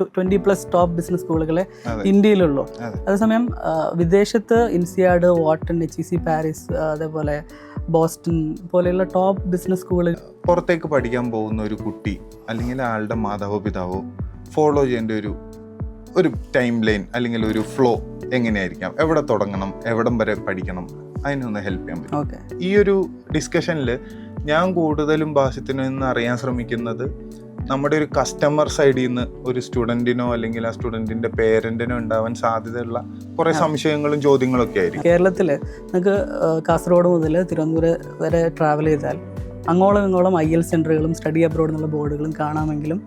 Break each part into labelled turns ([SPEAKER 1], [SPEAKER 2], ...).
[SPEAKER 1] 20+ top business സ്കൂളുകളെ ഇന്ത്യയിലുള്ളൂ. അതേസമയം വിദേശത്ത് ഇൻസിയാഡ്, വാട്ടൺ, HEC പാരീസ്, അതേപോലെ ബോസ്റ്റൺ പോലെയുള്ള ടോപ്പ് ബിസിനസ് സ്കൂളുകൾ.
[SPEAKER 2] പുറത്തേക്ക് പഠിക്കാൻ പോകുന്ന ഒരു കുട്ടി അല്ലെങ്കിൽ ആളുടെ മാതാവോ പിതാവോ ഫോളോ ചെയ്യേണ്ട ഒരു ടൈം ലൈൻ അല്ലെങ്കിൽ ഒരു ഫ്ലോ എങ്ങനെയായിരിക്കാം? എവിടെ തുടങ്ങണം, എവിടം വരെ പഠിക്കണം, അതിനൊന്ന് ഹെൽപ്പ് ചെയ്യാൻ പറ്റും. ഈ ഒരു ഡിസ്കഷനിൽ ഞാൻ കൂടുതലും ബാസിത്തിനു നിന്ന് അറിയാൻ ശ്രമിക്കുന്നത് നമ്മുടെ ഒരു കസ്റ്റമർ സൈഡിൽ നിന്ന് ഒരു സ്റ്റുഡൻറ്റിനോ അല്ലെങ്കിൽ ആ സ്റ്റുഡൻറ്റിൻ്റെ പേരൻറ്റിനോ ഉണ്ടാവാൻ സാധ്യതയുള്ള കുറേ സംശയങ്ങളും ചോദ്യങ്ങളൊക്കെ ആയിരിക്കും.
[SPEAKER 1] കേരളത്തിൽ നമുക്ക് കാസർഗോഡ് മുതൽ തിരുവനന്തപുരം വരെ ട്രാവൽ ചെയ്താൽ അങ്ങോളം ഇങ്ങോളം IELTS സെൻറ്ററുകളും സ്റ്റഡി അബ്രോഡ് എന്നുള്ള ബോർഡുകളും കാണാമെങ്കിലും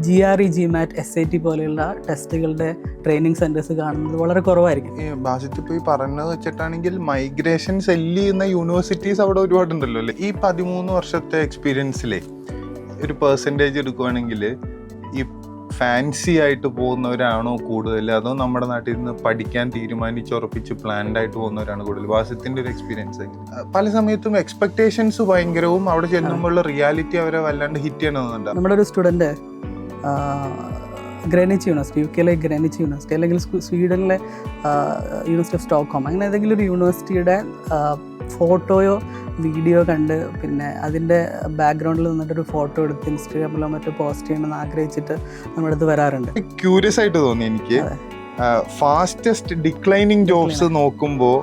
[SPEAKER 1] GRE, GMAT, SAT പോലെയുള്ള ടെസ്റ്റുകളുടെ ട്രെയിനിങ് സെൻറ്റേഴ്സ് കാണുന്നത് വളരെ കുറവായിരിക്കും.
[SPEAKER 2] ബാസിത്ത് ഇപ്പോൾ ഈ പറഞ്ഞത് വെച്ചിട്ടാണെങ്കിൽ മൈഗ്രേഷൻ സെല്ല് ചെയ്യുന്ന യൂണിവേഴ്സിറ്റീസ് അവിടെ ഒരുപാടുണ്ടല്ലോ അല്ലേ? ഈ 13 വർഷത്തെ എക്സ്പീരിയൻസിലെ ഒരു പെർസെൻറ്റേജ് എടുക്കുകയാണെങ്കിൽ ഈ ഫാൻസി ആയിട്ട് പോകുന്നവരാണോ കൂടുതൽ, അതോ നമ്മുടെ നാട്ടിൽ നിന്ന് പഠിക്കാൻ തീരുമാനിച്ചുറപ്പിച്ച് പ്ലാൻഡ് ആയിട്ട് പോകുന്നവരാണ് കൂടുതൽ? ബാസിത്തിൻ്റെ ഒരു എക്സ്പീരിയൻസ് പല സമയത്തും എക്സ്പെക്ടേഷൻസ് ഭയങ്കരവും അവിടെ ചെല്ലുമ്പോഴുള്ള റിയാലിറ്റി അവരെ വല്ലാണ്ട് ഹിറ്റ് ചെയ്യണമെന്നുണ്ട്.
[SPEAKER 1] നമ്മുടെ ഒരു സ്റ്റുഡൻറ്റ് ഗ്രെനിച്ച് യൂണിവേഴ്സിറ്റി, UK ഗ്രെനിച്ച് യൂണിവേഴ്സിറ്റി അല്ലെങ്കിൽ സ്വീഡനിലെ യൂണിവേഴ്സിറ്റി ഓഫ് സ്റ്റോക്ക്ഹോം, അങ്ങനെ ഏതെങ്കിലും ഒരു യൂണിവേഴ്സിറ്റിയുടെ ഫോട്ടോയോ വീഡിയോ കണ്ട് പിന്നെ അതിൻ്റെ ബാക്ക്ഗ്രൗണ്ടിൽ നിന്നിട്ടൊരു ഫോട്ടോ എടുത്ത് ഇൻസ്റ്റാഗ്രാമിലോ മറ്റോ പോസ്റ്റ് ചെയ്യണമെന്ന് ആഗ്രഹിച്ചിട്ട് നമ്മുടെ അടുത്ത് വരാറുണ്ട്.
[SPEAKER 2] ക്യൂരിയസ് ആയിട്ട് തോന്നി എനിക്ക്. ഫാസ്റ്റസ്റ്റ് ഡിക്ലൈനിങ് ജോബ്സ് നോക്കുമ്പോൾ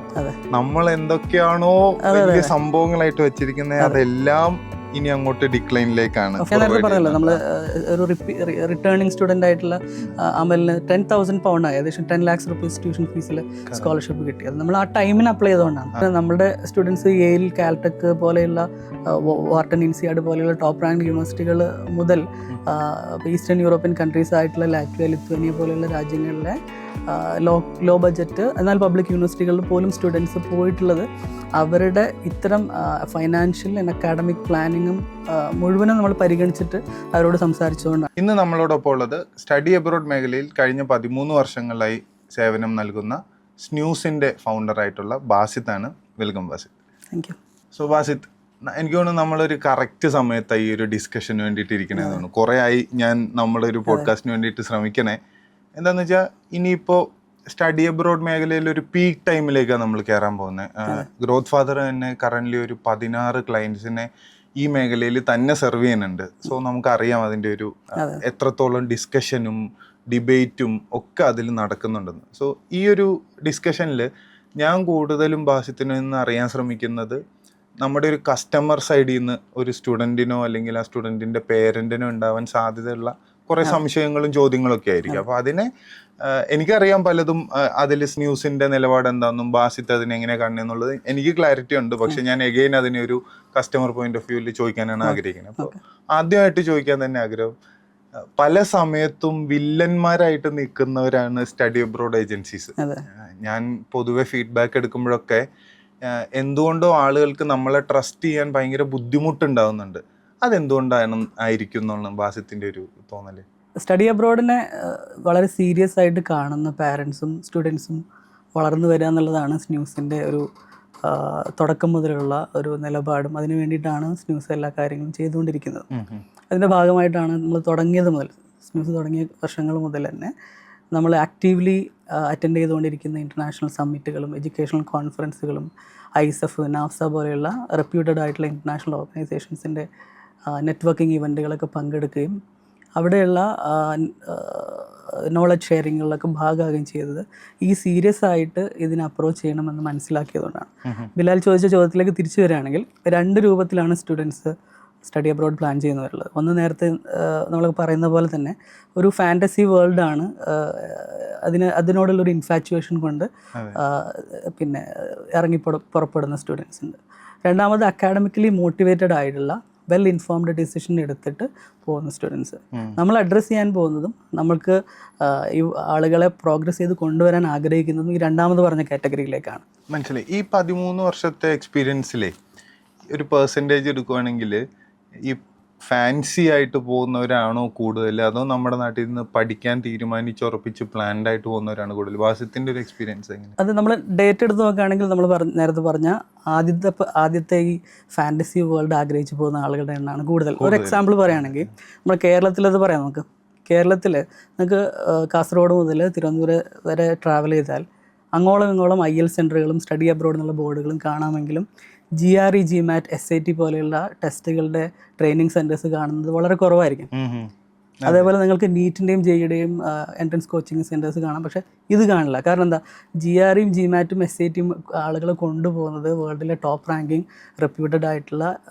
[SPEAKER 2] നമ്മൾ എന്തൊക്കെയാണോ വലിയ സംഭവങ്ങളായിട്ട് വെച്ചിരിക്കുന്നത് അതെല്ലാം ഇനി അങ്ങോട്ട് ഡിക്ലൈനിലേക്കാണ്.
[SPEAKER 1] നേരത്തെ പറഞ്ഞല്ലോ, നമ്മൾ ഒരു റിട്ടേണിംഗ് സ്റ്റുഡൻ്റ് ആയിട്ടുള്ള അമലിന് 10,000 പൗണ്ട്, ഏകദേശം 10 lakhs rupees ട്യൂഷൻ ഫീസിൽ സ്കോളർഷിപ്പ് കിട്ടി. അത് നമ്മൾ ആ ടൈമിന് അപ്ലൈ ചെയ്തുകൊണ്ടാണ്. നമ്മുടെ സ്റ്റുഡൻസ് യെയിൽ, കാൽടെക് പോലെയുള്ള വാർട്ടൺ, ഇൻസിയാഡ് പോലെയുള്ള ടോപ്പ് റാങ്ക് യൂണിവേഴ്സിറ്റികൾ മുതൽ ഈസ്റ്റേൺ യൂറോപ്യൻ കൺട്രീസ് ആയിട്ടുള്ള ലാറ്റ്വിയ, ലിത്വാനിയ പോലെയുള്ള രാജ്യങ്ങളിലെ ലോ ബഡ്ജറ്റ് എന്നാൽ പബ്ലിക് യൂണിവേഴ്സിറ്റികളിൽ പോലും സ്റ്റുഡൻസ് പോയിട്ടുള്ളത് അവരുടെ ഇത്തരം ഫൈനാൻഷ്യൽ ആൻഡ് അക്കാഡമിക് പ്ലാനിങ്ങും മുഴുവനും നമ്മൾ പരിഗണിച്ചിട്ട് അവരോട് സംസാരിച്ചുകൊണ്ടാണ്.
[SPEAKER 2] ഇന്ന് നമ്മളോടൊപ്പം ഉള്ളത് സ്റ്റഡി അബ്രോഡ് മേഖലയിൽ കഴിഞ്ഞ 13 വർഷങ്ങളായി സേവനം നൽകുന്ന സ്ന്യൂസിൻ്റെ ഫൗണ്ടറായിട്ടുള്ള ബാസിത്താണ്. Welcome Basith.
[SPEAKER 1] Thank you.
[SPEAKER 2] So Basith, എനിക്ക് തോന്നുന്നു നമ്മളൊരു കറക്റ്റ് സമയത്തായി ഈ ഒരു ഡിസ്കഷന് വേണ്ടിയിട്ട് ഇരിക്കണേന്ന് തോന്നുന്നു. കുറേ ആയി ഞാൻ നമ്മളൊരു പോഡ്കാസ്റ്റിന് വേണ്ടിയിട്ട് ശ്രമിക്കണേ. എന്താണെന്ന് വെച്ചാൽ ഇനിയിപ്പോൾ സ്റ്റഡി അബ്രോഡ് മേഖലയിൽ ഒരു പീക്ക് ടൈമിലേക്കാണ് നമ്മൾ കയറാൻ പോകുന്നത്. ഗ്രോത്ത് ഫാദർ തന്നെ കറൻ്റ്ലി ഒരു 16 ക്ലയൻസിനെ ഈ മേഖലയിൽ തന്നെ സെർവ് ചെയ്യുന്നുണ്ട്. സോ നമുക്കറിയാം അതിൻ്റെ ഒരു എത്രത്തോളം ഡിസ്കഷനും ഡിബേറ്റും ഒക്കെ അതിൽ നടക്കുന്നുണ്ടെന്ന്. സോ ഈ ഒരു ഡിസ്കഷനിൽ ഞാൻ കൂടുതലും ബാസിത്തിൽ നിന്ന് അറിയാൻ ശ്രമിക്കുന്നത് നമ്മുടെ ഒരു കസ്റ്റമർ സൈഡിൽ നിന്ന് ഒരു സ്റ്റുഡൻറ്റിനോ അല്ലെങ്കിൽ ആ സ്റ്റുഡൻറ്റിൻ്റെ പേരൻറ്റിനോ ഉണ്ടാവാൻ സാധ്യതയുള്ള കുറേ സംശയങ്ങളും ചോദ്യങ്ങളൊക്കെ ആയിരിക്കും. അപ്പോൾ അതിനെ എനിക്കറിയാം പലതും അതിൽ ന്യൂസിൻ്റെ നിലപാട് എന്താണെന്നും ബാസിത്ത് അതിനെങ്ങനെ കാണുന്നുള്ളത് എനിക്ക് ക്ലാരിറ്റി ഉണ്ട്. പക്ഷെ ഞാൻ എഗെയിൻ അതിനെ ഒരു കസ്റ്റമർ പോയിന്റ് ഓഫ് വ്യൂവിൽ ചോദിക്കാനാണ് ആഗ്രഹിക്കുന്നത്. അപ്പോൾ ആദ്യമായിട്ട് ചോദിക്കാൻ തന്നെ ആഗ്രഹം, പല സമയത്തും വില്ലന്മാരായിട്ട് നിൽക്കുന്നവരാണ് സ്റ്റഡി അബ്രോഡ് ഏജൻസീസ്. ഞാൻ പൊതുവെ ഫീഡ്ബാക്ക് എടുക്കുമ്പോഴൊക്കെ എന്തുകൊണ്ടോ ആളുകൾക്ക് നമ്മളെ ട്രസ്റ്റ് ചെയ്യാൻ ഭയങ്കര ബുദ്ധിമുട്ടുണ്ടാവുന്നുണ്ട്. അതെന്തുകൊണ്ടായിരിക്കും എന്നുള്ള ബാസിത്തിൻ്റെ ഒരു തോന്നൽ?
[SPEAKER 1] സ്റ്റഡി അബ്രോഡിനെ വളരെ സീരിയസ് ആയിട്ട് കാണുന്ന പാരൻസും സ്റ്റുഡൻസും വളർന്നു വരിക എന്നുള്ളതാണ് സ്ന്യൂസിൻ്റെ ഒരു തുടക്കം മുതലുള്ള ഒരു നിലപാടും. അതിന് വേണ്ടിയിട്ടാണ് സ്ന്യൂസ് എല്ലാ കാര്യങ്ങളും ചെയ്തുകൊണ്ടിരിക്കുന്നത്. അതിൻ്റെ ഭാഗമായിട്ടാണ് നമ്മൾ തുടങ്ങിയത് മുതൽ, സ്ന്യൂസ് തുടങ്ങിയ വർഷങ്ങൾ മുതൽ തന്നെ നമ്മൾ ആക്റ്റീവ്ലി അറ്റൻഡ് ചെയ്തുകൊണ്ടിരിക്കുന്ന ഇൻ്റർനാഷണൽ സമ്മിറ്റുകളും എഡ്യൂക്കേഷണൽ കോൺഫറൻസുകളും ISEF, NASA പോലെയുള്ള റെപ്യൂട്ടഡ് ആയിട്ടുള്ള ഇൻ്റർനാഷണൽ ഓർഗനൈസേഷൻസിൻ്റെ നെറ്റ്വർക്കിംഗ് ഇവൻറ്റുകളൊക്കെ പങ്കെടുക്കുകയും അവിടെയുള്ള നോളജ് ഷെയറിങ്ങുകളിലൊക്കെ ഭാഗമാകുകയും ചെയ്തത് ഈ സീരിയസ് ആയിട്ട് ഇതിനെ അപ്രോച്ച് ചെയ്യണമെന്ന് മനസ്സിലാക്കിയതുകൊണ്ടാണ്. ബിലാൽ ചോദിച്ച ചോദ്യത്തിലേക്ക് തിരിച്ചു വരികയാണെങ്കിൽ 2 രൂപത്തിലാണ് സ്റ്റുഡൻസ് സ്റ്റഡി അബ്രോഡ് പ്ലാൻ ചെയ്യുന്നവരുള്ളത്. ഒന്ന്, നേരത്തെ നമ്മൾ പറയുന്ന പോലെ തന്നെ ഒരു ഫാൻറ്റസി വേൾഡാണ്, അതിനോടുള്ളൊരു ഇൻഫാച്വേഷൻ കൊണ്ട് പിന്നെ പുറപ്പെടുന്ന സ്റ്റുഡൻസ് ഉണ്ട്. രണ്ടാമത്, അക്കാഡമിക്കലി മോട്ടിവേറ്റഡ് ആയിട്ടുള്ള വെൽ ഇൻഫോംഡ് ഡിസിഷൻ എടുത്തിട്ട് പോകുന്ന സ്റ്റുഡൻസ്. നമ്മൾ അഡ്രസ്സ് ചെയ്യാൻ പോകുന്നതും നമ്മൾക്ക് ഈ ആളുകളെ പ്രോഗ്രസ് ചെയ്ത് കൊണ്ടുവരാൻ ആഗ്രഹിക്കുന്നതും ഈ രണ്ടാമത് പറഞ്ഞ കാറ്റഗറിയിലേക്കാണ്.
[SPEAKER 2] മനസ്സിലായി. ഈ 13 വർഷത്തെ എക്സ്പീരിയൻസിലെ ഒരു പെർസെൻറ്റേജ് എടുക്കുകയാണെങ്കിൽ ഈ ഫാൻസി ആയിട്ട് പോകുന്നവരാണോ കൂടുതൽ, അതോ നമ്മുടെ നാട്ടിൽ നിന്ന് പഠിക്കാൻ തീരുമാനിച്ചുറപ്പിച്ച് പ്ലാൻഡ് ആയിട്ട് പോകുന്നവരാണ് കൂടുതൽ? ബാസിത്തിൻ്റെ ഒരു എക്സ്പീരിയൻസ് എങ്ങനെ?
[SPEAKER 1] അത് നമ്മൾ ഡേറ്റ് എടുത്ത് നോക്കുകയാണെങ്കിൽ നമ്മൾ നേരത്തെ പറഞ്ഞ ആദ്യത്തെ ഈ ഫാൻറ്റസി വേൾഡ് ആഗ്രഹിച്ച് പോകുന്ന ആളുകളുടെ എണ്ണമാണ് കൂടുതൽ. ഒരു എക്സാമ്പിൾ പറയുകയാണെങ്കിൽ നമ്മുടെ കേരളത്തിലത് പറയാം നമുക്ക്. കേരളത്തിൽ നിങ്ങൾക്ക് കാസർഗോഡ് മുതൽ തിരുവനന്തപുരം വരെ ട്രാവൽ ചെയ്താൽ അങ്ങോളം ഇങ്ങോളം IELTS സെൻറ്ററുകളും സ്റ്റഡി അബ്രോഡ് എന്നുള്ള ബോർഡുകളും കാണാമെങ്കിലും GRE GMAT SAT പോലെയുള്ള ടെസ്റ്റുകളുടെ ട്രെയിനിങ് സെൻറ്റേഴ്സ് കാണുന്നത് വളരെ കുറവായിരിക്കും. അതേപോലെ നിങ്ങൾക്ക് നീറ്റിൻ്റെയും JEEയുടെയും എൻട്രൻസ് കോച്ചിങ് സെൻറ്റേഴ്സ് കാണാം. പക്ഷേ ഇത് കാണില്ല. കാരണം എന്താ, GREയും GMATും SATയും ആളുകൾ കൊണ്ടുപോകുന്നത് വേൾഡിലെ ടോപ്പ് റാങ്കിങ് റെപ്യൂട്ടഡ് ആയിട്ടുള്ള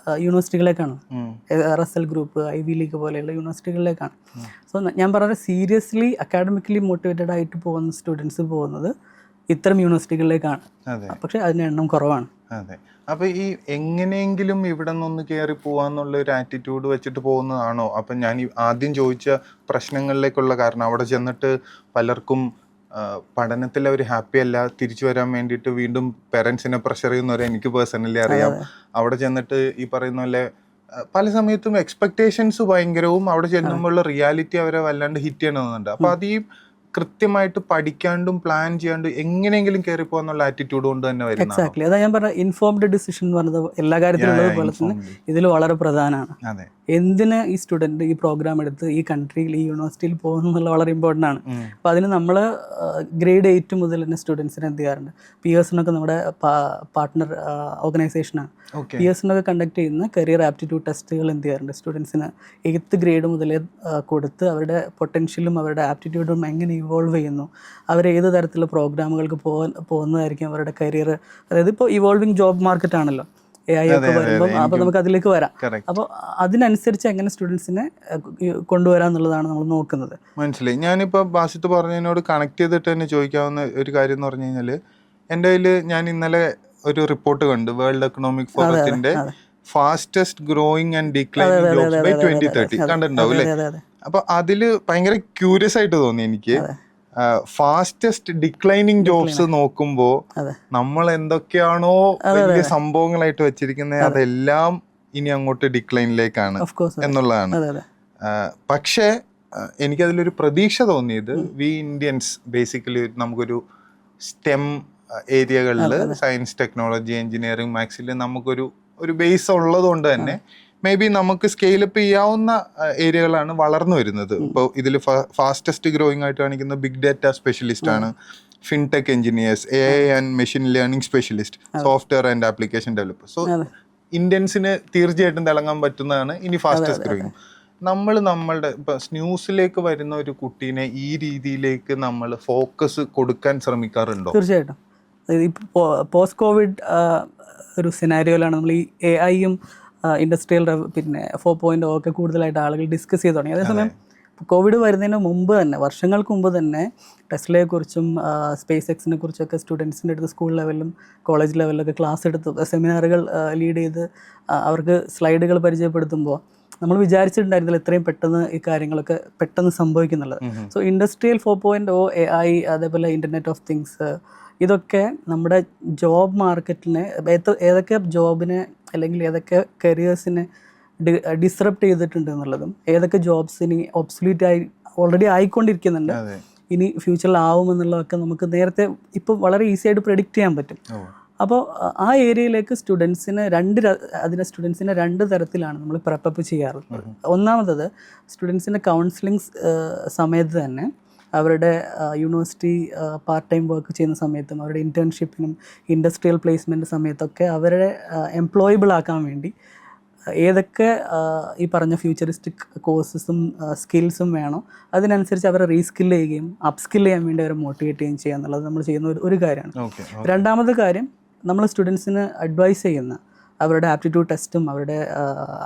[SPEAKER 1] യൂണിവേഴ്സിറ്റികളിലേക്കാണ്. RSL ഗ്രൂപ്പ്, Ivy League പോലെയുള്ള യൂണിവേഴ്സിറ്റികളിലേക്കാണ്. സോ ഞാൻ പറഞ്ഞ സീരിയസ്ലി അക്കാഡമിക്കലി മോട്ടിവേറ്റഡ് ആയിട്ട് പോകുന്ന സ്റ്റുഡൻസ് പോകുന്നത് ഇത്തരം യൂണിവേഴ്സിറ്റികളിലേക്കാണ്. പക്ഷേ അതിൻ്റെ എണ്ണം കുറവാണ്.
[SPEAKER 2] അതെ. അപ്പോൾ ഈ എങ്ങനെയെങ്കിലും ഇവിടെ നിന്നൊന്ന് കയറി പോകാന്നുള്ള ഒരു ആറ്റിറ്റ്യൂഡ് വെച്ചിട്ട് പോകുന്നതാണോ? അപ്പം ഞാൻ ഈ ആദ്യം ചോദിച്ച പ്രശ്നങ്ങളിലേക്കുള്ള കാരണം അവിടെ ചെന്നിട്ട് പലർക്കും പഠനത്തിൽ അവർ ഹാപ്പി അല്ല, തിരിച്ചു വരാൻ വേണ്ടിയിട്ട് വീണ്ടും പേരൻസിനെ പ്രഷർ ചെയ്യുന്നവരെ എനിക്ക് പേഴ്സണലി അറിയാം. അവിടെ ചെന്നിട്ട് ഈ പറയുന്ന പോലെ പല സമയത്തും എക്സ്പെക്റ്റേഷൻസ് ഭയങ്കരവും അവിടെ ചെല്ലുമ്പോഴുള്ള റിയാലിറ്റി അവരെ വല്ലാണ്ട് ഹിറ്റ് ചെയ്യണമെന്നുണ്ട്. അപ്പോൾ അത് ഈ കൃത്യമായിട്ട് പഠിക്കാണ്ടും പ്ലാൻ ചെയ്യാണ്ടും എങ്ങനെയെങ്കിലും കയറി പോകാന്നുള്ള ആറ്റിറ്റ്യൂഡ് കൊണ്ട് തന്നെ വരുന്നത്.
[SPEAKER 1] എക്സാക്ട്ലി, അതാ ഞാൻ പറഞ്ഞ ഇൻഫോംഡ് ഡിസിഷൻ എന്ന് പറയുന്നത് എല്ലാ കാര്യത്തിലുള്ളത് പോലെ തന്നെ ഇതിൽ വളരെ പ്രധാനമാണ്. എന്തിന് ഈ സ്റ്റുഡൻറ്റ് ഈ പ്രോഗ്രാം എടുത്ത് ഈ കൺട്രിയിൽ ഈ യൂണിവേഴ്സിറ്റിയിൽ പോകുന്നു എന്നുള്ള വളരെ ഇമ്പോർട്ടൻ്റ് ആണ്. അപ്പോൾ അതിന് നമ്മൾ ഗ്രേഡ് 8 മുതൽ തന്നെ സ്റ്റുഡൻസിനെ എന്ത് ചെയ്യാറുണ്ട്, പിയേഴ്സിനൊക്കെ നമ്മുടെ പാർട്ട്ണർ ഓർഗനൈസേഷനാണ്. പിയേഴ്സിനൊക്കെ കണ്ടക്ട് ചെയ്യുന്ന കരിയർ ആപ്റ്റിറ്റ്യൂഡ് ടെസ്റ്റുകൾ എന്ത് ചെയ്യാറുണ്ട്, സ്റ്റുഡൻസിന് 8th ഗ്രേഡ് മുതൽ കൊടുത്ത് അവരുടെ പൊട്ടൻഷ്യലും അവരുടെ ആപ്റ്റിറ്റ്യൂഡും എങ്ങനെ ഇവോൾവ് ചെയ്യുന്നു, അവർ ഏത് തരത്തിലുള്ള പ്രോഗ്രാമുകൾക്ക് പോകുന്നതായിരിക്കും അവരുടെ കരിയർ. അതായത് ഇപ്പോൾ ഇവോൾവിങ് ജോബ് മാർക്കറ്റ് ആണല്ലോ, AI ഒക്കെ വരുമ്പം. അപ്പോൾ നമുക്ക് അതിലേക്ക് വരാം. അപ്പോൾ അതിനനുസരിച്ച് എങ്ങനെ സ്റ്റുഡൻസിനെ കൊണ്ടുവരാം എന്നുള്ളതാണ് നമ്മൾ നോക്കുന്നത്.
[SPEAKER 2] മനസ്സിലായി. ഞാനിപ്പോൾ ബാസിത്ത് പറഞ്ഞതിനോട് കണക്ട് ചെയ്തിട്ട് തന്നെ ചോദിക്കാവുന്ന ഒരു കാര്യം എന്ന് പറഞ്ഞു കഴിഞ്ഞാൽ, എൻ്റെ കയ്യിൽ ഞാൻ ഇന്നലെ ഒരു റിപ്പോർട്ട് കണ്ടു, വേൾഡ് എക്കണോമിക് ഫോറത്തിന്റെ fastest growing and declining jobs by 2030 കണ്ടിട്ടുണ്ടാവും അല്ലേ? അപ്പൊ അതില് ഭയങ്കര ക്യൂരിയസ് ആയിട്ട് തോന്നി എനിക്ക്. ഫാസ്റ്റസ്റ്റ് ഡിക്ലൈനിങ് ജോബ്സ് നോക്കുമ്പോ നമ്മൾ എന്തൊക്കെയാണോ വലിയ സംഭവങ്ങളായിട്ട് വെച്ചിരിക്കുന്നത് അതെല്ലാം ഇനി അങ്ങോട്ട് ഡിക്ലൈനിലേക്കാണ് എന്നുള്ളതാണ്. പക്ഷേ എനിക്കതിലൊരു പ്രതീക്ഷ തോന്നിയത്, വി ഇന്ത്യൻസ് ബേസിക്കലി നമുക്കൊരു സ്റ്റെം ഏരിയകളിൽ സയൻസ്, ടെക്നോളജി, എഞ്ചിനീയറിംഗ്, മാത്സിൽ നമുക്കൊരു ബേസ് ഉള്ളത് കൊണ്ട് തന്നെ മേ ബി നമുക്ക് സ്കെയിലപ്പ് ചെയ്യാവുന്ന ഏരിയകളാണ് വളർന്നു വരുന്നത്. ഇപ്പോൾ ഇതിൽ ഫാസ്റ്റസ്റ്റ് ഗ്രോയിങ് ആയിട്ട് കാണിക്കുന്ന ബിഗ് ഡാറ്റ സ്പെഷ്യലിസ്റ്റ് ആണ്, fintech engineers, AI and machine learning specialist, software and application developer. So ഇന്ത്യൻസിന് തീർച്ചയായിട്ടും തിളങ്ങാൻ പറ്റുന്നതാണ് ഇനി ഫാസ്റ്റസ്റ്റ് ഗ്രോയിങ്. നമ്മളുടെ ഇപ്പം ന്യൂസിലേക്ക് വരുന്ന ഒരു കുട്ടീനെ ഈ രീതിയിലേക്ക് നമ്മൾ ഫോക്കസ് കൊടുക്കാൻ ശ്രമിക്കാറുണ്ടോ?
[SPEAKER 1] തീർച്ചയായിട്ടും. ഇപ്പോൾ പോസ്റ്റ് കോവിഡ് ഒരു സിനാരിയോയിലാണ് നമ്മൾ ഈ AI-യും ഇൻഡസ്ട്രിയൽ പിന്നെ 4.0 ഒക്കെ കൂടുതലായിട്ട് ആളുകൾ ഡിസ്കസ് ചെയ്ത് തുടങ്ങി. അതേസമയം കോവിഡ് വരുന്നതിന് മുമ്പ് തന്നെ, വർഷങ്ങൾക്ക് മുമ്പ് തന്നെ ടെസ്ലയെക്കുറിച്ചും സ്പേസ് എക്സിനെ കുറിച്ചൊക്കെ സ്റ്റുഡൻസിൻ്റെ അടുത്ത് സ്കൂൾ ലെവലിലും കോളേജ് ലെവലിലൊക്കെ ക്ലാസ് എടുത്ത് സെമിനാറുകൾ ലീഡ് ചെയ്ത് അവർക്ക് സ്ലൈഡുകൾ പരിചയപ്പെടുത്തുമ്പോൾ നമ്മൾ വിചാരിച്ചിട്ടുണ്ടായിരുന്നില്ല ഇത്രയും പെട്ടെന്ന് ഈ കാര്യങ്ങളൊക്കെ പെട്ടെന്ന് സംഭവിക്കുന്നുള്ളത്. സോ ഇൻഡസ്ട്രിയൽ 4.0, AI, അതേപോലെ ഇൻ്റർനെറ്റ് ഓഫ് തിങ്സ്, ഇതൊക്കെ നമ്മുടെ ജോബ് മാർക്കറ്റിനെ, ഏതൊക്കെ ജോബിനെ അല്ലെങ്കിൽ ഏതൊക്കെ കരിയേഴ്സിനെ ഡിസ്റപ്റ്റ് ചെയ്തിട്ടുണ്ട് എന്നുള്ളതും, ഏതൊക്കെ ജോബ്സിന് ഒബ്സൊല്യൂറ്റ് ഓൾറെഡി ആയിക്കൊണ്ടിരിക്കുന്നുണ്ട്, ഇനി ഫ്യൂച്ചറിൽ ആവുമെന്നുള്ളതൊക്കെ നമുക്ക് നേരത്തെ ഇപ്പോൾ വളരെ ഈസി ആയിട്ട് പ്രെഡിക്റ്റ് ചെയ്യാൻ പറ്റും. അപ്പോൾ ആ ഏരിയയിലേക്ക് സ്റ്റുഡൻസിനെ രണ്ട് തരത്തിലാണ് നമ്മൾ പ്രെപ്പപ്പ് ചെയ്യാറുള്ളത്. ഒന്നാമത്തത്, സ്റ്റുഡൻസിൻ്റെ കൗൺസിലിംഗ് സമയത്ത് തന്നെ അവരുടെ യൂണിവേഴ്സിറ്റി പാർട്ട് ടൈം വർക്ക് ചെയ്യുന്ന സമയത്തും അവരുടെ ഇൻറ്റേൺഷിപ്പിനും ഇൻഡസ്ട്രിയൽ പ്ലേസ്മെൻറ്റ് സമയത്തൊക്കെ അവരെ എംപ്ലോയബിൾ ആക്കാൻ വേണ്ടി ഏതൊക്കെ ഈ പറഞ്ഞ ഫ്യൂച്ചറിസ്റ്റിക് കോഴ്സസും സ്കിൽസും വേണോ അതിനനുസരിച്ച് അവരെ റീസ്കിൽ ചെയ്യുകയും അപ്സ്കിൽ ചെയ്യാൻ വേണ്ടി അവരെ മോട്ടിവേറ്റ് ചെയ്യുകയും ചെയ്യുക എന്നുള്ളത് നമ്മൾ ചെയ്യുന്ന ഒരു കാര്യമാണ്. രണ്ടാമത്തെ കാര്യം, നമ്മൾ സ്റ്റുഡൻസിന് അഡ്വൈസ് ചെയ്യുന്ന അവരുടെ ആപ്റ്റിറ്റ്യൂഡ് ടെസ്റ്റും അവരുടെ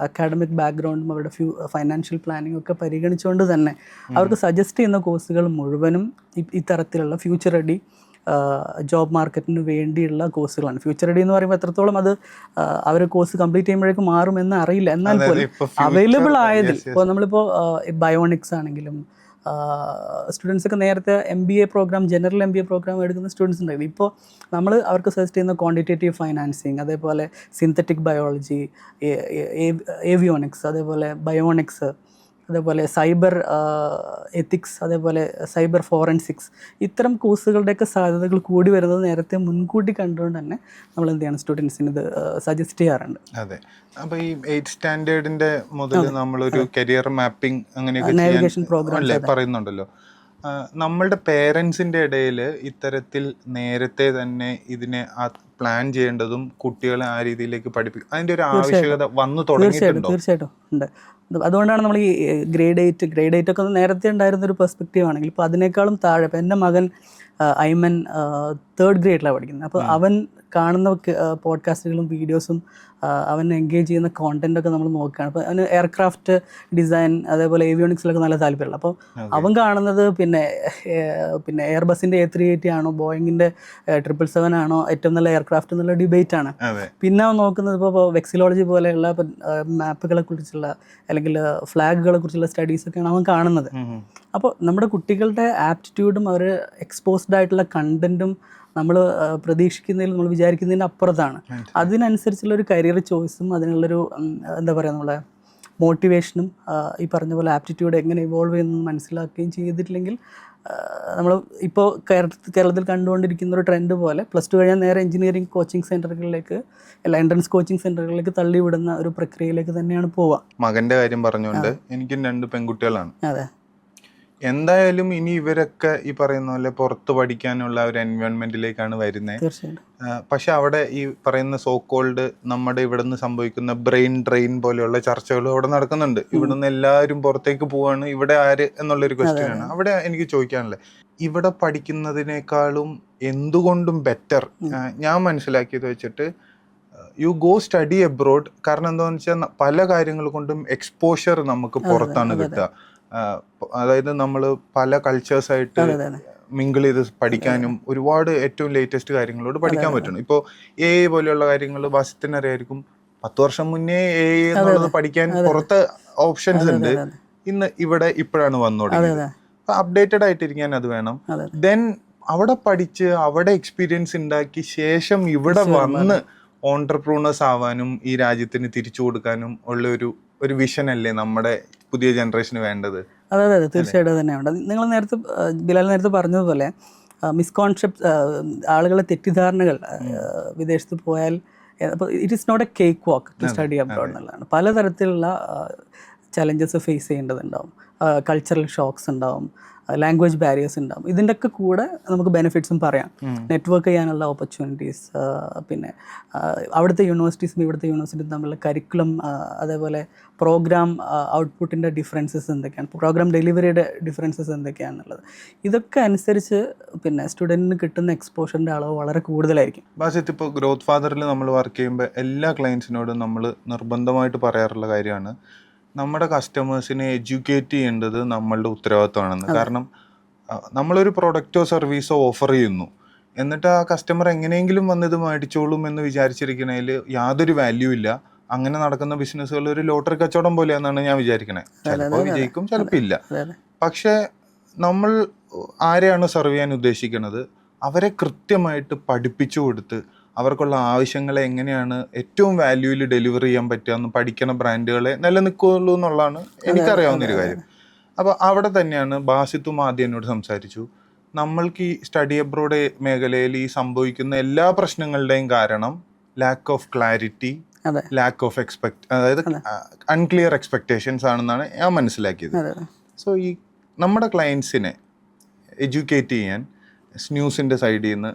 [SPEAKER 1] അക്കാഡമിക് ബാക്ക്ഗ്രൗണ്ടും അവരുടെ ഫൈനാൻഷ്യൽ പ്ലാനിങ്ങും ഒക്കെ പരിഗണിച്ചുകൊണ്ട് തന്നെ അവർക്ക് സജസ്റ്റ് ചെയ്യുന്ന കോഴ്സുകൾ മുഴുവനും ഇത്തരത്തിലുള്ള ഫ്യൂച്ചർ റെഡി ജോബ് മാർക്കറ്റിന് വേണ്ടിയുള്ള കോഴ്സുകളാണ്. ഫ്യൂച്ചർ റെഡി എന്ന് പറയുമ്പോൾ എത്രത്തോളം അത് അവർ കോഴ്സ് കംപ്ലീറ്റ് ചെയ്യുമ്പോഴേക്കും മാറുമെന്ന് അറിയില്ല. എന്നാൽ പോലും അവൈലബിൾ ആയതിൽ, ഇപ്പോൾ നമ്മളിപ്പോൾ ബയോണിക്സ് ആണെങ്കിലും സ്റ്റുഡൻസ് ഒക്കെ നേരത്തെ MBA programme, general MBA programme എടുക്കുന്ന സ്റ്റുഡൻസ് ഉണ്ടായിരുന്നു. ഇപ്പോൾ നമ്മൾ അവർക്ക് സജസ്റ്റ് ചെയ്യുന്ന ക്വാണ്ടിറ്റേറ്റീവ് ഫൈനാൻസിങ്, അതേപോലെ സിന്തറ്റിക് ബയോളജി, ഏവിയോണിക്സ്, അതേപോലെ ബയോണിക്സ്, അതേപോലെ സൈബർ എത്തിക്സ്, അതേപോലെ സൈബർ ഫോറൻസിക്സ്, ഇത്തരം കോഴ്സുകളുടെയൊക്കെ സാധ്യതകൾ കൂടി വരുന്നത് നേരത്തെ മുൻകൂട്ടി കണ്ടുകൊണ്ട് തന്നെ നമ്മൾ എന്ത് ചെയ്യണം, സ്റ്റുഡൻസിന് ഇത് സജസ്റ്റ് ചെയ്യാറുണ്ട്.
[SPEAKER 2] അതെ. അപ്പൊ ഈ 8th സ്റ്റാൻഡേർഡിന്റെ മുതൽ നമ്മളൊരു കരിയർ മാപ്പിംഗ് അങ്ങനെയൊക്കെ
[SPEAKER 1] നാവിഗേഷൻ പ്രോഗ്രാം
[SPEAKER 2] അല്ലേ പറയുന്നുണ്ടല്ലോ. നമ്മളുടെ പേരൻസിന്റെ ഇടയിൽ ഇത്തരത്തിൽ നേരത്തെ തന്നെ ഇതിനെ പ്ലാൻ ചെയ്യേണ്ടതും കുട്ടികളെ ആ രീതിയിലേക്ക് പഠിപ്പിക്കും, അതിന്റെ ഒരു ആവശ്യകത വന്നു തുടങ്ങിയിട്ടുണ്ടോ?
[SPEAKER 1] തീർച്ചയായിട്ടും ഉണ്ട്. അതുകൊണ്ടാണ് നമ്മൾ ഈ ഗ്രേഡ് 8 ഒക്കെ നേരത്തെ ഉണ്ടായിരുന്ന ഒരു പെർസ്പെക്റ്റീവ് ആണെങ്കിൽ ഇപ്പോൾ അതിനേക്കാളും താഴെ. ഇപ്പോൾ എൻ്റെ മകൻ ഐമൻ 3rd ഗ്രേഡിലാണ് പഠിക്കുന്നത്. അപ്പോൾ അവൻ കാണുന്ന പോഡ്കാസ്റ്റുകളും വീഡിയോസും അവൻ എൻഗേജ് ചെയ്യുന്ന കോണ്ടൻ്റൊക്കെ നമ്മൾ നോക്കുകയാണ്. അപ്പോൾ അവന് എയർക്രാഫ്റ്റ് ഡിസൈൻ അതേപോലെ ഏവിയോണിക്സിലൊക്കെ നല്ല താല്പര്യമുള്ള. അപ്പോൾ അവൻ കാണുന്നത് പിന്നെ എയർബസിൻ്റെ A380 ആണോ ബോയിങ്ങിൻ്റെ 777 ആണോ ഏറ്റവും നല്ല എയർക്രാഫ്റ്റ് എന്നുള്ള ഡിബേറ്റാണ്. പിന്നെ അവൻ നോക്കുന്നത് ഇപ്പോൾ വെക്സിലോളജി പോലെയുള്ള മാപ്പുകളെ കുറിച്ചുള്ള അല്ലെങ്കിൽ ഫ്ലാഗുകളെ കുറിച്ചുള്ള സ്റ്റഡീസൊക്കെയാണ് അവൻ കാണുന്നത്. അപ്പോൾ നമ്മുടെ കുട്ടികളുടെ ആപ്റ്റിറ്റ്യൂഡും അവർ എക്സ്പോസ്ഡ് ആയിട്ടുള്ള കണ്ടൻറ്റും നമ്മൾ പ്രതീക്ഷിക്കുന്നതിൽ നമ്മൾ വിചാരിക്കുന്നതിന് അപ്പുറത്താണ്. അതിനനുസരിച്ചുള്ള ഒരു കരിയർ ചോയ്സും അതിനുള്ളൊരു എന്താ പറയുക നമ്മളെ മോട്ടിവേഷനും ഈ പറഞ്ഞ പോലെ ആപ്റ്റിറ്റ്യൂഡ് എങ്ങനെ ഇവോൾവ് ചെയ്യുന്നത് മനസ്സിലാക്കുകയും ചെയ്തിട്ടില്ലെങ്കിൽ നമ്മൾ ഇപ്പോൾ കേരളത്തിൽ കണ്ടുകൊണ്ടിരിക്കുന്ന ഒരു ട്രെൻഡ് പോലെ +2 കഴിഞ്ഞാൽ നേരെ എഞ്ചിനീയറിംഗ് കോച്ചിങ് സെൻറ്ററുകളിലേക്ക് എൻട്രൻസ് കോച്ചിങ് സെൻറ്ററുകളിലേക്ക് തള്ളിവിടുന്ന ഒരു പ്രക്രിയയിലേക്ക് തന്നെയാണ് പോവുക.
[SPEAKER 2] മകൻ്റെ കാര്യം പറഞ്ഞുകൊണ്ട് എനിക്കും 2 പെൺകുട്ടികളാണ്.
[SPEAKER 1] അതെ.
[SPEAKER 2] എന്തായാലും ഇനി ഇവരൊക്കെ ഈ പറയുന്ന പോലെ പുറത്ത് പഠിക്കാനുള്ള ഒരു എൻവയോൺമെന്റിലേക്കാണ് വരുന്നത്. പക്ഷെ അവിടെ ഈ പറയുന്ന സോക്കോൾഡ് നമ്മുടെ ഇവിടെ നിന്ന് സംഭവിക്കുന്ന ബ്രെയിൻ ഡ്രെയിൻ പോലെയുള്ള ചർച്ചകളും അവിടെ നടക്കുന്നുണ്ട്. ഇവിടെ നിന്ന് എല്ലാവരും പുറത്തേക്ക് പോവാണ്, ഇവിടെ ആര് എന്നുള്ളൊരു ക്വസ്റ്റ്യൻ ആണ് അവിടെ എനിക്ക് ചോദിക്കാനുള്ളത്. ഇവിടെ പഠിക്കുന്നതിനേക്കാളും എന്തുകൊണ്ടും ബെറ്റർ ഞാൻ മനസ്സിലാക്കിയത് വെച്ചിട്ട് യു ഗോ സ്റ്റഡി എബ്രോഡ്. കാരണം എന്താണെന്ന് വെച്ചാൽ പല കാര്യങ്ങൾ കൊണ്ടും എക്സ്പോഷർ നമുക്ക് പുറത്താണ് കിട്ടുക. അതായത് നമ്മൾ പല കൾച്ചേഴ്സായിട്ട് മിങ്കിൾ ചെയ്ത് പഠിക്കാനും ഒരുപാട് ഏറ്റവും ലേറ്റസ്റ്റ് കാര്യങ്ങളോട് പഠിക്കാൻ പറ്റണം. ഇപ്പോൾ AI പോലെയുള്ള കാര്യങ്ങൾ ബാസിത്തിന് അറിയായിരിക്കും. 10 വർഷം മുന്നേ AI എന്നുള്ളത് പഠിക്കാൻ പുറത്ത് ഓപ്ഷൻസ് ഉണ്ട്. ഇന്ന് ഇവിടെ ഇപ്പോഴാണ് വന്നു തുടങ്ങിയത്. അപ്പോൾ അപ്ഡേറ്റഡ് ആയിട്ടിരിക്കാൻ അത് വേണം. ദെൻ അവിടെ പഠിച്ച് അവിടെ എക്സ്പീരിയൻസ് ഉണ്ടാക്കി ശേഷം ഇവിടെ വന്ന് ഓൺട്രപ്രൂണേഴ്സ് ആവാനും ഈ രാജ്യത്തിന് തിരിച്ചു കൊടുക്കാനും ഉള്ള ഒരു വിഷൻ അല്ലേ നമ്മുടെ പുതിയ ജനറേഷന് വേണ്ടത്?
[SPEAKER 1] അതെ, തീർച്ചയായിട്ടും തന്നെയുണ്ട്. നിങ്ങൾ ബിലാൽ നേരത്തെ പറഞ്ഞതുപോലെ മിസ്കോൺസെപ്റ്റ്, ആളുകളെ തെറ്റിദ്ധാരണകൾ വിദേശത്ത് പോയാൽ അപ്പോൾ it is not a cake walk to study abroad എന്നുള്ളതാണ്. പലതരത്തിലുള്ള ചലഞ്ചസ് ഫേസ് ചെയ്യേണ്ടതുണ്ടാവും, കൾച്ചറൽ ഷോക്സ് ഉണ്ടാവും, ലാംഗ്വേജ് ബാരിയേഴ്സ് ഉണ്ടാവും. ഇതിൻ്റെയൊക്കെ കൂടെ നമുക്ക് ബെനിഫിറ്റ്സും പറയാം. നെറ്റ്വർക്ക് ചെയ്യാനുള്ള ഓപ്പർച്യൂണിറ്റീസ്, പിന്നെ അവിടുത്തെ യൂണിവേഴ്സിറ്റീസും ഇവിടുത്തെ യൂണിവേഴ്സിറ്റിയും തമ്മിലുള്ള കരിക്കുലം, അതേപോലെ പ്രോഗ്രാം ഔട്ട്പുട്ടിൻ്റെ ഡിഫറൻസസ് എന്തൊക്കെയാണ്, പ്രോഗ്രാം ഡെലിവറിയുടെ ഡിഫറൻസസ് എന്തൊക്കെയാണെന്നുള്ളത്. ഇതൊക്കെ അനുസരിച്ച് പിന്നെ സ്റ്റുഡൻറ്റിന് കിട്ടുന്ന എക്സ്പോഷറിൻ്റെ അളവ് വളരെ കൂടുതലായിരിക്കും.
[SPEAKER 2] ബാസിത്ത്, ഇപ്പോൾ ഗ്രോത്ത് ഫാദറിൽ നമ്മൾ വർക്ക് ചെയ്യുമ്പോൾ എല്ലാ ക്ലയൻസിനോടും നമ്മൾ നിർബന്ധമായിട്ട് പറയാറുള്ള കാര്യമാണ് നമ്മുടെ കസ്റ്റമേഴ്സിനെ എഡ്യൂക്കേറ്റ് ചെയ്യേണ്ടത് നമ്മളുടെ ഉത്തരവാദിത്തമാണെന്ന്. കാരണം നമ്മളൊരു പ്രൊഡക്റ്റോ സർവീസോ ഓഫർ ചെയ്യുന്നു, എന്നിട്ട് ആ കസ്റ്റമർ എങ്ങനെയെങ്കിലും വന്നത് മേടിച്ചോളും എന്ന് വിചാരിച്ചിരിക്കണതിൽ യാതൊരു വാല്യൂ ഇല്ല. അങ്ങനെ നടക്കുന്ന ബിസിനസ്സുകൾ ഒരു ലോട്ടറി കച്ചവടം പോലെയാണെന്നാണ് ഞാൻ വിചാരിക്കണേ. ചിലപ്പോൾ വിജയിക്കും, ചിലപ്പോൾ ഇല്ല. പക്ഷേ നമ്മൾ ആരെയാണ് സെർവ് ചെയ്യാൻ ഉദ്ദേശിക്കുന്നത് അവരെ കൃത്യമായിട്ട് പഠിപ്പിച്ചു കൊടുത്ത് അവർക്കുള്ള ആവശ്യങ്ങളെ എങ്ങനെയാണ് ഏറ്റവും വാല്യൂവിൽ ഡെലിവർ ചെയ്യാൻ പറ്റുക എന്ന് പഠിക്കണ ബ്രാൻഡുകളെ നിലനിൽക്കുള്ളൂ എന്നുള്ളതാണ് എനിക്കറിയാവുന്നൊരു കാര്യം. അപ്പോൾ അവിടെ തന്നെയാണ് ബാസിത്തും ആദ്യം എന്നോട് സംസാരിച്ചു, നമ്മൾക്ക് ഈ സ്റ്റഡി അബ്രോഡ് മേഖലയിൽ ഈ സംഭവിക്കുന്ന എല്ലാ പ്രശ്നങ്ങളുടെയും കാരണം lack of clarity, lack of അതായത് അൺക്ലിയർ എക്സ്പെക്ടേഷൻസ് ആണെന്നാണ് ഞാൻ മനസ്സിലാക്കിയത്. സോ ഈ നമ്മുടെ ക്ലയൻസിനെ എഡ്യൂക്കേറ്റ് ചെയ്യാൻ സ്ന്യൂസിൻ്റെ സൈഡിൽ നിന്ന്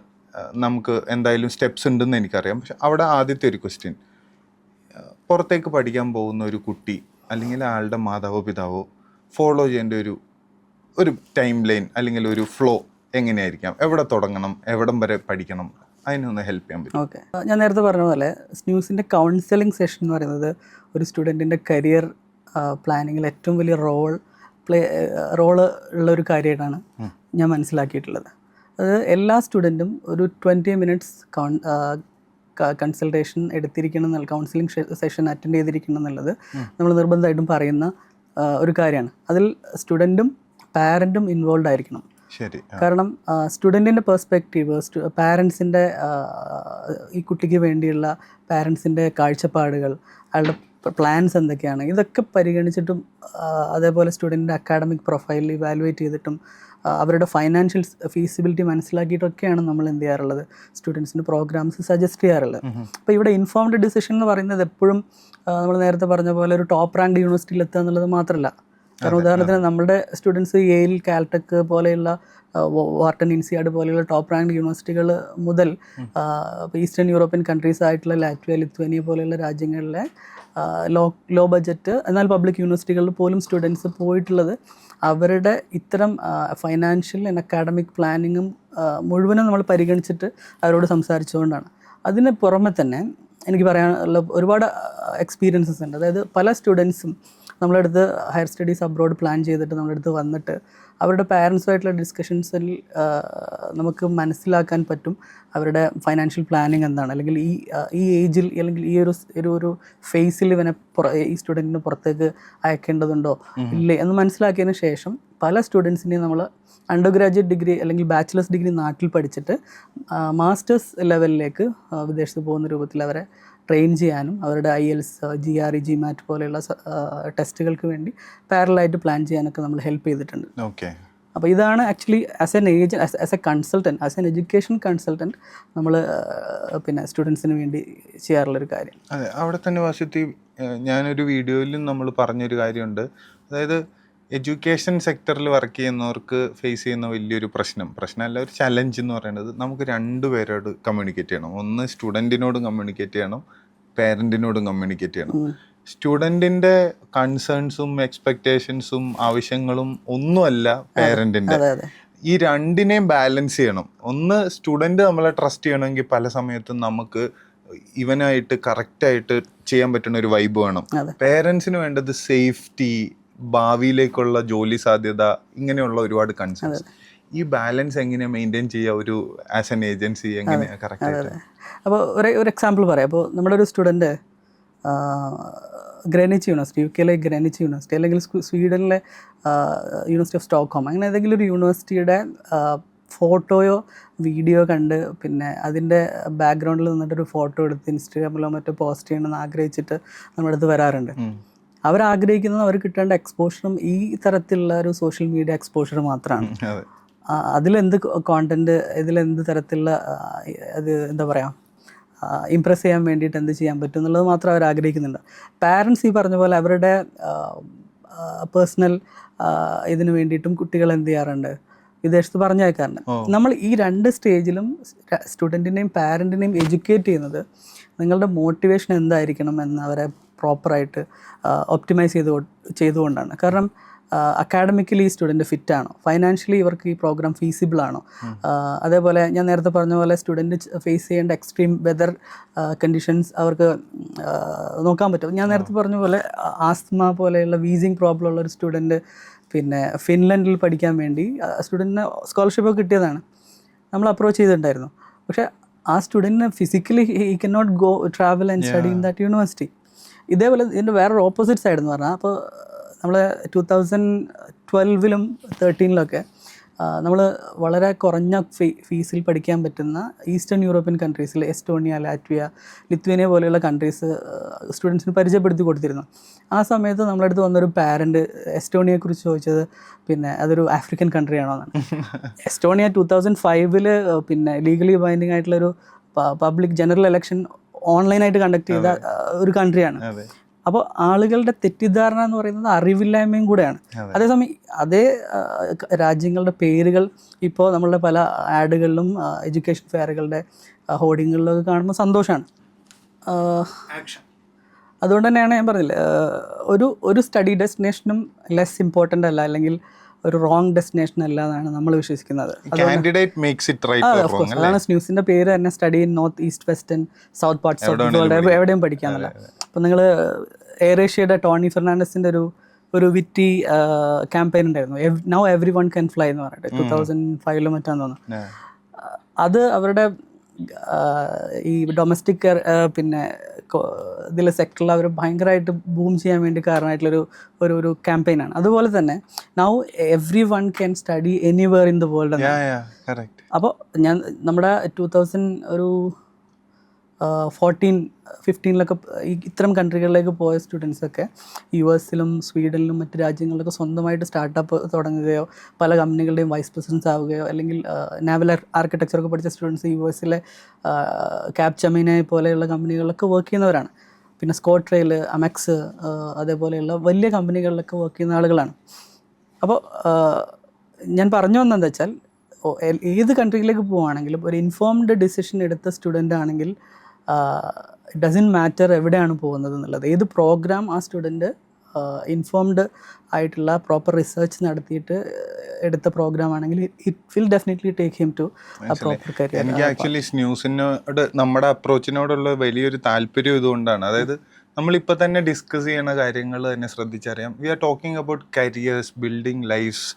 [SPEAKER 2] നമുക്ക് എന്തായാലും സ്റ്റെപ്സ് ഉണ്ടെന്ന് എനിക്കറിയാം. പക്ഷെ അവിടെ ആദ്യത്തെ ഒരു ക്വസ്റ്റ്യൻ, പുറത്തേക്ക് പഠിക്കാൻ പോകുന്ന ഒരു കുട്ടി അല്ലെങ്കിൽ ആളുടെ മാതാവോ പിതാവോ ഫോളോ ചെയ്യേണ്ട ഒരു ടൈം ലൈൻ അല്ലെങ്കിൽ ഒരു ഫ്ലോ എങ്ങനെയായിരിക്കാം? എവിടെ തുടങ്ങണം, എവിടം വരെ പഠിക്കണം? അതിനൊന്ന് ഹെൽപ്പ് ചെയ്യാൻ പറ്റും.
[SPEAKER 1] ഓക്കെ, ഞാൻ നേരത്തെ പറഞ്ഞ പോലെ സ്ന്യൂസിൻ്റെ കൗൺസിലിംഗ് സെഷൻ എന്ന് പറയുന്നത് ഒരു സ്റ്റുഡൻറ്റിൻ്റെ കരിയർ പ്ലാനിങ്ങിൽ ഏറ്റവും വലിയ റോള് ഉള്ളൊരു കാര്യമായിട്ടാണ് ഞാൻ മനസ്സിലാക്കിയിട്ടുള്ളത്. അത് എല്ലാ സ്റ്റുഡൻറ്റും ഒരു 20 minutes കൺസൾട്ടേഷൻ എടുത്തിരിക്കണം എന്നുള്ള, കൗൺസിലിംഗ് സെഷൻ അറ്റൻഡ് ചെയ്തിരിക്കണം എന്നുള്ളത് നമ്മൾ നിർബന്ധമായിട്ടും പറയുന്ന ഒരു കാര്യമാണ്. അതിൽ സ്റ്റുഡൻറ്റും പാരൻറ്റും ഇൻവോൾവ് ആയിരിക്കണം. കാരണം സ്റ്റുഡൻറ്റിൻ്റെ പെർസ്പെക്റ്റീവ്, പാരൻസിൻ്റെ ഈ കുട്ടിക്ക് വേണ്ടിയുള്ള പാരൻസിൻ്റെ കാഴ്ചപ്പാടുകൾ, അയാളുടെ പ്ലാൻസ് എന്തൊക്കെയാണ്, ഇതൊക്കെ പരിഗണിച്ചിട്ടും അതേപോലെ സ്റ്റുഡൻറ്റിൻ്റെ അക്കാഡമിക് പ്രൊഫൈൽ ഇവാലുവേറ്റ് ചെയ്തിട്ടും അവരുടെ ഫൈനാൻഷ്യൽ ഫീസിബിലിറ്റി മനസ്സിലാക്കിയിട്ടൊക്കെയാണ് നമ്മൾ എന്ത് ചെയ്യാറുള്ളത്, സ്റ്റുഡൻസിന് പ്രോഗ്രാംസ് സജസ്റ്റ് ചെയ്യാറുള്ളത്. അപ്പോൾ ഇവിടെ ഇൻഫോംഡ് ഡിസിഷൻ എന്ന് പറയുന്നത് എപ്പോഴും നമ്മൾ നേരത്തെ പറഞ്ഞ പോലെ ഒരു ടോപ്പ് റാങ്ക് യൂണിവേഴ്സിറ്റിയിൽ എത്തുക എന്നുള്ളത് മാത്രമല്ല. കാരണം ഉദാഹരണത്തിന് നമ്മുടെ സ്റ്റുഡൻസ് യെയിൽ, കാൽടെക് പോലെയുള്ള വാർട്ടൺ, ഇൻസിയാഡ് പോലെയുള്ള ടോപ്പ് റാങ്ക് യൂണിവേഴ്സിറ്റികൾ മുതൽ ഈസ്റ്റേൺ യൂറോപ്യൻ കൺട്രീസ് ആയിട്ടുള്ള ലാറ്റ്വിയ, ലിത്വേനിയ പോലെയുള്ള രാജ്യങ്ങളിലെ ലോ ബഡ്ജറ്റ് എന്നാൽ പബ്ലിക് യൂണിവേഴ്സിറ്റികളിൽ പോലും സ്റ്റുഡൻസ് പോയിട്ടുള്ളത് അവരുടെ ഇത്തരം ഫൈനാൻഷ്യൽ ആൻഡ് അക്കാഡമിക് പ്ലാനിങ്ങും മുഴുവനും നമ്മൾ പരിഗണിച്ചിട്ട് അവരോട് സംസാരിച്ചുകൊണ്ടാണ്. അതിന് പുറമെ തന്നെ എനിക്ക് പറയാനുള്ള ഒരുപാട് എക്സ്പീരിയൻസസ് ഉണ്ട്. അതായത് പല സ്റ്റുഡൻസും നമ്മളടുത്ത് ഹയർ സ്റ്റഡീസ് അബ്രോഡ് പ്ലാൻ ചെയ്തിട്ട് നമ്മളടുത്ത് വന്നിട്ട് അവരുടെ പാരൻസുമായിട്ടുള്ള ഡിസ്കഷൻസിൽ നമുക്ക് മനസ്സിലാക്കാൻ പറ്റും അവരുടെ ഫൈനാൻഷ്യൽ പ്ലാനിങ് എന്താണ്, അല്ലെങ്കിൽ ഈ ഏജിൽ അല്ലെങ്കിൽ ഈ ഒരു ഫേസിൽ ഇവനെ ഈ സ്റ്റുഡൻറ്റിന് പുറത്തേക്ക് അയക്കേണ്ടതുണ്ടോ ഇല്ലേ എന്ന് മനസ്സിലാക്കിയതിന് ശേഷം പല സ്റ്റുഡൻസിനെയും നമ്മൾ അണ്ടർ ഗ്രാജുവേറ്റ് ഡിഗ്രി അല്ലെങ്കിൽ ബാച്ചിലേഴ്സ് ഡിഗ്രി നാട്ടിൽ പഠിച്ചിട്ട് മാസ്റ്റേഴ്സ് ലെവലിലേക്ക് വിദേശത്ത് പോകുന്ന രൂപത്തിൽ അവരെ ട്രെയിൻ ചെയ്യാനും അവരുടെ IELTS, GRE, GMAT പോലെയുള്ള ടെസ്റ്റുകൾക്ക് വേണ്ടി പാരലായിട്ട് പ്ലാൻ ചെയ്യാനൊക്കെ നമ്മൾ ഹെൽപ്പ് ചെയ്തിട്ടുണ്ട്.
[SPEAKER 2] ഓക്കെ.
[SPEAKER 1] അപ്പോൾ ഇതാണ് actually as an agent, as A consultant, as an education consultant നമ്മൾ പിന്നെ സ്റ്റുഡൻസിന് വേണ്ടി ചെയ്യാറുള്ളൊരു കാര്യം.
[SPEAKER 2] അതെ, അവിടെ തന്നെ വാസുത്തി ഞാനൊരു വീഡിയോയിലും നമ്മൾ പറഞ്ഞൊരു കാര്യമുണ്ട്. അതായത് എഡ്യൂക്കേഷൻ സെക്ടറിൽ വർക്ക് ചെയ്യുന്നവർക്ക് ഫേസ് ചെയ്യുന്ന വലിയൊരു പ്രശ്നമല്ല, ഒരു ചലഞ്ച് എന്ന് പറയുന്നത് നമുക്ക് രണ്ടുപേരോട് കമ്മ്യൂണിക്കേറ്റ് ചെയ്യണം. ഒന്ന് സ്റ്റുഡൻറ്റിനോടും കമ്മ്യൂണിക്കേറ്റ് ചെയ്യണം, പേരൻറ്റിനോടും കമ്മ്യൂണിക്കേറ്റ് ചെയ്യണം. സ്റ്റുഡൻറ്റിൻ്റെ കൺസേൺസും എക്സ്പെക്റ്റേഷൻസും ആവശ്യങ്ങളും ഒന്നുമല്ല പേരൻറ്റിൻ്റെ. ഈ രണ്ടിനെയും ബാലൻസ് ചെയ്യണം. ഒന്ന്, സ്റ്റുഡൻറ്റ് നമ്മളെ ട്രസ്റ്റ് ചെയ്യണമെങ്കിൽ പല സമയത്തും നമുക്ക് ഇവനായിട്ട് കറക്റ്റായിട്ട് ചെയ്യാൻ പറ്റുന്ന ഒരു വൈബ് വേണം. പേരൻസിന് വേണ്ടത് സേഫ്റ്റി, ഭാവിയിലേക്കുള്ള ജോലി സാധ്യത, ഇങ്ങനെയുള്ള ഒരുപാട് കൺസേൺസ്. ഈ ബാലൻസ് എങ്ങനെയാണ് മെയിൻറ്റെയിൻ ചെയ്യുക ഒരു ആസ് എൻ ഏജൻസി, എങ്ങനെയാണ് കറക്റ്റായിട്ട്?
[SPEAKER 1] അപ്പോൾ ഒരു എക്സാമ്പിൾ പറയാം. അപ്പോൾ നമ്മുടെ ഒരു സ്റ്റുഡൻറ്റ് ഗ്രെനിച്ച് യൂണിവേഴ്സിറ്റി, UK ഗ്രെനിച്ച് യൂണിവേഴ്സിറ്റി അല്ലെങ്കിൽ സ്വീഡനിലെ യൂണിവേഴ്സിറ്റി ഓഫ് സ്റ്റോക്ക്ഹോം, അങ്ങനെ ഏതെങ്കിലും ഒരു യൂണിവേഴ്സിറ്റിയുടെ ഫോട്ടോയോ വീഡിയോ കണ്ട് പിന്നെ അതിൻ്റെ ബാക്ക്ഗ്രൗണ്ടിൽ നിന്നിട്ടൊരു ഫോട്ടോ എടുത്ത് ഇൻസ്റ്റാഗ്രാമിലോ മറ്റോ പോസ്റ്റ് ചെയ്യണമെന്ന് ആഗ്രഹിച്ചിട്ട് നമ്മുടെ അടുത്ത് വരാറുണ്ട്. അവരാഗ്രഹിക്കുന്നത് അവർ കിട്ടേണ്ട എക്സ്പോഷറും ഈ തരത്തിലുള്ള ഒരു സോഷ്യൽ മീഡിയ എക്സ്പോഷർ മാത്രമാണ്. അതിലെന്ത് കോണ്ടൻറ്റ്, ഇതിലെന്ത് തരത്തിലുള്ള അത് എന്താ പറയുക, ഇമ്പ്രസ് ചെയ്യാൻ വേണ്ടിയിട്ട് എന്ത് ചെയ്യാൻ പറ്റും എന്നുള്ളത് മാത്രം അവർ ആഗ്രഹിക്കുന്നുണ്ട്. പാരൻസ് ഈ പറഞ്ഞ പോലെ അവരുടെ പേഴ്സണൽ ഇതിന് വേണ്ടിയിട്ടും കുട്ടികൾ എന്ത് ചെയ്യാറുണ്ട്, വിദേശത്ത് പറഞ്ഞയക്കാറുണ്ട്. നമ്മൾ ഈ രണ്ട് സ്റ്റേജിലും സ്റ്റുഡൻറ്റിനെയും പാരൻറ്റിനെയും എഡ്യൂക്കേറ്റ് ചെയ്യുന്നത് നിങ്ങളുടെ മോട്ടിവേഷൻ എന്തായിരിക്കണം എന്ന് അവരെ പ്രോപ്പറായിട്ട് ഒപ്റ്റിമൈസ് ചെയ്തുകൊണ്ടാണ്. കാരണം അക്കാഡമിക്കലി സ്റ്റുഡൻറ്റ് ഫിറ്റാണോ, ഫൈനാൻഷ്യലി ഇവർക്ക് ഈ പ്രോഗ്രാം ഫീസിബിൾ ആണോ, അതേപോലെ ഞാൻ നേരത്തെ പറഞ്ഞ പോലെ സ്റ്റുഡൻറ്റ് ഫേസ് ചെയ്യേണ്ട എക്സ്ട്രീം വെതർ കണ്ടീഷൻസ് അവർക്ക് നോക്കാൻ പറ്റും. ഞാൻ നേരത്തെ പറഞ്ഞ പോലെ ആസ്മ പോലെയുള്ള വീസിങ് പ്രോബ്ലം ഉള്ള ഒരു സ്റ്റുഡൻറ്റ് പിന്നെ ഫിൻലൻഡിൽ പഠിക്കാൻ വേണ്ടി സ്റ്റുഡൻറ്റിന് സ്കോളർഷിപ്പൊക്കെ കിട്ടിയതാണ്, നമ്മൾ അപ്രോച്ച് ചെയ്തിട്ടുണ്ടായിരുന്നു. പക്ഷേ ആ സ്റ്റുഡൻറ്റിന് physically he can not go travel and study in that university. ഇതേപോലെ ഇതിൻ്റെ വേറൊരു ഓപ്പോസിറ്റ് സൈഡ് എന്ന് പറഞ്ഞാൽ, അപ്പോൾ നമ്മൾ 2012-ലും 2013-ലൊക്കെ നമ്മൾ വളരെ കുറഞ്ഞ ഫീസിൽ പഠിക്കാൻ പറ്റുന്ന ഈസ്റ്റേൺ യൂറോപ്യൻ കൺട്രീസിൽ എസ്റ്റോണിയ, ലാറ്റ്വിയ, ലിത്വേനിയ പോലെയുള്ള കൺട്രീസ് സ്റ്റുഡൻസിന് പരിചയപ്പെടുത്തി കൊടുത്തിരുന്നു. ആ സമയത്ത് നമ്മുടെ അടുത്ത് വന്നൊരു പാരൻറ്റ് എസ്റ്റോണിയയെക്കുറിച്ച് ചോദിച്ചത് പിന്നെ അതൊരു ആഫ്രിക്കൻ കൺട്രി ആണോ എന്നാണ്. എസ്റ്റോണിയ 2005-ൽ പിന്നെ ലീഗലി ബൈൻഡിങ് ആയിട്ടുള്ളൊരു പബ്ലിക് ജനറൽ ഇലക്ഷൻ ഓൺലൈനായിട്ട് കണ്ടക്ട് ചെയ്ത ഒരു കൺട്രിയാണ്. അപ്പോൾ ആളുകളുടെ തെറ്റിദ്ധാരണ എന്ന് പറയുന്നത് അറിവില്ലായ്മയും കൂടെയാണ്. അതേസമയം അതേ രാജ്യങ്ങളുടെ പേരുകൾ ഇപ്പോൾ നമ്മളുടെ പല ആഡുകളിലും എഡ്യൂക്കേഷൻ ഫെയറുകളുടെ ഹോർഡിങ്ങുകളിലൊക്കെ കാണുമ്പോൾ സന്തോഷമാണ്. അതുകൊണ്ട് തന്നെയാണ് ഞാൻ പറഞ്ഞില്ലേ, ഒരു സ്റ്റഡി ഡെസ്റ്റിനേഷനും ലെസ് ഇമ്പോർട്ടൻ്റ് അല്ല, അല്ലെങ്കിൽ ഒരു റോങ് ഡെസ്റ്റിനേഷൻ അല്ല എന്നാണ് നമ്മൾ വിശ്വസിക്കുന്നത്. അതാണ് സ്ന്യൂസിൻ്റെ പേര് തന്നെ, study in north east western south parts of the world, എവിടെയും പഠിക്കാമെന്നല്ല. അപ്പോൾ നിങ്ങൾ എയർ ഏഷ്യയുടെ ടോണി ഫെർണാണ്ടസിൻ്റെ ഒരു വിറ്റി ക്യാമ്പയിൻ ഉണ്ടായിരുന്നു, now every one can fly എന്ന് പറഞ്ഞിട്ട് 2005-ലും മറ്റാന്ന് തോന്നുന്നു. അത് അവരുടെ ഈ ഡൊമസ്റ്റിക് പിന്നെ ഇതിലെ സെക്ടറിൽ അവർ ഭയങ്കരമായിട്ട് ബൂം ചെയ്യാൻ വേണ്ടി കാരണമായിട്ടുള്ളൊരു ഒരു ക്യാമ്പയിനാണ്. അതുപോലെ തന്നെ now every one can study anywhere in the world. അപ്പോൾ ഞാൻ നമ്മുടെ 2000 ഒരു 14-15 ഇത്തരം കൺട്രികളിലേക്ക് പോയ സ്റ്റുഡൻസൊക്കെ US-ലും സ്വീഡനിലും മറ്റ് രാജ്യങ്ങളിലൊക്കെ സ്വന്തമായിട്ട് സ്റ്റാർട്ടപ്പ് തുടങ്ങുകയോ പല കമ്പനികളുടെയും വൈസ് പ്രസിഡൻസ് ആവുകയോ അല്ലെങ്കിൽ നാവൽ ആർക്കിടെക്ചറൊക്കെ പഠിച്ച സ്റ്റുഡൻസ് US-ലെ ക്യാപ്ചമിനെ പോലെയുള്ള കമ്പനികളിലൊക്കെ വർക്ക് ചെയ്യുന്നവരാണ്. പിന്നെ സ്കോട്ട് റെയിൽ, അമെക്സ് അതേപോലെയുള്ള വലിയ കമ്പനികളിലൊക്കെ വർക്ക് ചെയ്യുന്ന ആളുകളാണ്. അപ്പോൾ ഞാൻ പറഞ്ഞു വന്നതെന്താ വെച്ചാൽ ഏത് കൺട്രിയിലേക്ക് പോവുകയാണെങ്കിലും ഒരു ഇൻഫോംഡ് ഡിസിഷൻ എടുത്ത സ്റ്റുഡൻ്റ് ആണെങ്കിൽ ഇറ്റ് ഡസൻറ്റ് മാറ്റർ എവിടെയാണ് പോകുന്നത് എന്നുള്ളത്. ഏത് പ്രോഗ്രാം ആ സ്റ്റുഡൻറ്റ് ഇൻഫോംഡ് ആയിട്ടുള്ള പ്രോപ്പർ റിസർച്ച് നടത്തിയിട്ട് എടുത്ത പ്രോഗ്രാം ആണെങ്കിൽ it will definitely take him to a proper career.
[SPEAKER 2] എനിക്ക് ആക്ച്വലി സ്ന്യൂസിനോട് നമ്മുടെ അപ്രോച്ചിനോടുള്ള വലിയൊരു താല്പര്യം ഇതുകൊണ്ടാണ്. അതായത് നമ്മളിപ്പോൾ തന്നെ ഡിസ്കസ് ചെയ്യുന്ന കാര്യങ്ങൾ തന്നെ ശ്രദ്ധിച്ചറിയാം. We are talking about careers, building lifes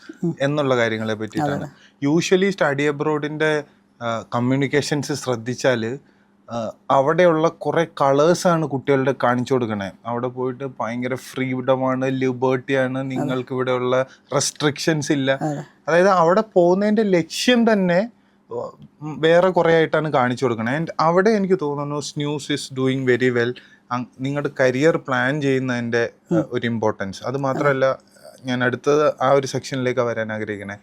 [SPEAKER 2] എന്നുള്ള കാര്യങ്ങളെ പറ്റിയിട്ടാണ്. യൂഷ്വലി സ്റ്റഡി അബ്രോഡിൻ്റെ കമ്മ്യൂണിക്കേഷൻസ് ശ്രദ്ധിച്ചാൽ അവിടെയുള്ള കുറേ കളേഴ്സാണ് കുട്ടികളുടെ കാണിച്ചു കൊടുക്കണേ. അവിടെ പോയിട്ട് ഭയങ്കര ഫ്രീഡമാണ്, ലിബർട്ടിയാണ്, നിങ്ങൾക്ക് ഇവിടെയുള്ള റെസ്ട്രിക്ഷൻസ് ഇല്ല. അതായത് അവിടെ പോകുന്നതിൻ്റെ ലക്ഷ്യം തന്നെ വേറെ കുറേ ആയിട്ടാണ് കാണിച്ചു കൊടുക്കണേ. ആൻഡ് അവിടെ എനിക്ക് തോന്നുന്നു സ്ന്യൂസ് ഇസ് ഡൂയിങ് വെരി വെൽ. നിങ്ങളുടെ കരിയർ പ്ലാൻ ചെയ്യുന്നതിൻ്റെ ഒരു ഇമ്പോർട്ടൻസ്. അത് മാത്രമല്ല, ഞാൻ അടുത്തത് ആ ഒരു സെക്ഷനിലേക്ക് വരാൻ ആഗ്രഹിക്കണേ.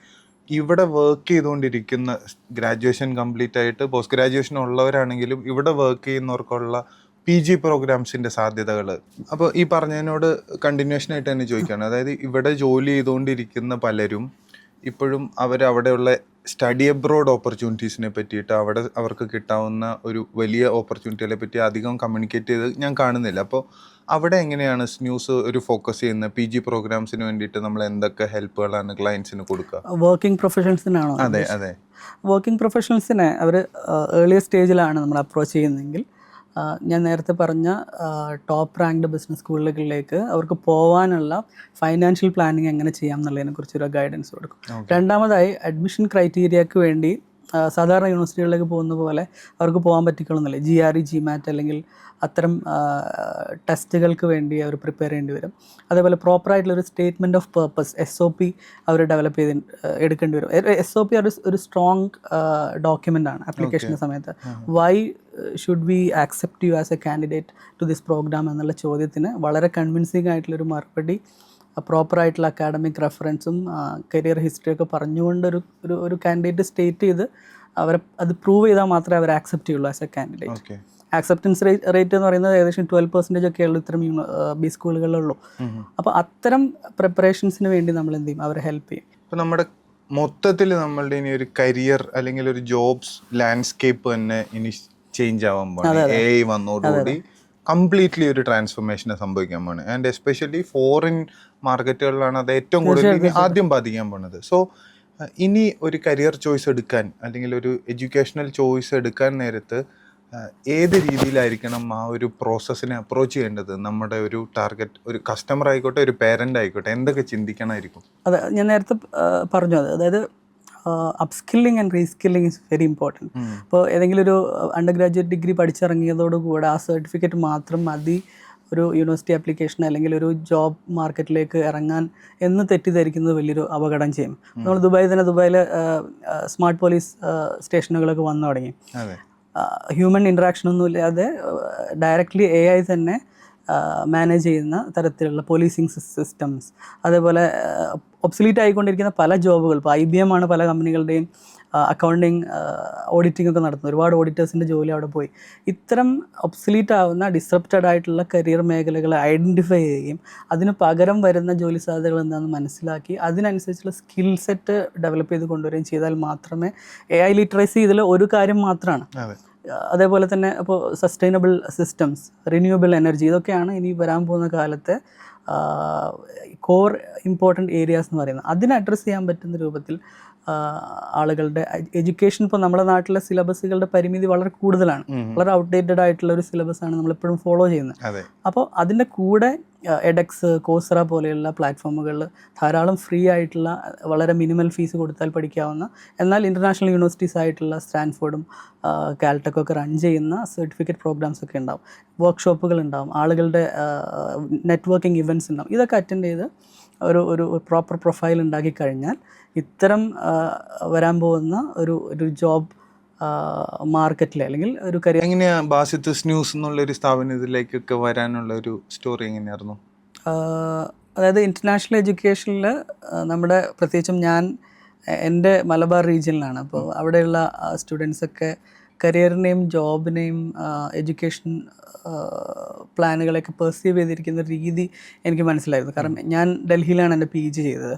[SPEAKER 2] ഇവിടെ വർക്ക് ചെയ്തുകൊണ്ടിരിക്കുന്ന ഗ്രാജുവേഷൻ കംപ്ലീറ്റ് ആയിട്ട് പോസ്റ്റ് ഗ്രാജുവേഷൻ ഉള്ളവരാണെങ്കിലും ഇവിടെ വർക്ക് ചെയ്യുന്നവർക്കുള്ള PG പ്രോഗ്രാംസിൻ്റെ സാധ്യതകൾ. അപ്പോൾ ഈ പറഞ്ഞതിനോട് കണ്ടിന്യൂഷനായിട്ട് തന്നെ ചോദിക്കുകയാണ്. അതായത് ഇവിടെ ജോലി ചെയ്തുകൊണ്ടിരിക്കുന്ന പലരും ഇപ്പോഴും അവരവിടെയുള്ള സ്റ്റഡി അബ്രോഡ് ഓപ്പർച്യൂണിറ്റീസിനെ പറ്റിയിട്ട് അവർക്ക് കിട്ടാവുന്ന ഒരു വലിയ ഓപ്പർച്യൂണിറ്റികളെ പറ്റി അധികം കമ്മ്യൂണിക്കേറ്റ് ചെയ്ത് ഞാൻ കാണുന്നില്ല. അപ്പോൾ അവിടെ എങ്ങനെയാണ് സ്ന്യൂസ് ഒരു ഫോക്കസ് ചെയ്യുന്നത്? PG പ്രോഗ്രാംസിന് വേണ്ടിയിട്ട് നമ്മൾ എന്തൊക്കെ ഹെൽപ്പുകളാണ് ക്ലയൻസിന് കൊടുക്കുക?
[SPEAKER 1] വർക്കിംഗ് പ്രൊഫഷണൽസിനാണോ?
[SPEAKER 2] അതെ അതെ,
[SPEAKER 1] വർക്കിംഗ് പ്രൊഫഷണൽസിനെ അവർ ഏർലിയർ സ്റ്റേജിലാണ് നമ്മൾ അപ്രോച്ച് ചെയ്യുന്നതെങ്കിൽ ഞാൻ നേരത്തെ പറഞ്ഞ ടോപ്പ് റാങ്ക്ഡ് ബിസിനസ് സ്കൂളുകളിലേക്ക് അവർക്ക് പോകാനുള്ള ഫൈനാൻഷ്യൽ പ്ലാനിങ് എങ്ങനെ ചെയ്യാം എന്നുള്ളതിനെക്കുറിച്ചൊരു ഗൈഡൻസ് കൊടുക്കും. രണ്ടാമതായി അഡ്മിഷൻ ക്രൈറ്റീരിയക്ക് വേണ്ടി സാധാരണ യൂണിവേഴ്സിറ്റികളിലേക്ക് പോകുന്ന പോലെ അവർക്ക് പോകാൻ പറ്റിക്കൊള്ളുന്നില്ല. GRE, GMAT അല്ലെങ്കിൽ അത്തരം ടെസ്റ്റുകൾക്ക് വേണ്ടി അവർ പ്രിപ്പയർ ചെയ്യേണ്ടി വരും. അതേപോലെ പ്രോപ്പറായിട്ടുള്ളൊരു സ്റ്റേറ്റ്മെൻറ്റ് ഓഫ് പേർപ്പസ് SOP അവർ ഡെവലപ്പ് ചെയ്ത് എടുക്കേണ്ടി വരും. SOP ഒരു സ്ട്രോങ് ഡോക്യുമെൻ്റ് ആണ് ആപ്ലിക്കേഷൻ്റെ സമയത്ത്. Why should we accept you as a candidate to this programme എന്നുള്ള ചോദ്യത്തിന് വളരെ കൺവിൻസിങ് ആയിട്ടുള്ളൊരു മറുപടി പ്രോപ്പറായിട്ടുള്ള അക്കാഡമിക് റെഫറൻസും കരിയർ ഹിസ്റ്ററിയൊക്കെ പറഞ്ഞുകൊണ്ട് ഒരു കാൻഡിഡേറ്റ് സ്റ്റേറ്റ് ചെയ്ത് അവരെ അത് പ്രൂവ് ചെയ്താൽ മാത്രമേ അവർ ആക്സെപ്റ്റ് ചെയ്യുള്ളൂ as a candidate. Acceptance rate എന്ന് പറയുന്നത് ഏകദേശം 12% ഒക്കെ ഉള്ളൂ ഇത്തരം B സ്കൂളുകളിലുള്ളൂ. അപ്പോൾ അത്തരം പ്രിപ്പറേഷൻസിന് വേണ്ടി നമ്മൾ എന്ത് ചെയ്യും? അവരെ ഹെൽപ്പ് ചെയ്യും.
[SPEAKER 2] ഇപ്പോൾ നമ്മുടെ മൊത്തത്തിൽ നമ്മളുടെ ഇനി ഒരു കരിയർ അല്ലെങ്കിൽ ഒരു ജോബ്സ് ലാൻഡ്സ്കേപ്പ് തന്നെ ഇനി ചേഞ്ച് ആവാൻ പോകുന്നത്. AI വന്നതോടുകൂടി കംപ്ലീറ്റ്ലി ഒരു ട്രാൻസ്ഫോർമേഷൻ സംഭവിക്കാൻ പോകുന്നത്. ആൻഡ് എസ്പെഷ്യലി ഫോറിൻ മാർക്കറ്റുകളിലാണ് അത് ഏറ്റവും കൂടുതൽ ആദ്യം ബാധിക്കാൻ പോകുന്നത്. സോ ഇനി ഒരു കരിയർ ചോയ്സ് എടുക്കാൻ അല്ലെങ്കിൽ ഒരു എഡ്യൂക്കേഷണൽ ചോയ്സ് എടുക്കാൻ നേരത്ത് ഏത് രീതിയിലായിരിക്കണം ആ ഒരു പ്രോസസ്സിനെ അപ്രോച്ച് ചെയ്യേണ്ടത്? നമ്മുടെ ഒരു ടാർഗറ്റ്, ഒരു കസ്റ്റമർ ആയിക്കോട്ടെ, ഒരു പേരൻ്റ് ആയിക്കോട്ടെ, എന്തൊക്കെ ചിന്തിക്കണമായിരിക്കും?
[SPEAKER 1] അതെ, ഞാൻ നേരത്തെ പറഞ്ഞു. അതായത് അപ്സ്കില്ലിങ് ആൻഡ് റീസ്കില്ലിങ് ഇസ് വെരി ഇമ്പോർട്ടൻറ്റ്. ഇപ്പോൾ ഏതെങ്കിലും ഒരു അണ്ടർ ഗ്രാജുവേറ്റ് ഡിഗ്രി പഠിച്ചിറങ്ങിയതോടുകൂടെ ആ സർട്ടിഫിക്കറ്റ് മാത്രം മതി ഒരു യൂണിവേഴ്സിറ്റി ആപ്ലിക്കേഷൻ അല്ലെങ്കിൽ ഒരു ജോബ് മാർക്കറ്റിലേക്ക് ഇറങ്ങാൻ എന്ന് തെറ്റിദ്ധരിക്കുന്നത് വലിയൊരു അപകടം ചെയ്യും. നമ്മൾ ദുബായിൽ സ്മാർട്ട് പോലീസ് സ്റ്റേഷനുകളൊക്കെ വന്നു തുടങ്ങി. ഹ്യൂമൻ ഇൻട്രാക്ഷൻ ഒന്നും ഇല്ലാതെ ഡയറക്റ്റ്ലി AI തന്നെ മാനേജ് ചെയ്യുന്ന തരത്തിലുള്ള പോലീസിങ് സിസ്റ്റംസ്, അതേപോലെ ഒബ്സലീറ്റ് ആയിക്കൊണ്ടിരിക്കുന്ന പല ജോബുകൾ. ഇപ്പോൾ IBM ആണ് പല കമ്പനികളുടെയും അക്കൗണ്ടിങ്, ഓഡിറ്റിംഗ് ഒക്കെ നടത്തുന്നത്. ഒരുപാട് ഓഡിറ്റേഴ്സിൻ്റെ ജോലി അവിടെ പോയി. ഇത്തരം ഒബ്സലീറ്റ് ആവുന്ന ഡിസ്റപ്റ്റഡ് ആയിട്ടുള്ള കരിയർ മേഖലകളെ ഐഡൻറ്റിഫൈ ചെയ്യുകയും അതിന് പകരം വരുന്ന ജോലി സാധ്യതകൾ എന്താണെന്ന് മനസ്സിലാക്കി അതിനനുസരിച്ചുള്ള സ്കിൽ സെറ്റ് ഡെവലപ്പ് ചെയ്ത് കൊണ്ടുവരികയും ചെയ്താൽ മാത്രമേ AI ലിറ്ററസി ഇതിൽ ഒരു കാര്യം മാത്രമാണ്. അതേപോലെ തന്നെ ഇപ്പോൾ സസ്റ്റൈനബിൾ സിസ്റ്റംസ്, റിന്യൂവബിൾ എനർജി, ഇതൊക്കെയാണ് ഇനി വരാൻ പോകുന്ന കാലത്തെ കോർ ഇമ്പോർട്ടൻറ്റ് ഏരിയാസ് എന്ന് പറയുന്നത്. അതിനെ അഡ്രസ്സ് ചെയ്യാൻ പറ്റുന്ന രൂപത്തിൽ ആളുകളുടെ എഡ്യൂക്കേഷൻ, ഇപ്പോൾ നമ്മുടെ നാട്ടിലെ സിലബസുകളുടെ പരിമിതി വളരെ കൂടുതലാണ്. വളരെ ഔട്ട്ഡേറ്റഡ് ആയിട്ടുള്ള ഒരു സിലബസാണ് നമ്മളെപ്പോഴും ഫോളോ ചെയ്യുന്നത്. അപ്പോൾ അതിൻ്റെ കൂടെ എഡെക്സ്, കോഴ്സറ പോലെയുള്ള പ്ലാറ്റ്ഫോമുകളിൽ ധാരാളം ഫ്രീ ആയിട്ടുള്ള വളരെ മിനിമൽ ഫീസ് കൊടുത്താൽ പഠിക്കാവുന്ന, എന്നാൽ ഇൻ്റർനാഷണൽ യൂണിവേഴ്സിറ്റീസ് ആയിട്ടുള്ള സ്റ്റാൻഫോർഡും കാൽടെക്കൊക്കെ റൺ ചെയ്യുന്ന സർട്ടിഫിക്കറ്റ് പ്രോഗ്രാംസ് ഒക്കെ ഉണ്ടാവും, വർക്ക്ഷോപ്പുകൾ ഉണ്ടാവും, ആളുകളുടെ നെറ്റ്വർക്കിംഗ് ഇവൻറ്റ്സ് ഉണ്ടാവും. ഇതൊക്കെ അറ്റൻഡ് ചെയ്ത് ഒരു പ്രോപ്പർ പ്രൊഫൈൽ ഉണ്ടാക്കി കഴിഞ്ഞാൽ ഇത്തരം വരാൻ പോകുന്ന ഒരു ജോബ് മാർക്കറ്റിൽ അല്ലെങ്കിൽ ഒരു കരിയർ.
[SPEAKER 2] എങ്ങനെയാ ബാസിത്തസ് ന്യൂസ് എന്നുള്ളൊരു സ്ഥാപനത്തിലേക്കൊക്കെ വരാനുള്ള ഒരു സ്റ്റോറി എങ്ങനെയായിരുന്നു?
[SPEAKER 1] അതായത് ഇൻ്റർനാഷണൽ എഡ്യൂക്കേഷനിൽ നമ്മുടെ പ്രത്യേകിച്ചും ഞാൻ എൻ്റെ മലബാർ റീജിയനിലാണ്. അപ്പോൾ അവിടെയുള്ള സ്റ്റുഡൻസൊക്കെ കരിയറിനെയും ജോബിനെയും എഡ്യൂക്കേഷൻ പ്ലാനുകളൊക്കെ പെർസീവ് ചെയ്തിരിക്കുന്ന രീതി എനിക്ക് മനസ്സിലായിരുന്നു. കാരണം ഞാൻ ഡൽഹിയിലാണ് എൻ്റെ PG ചെയ്തത്.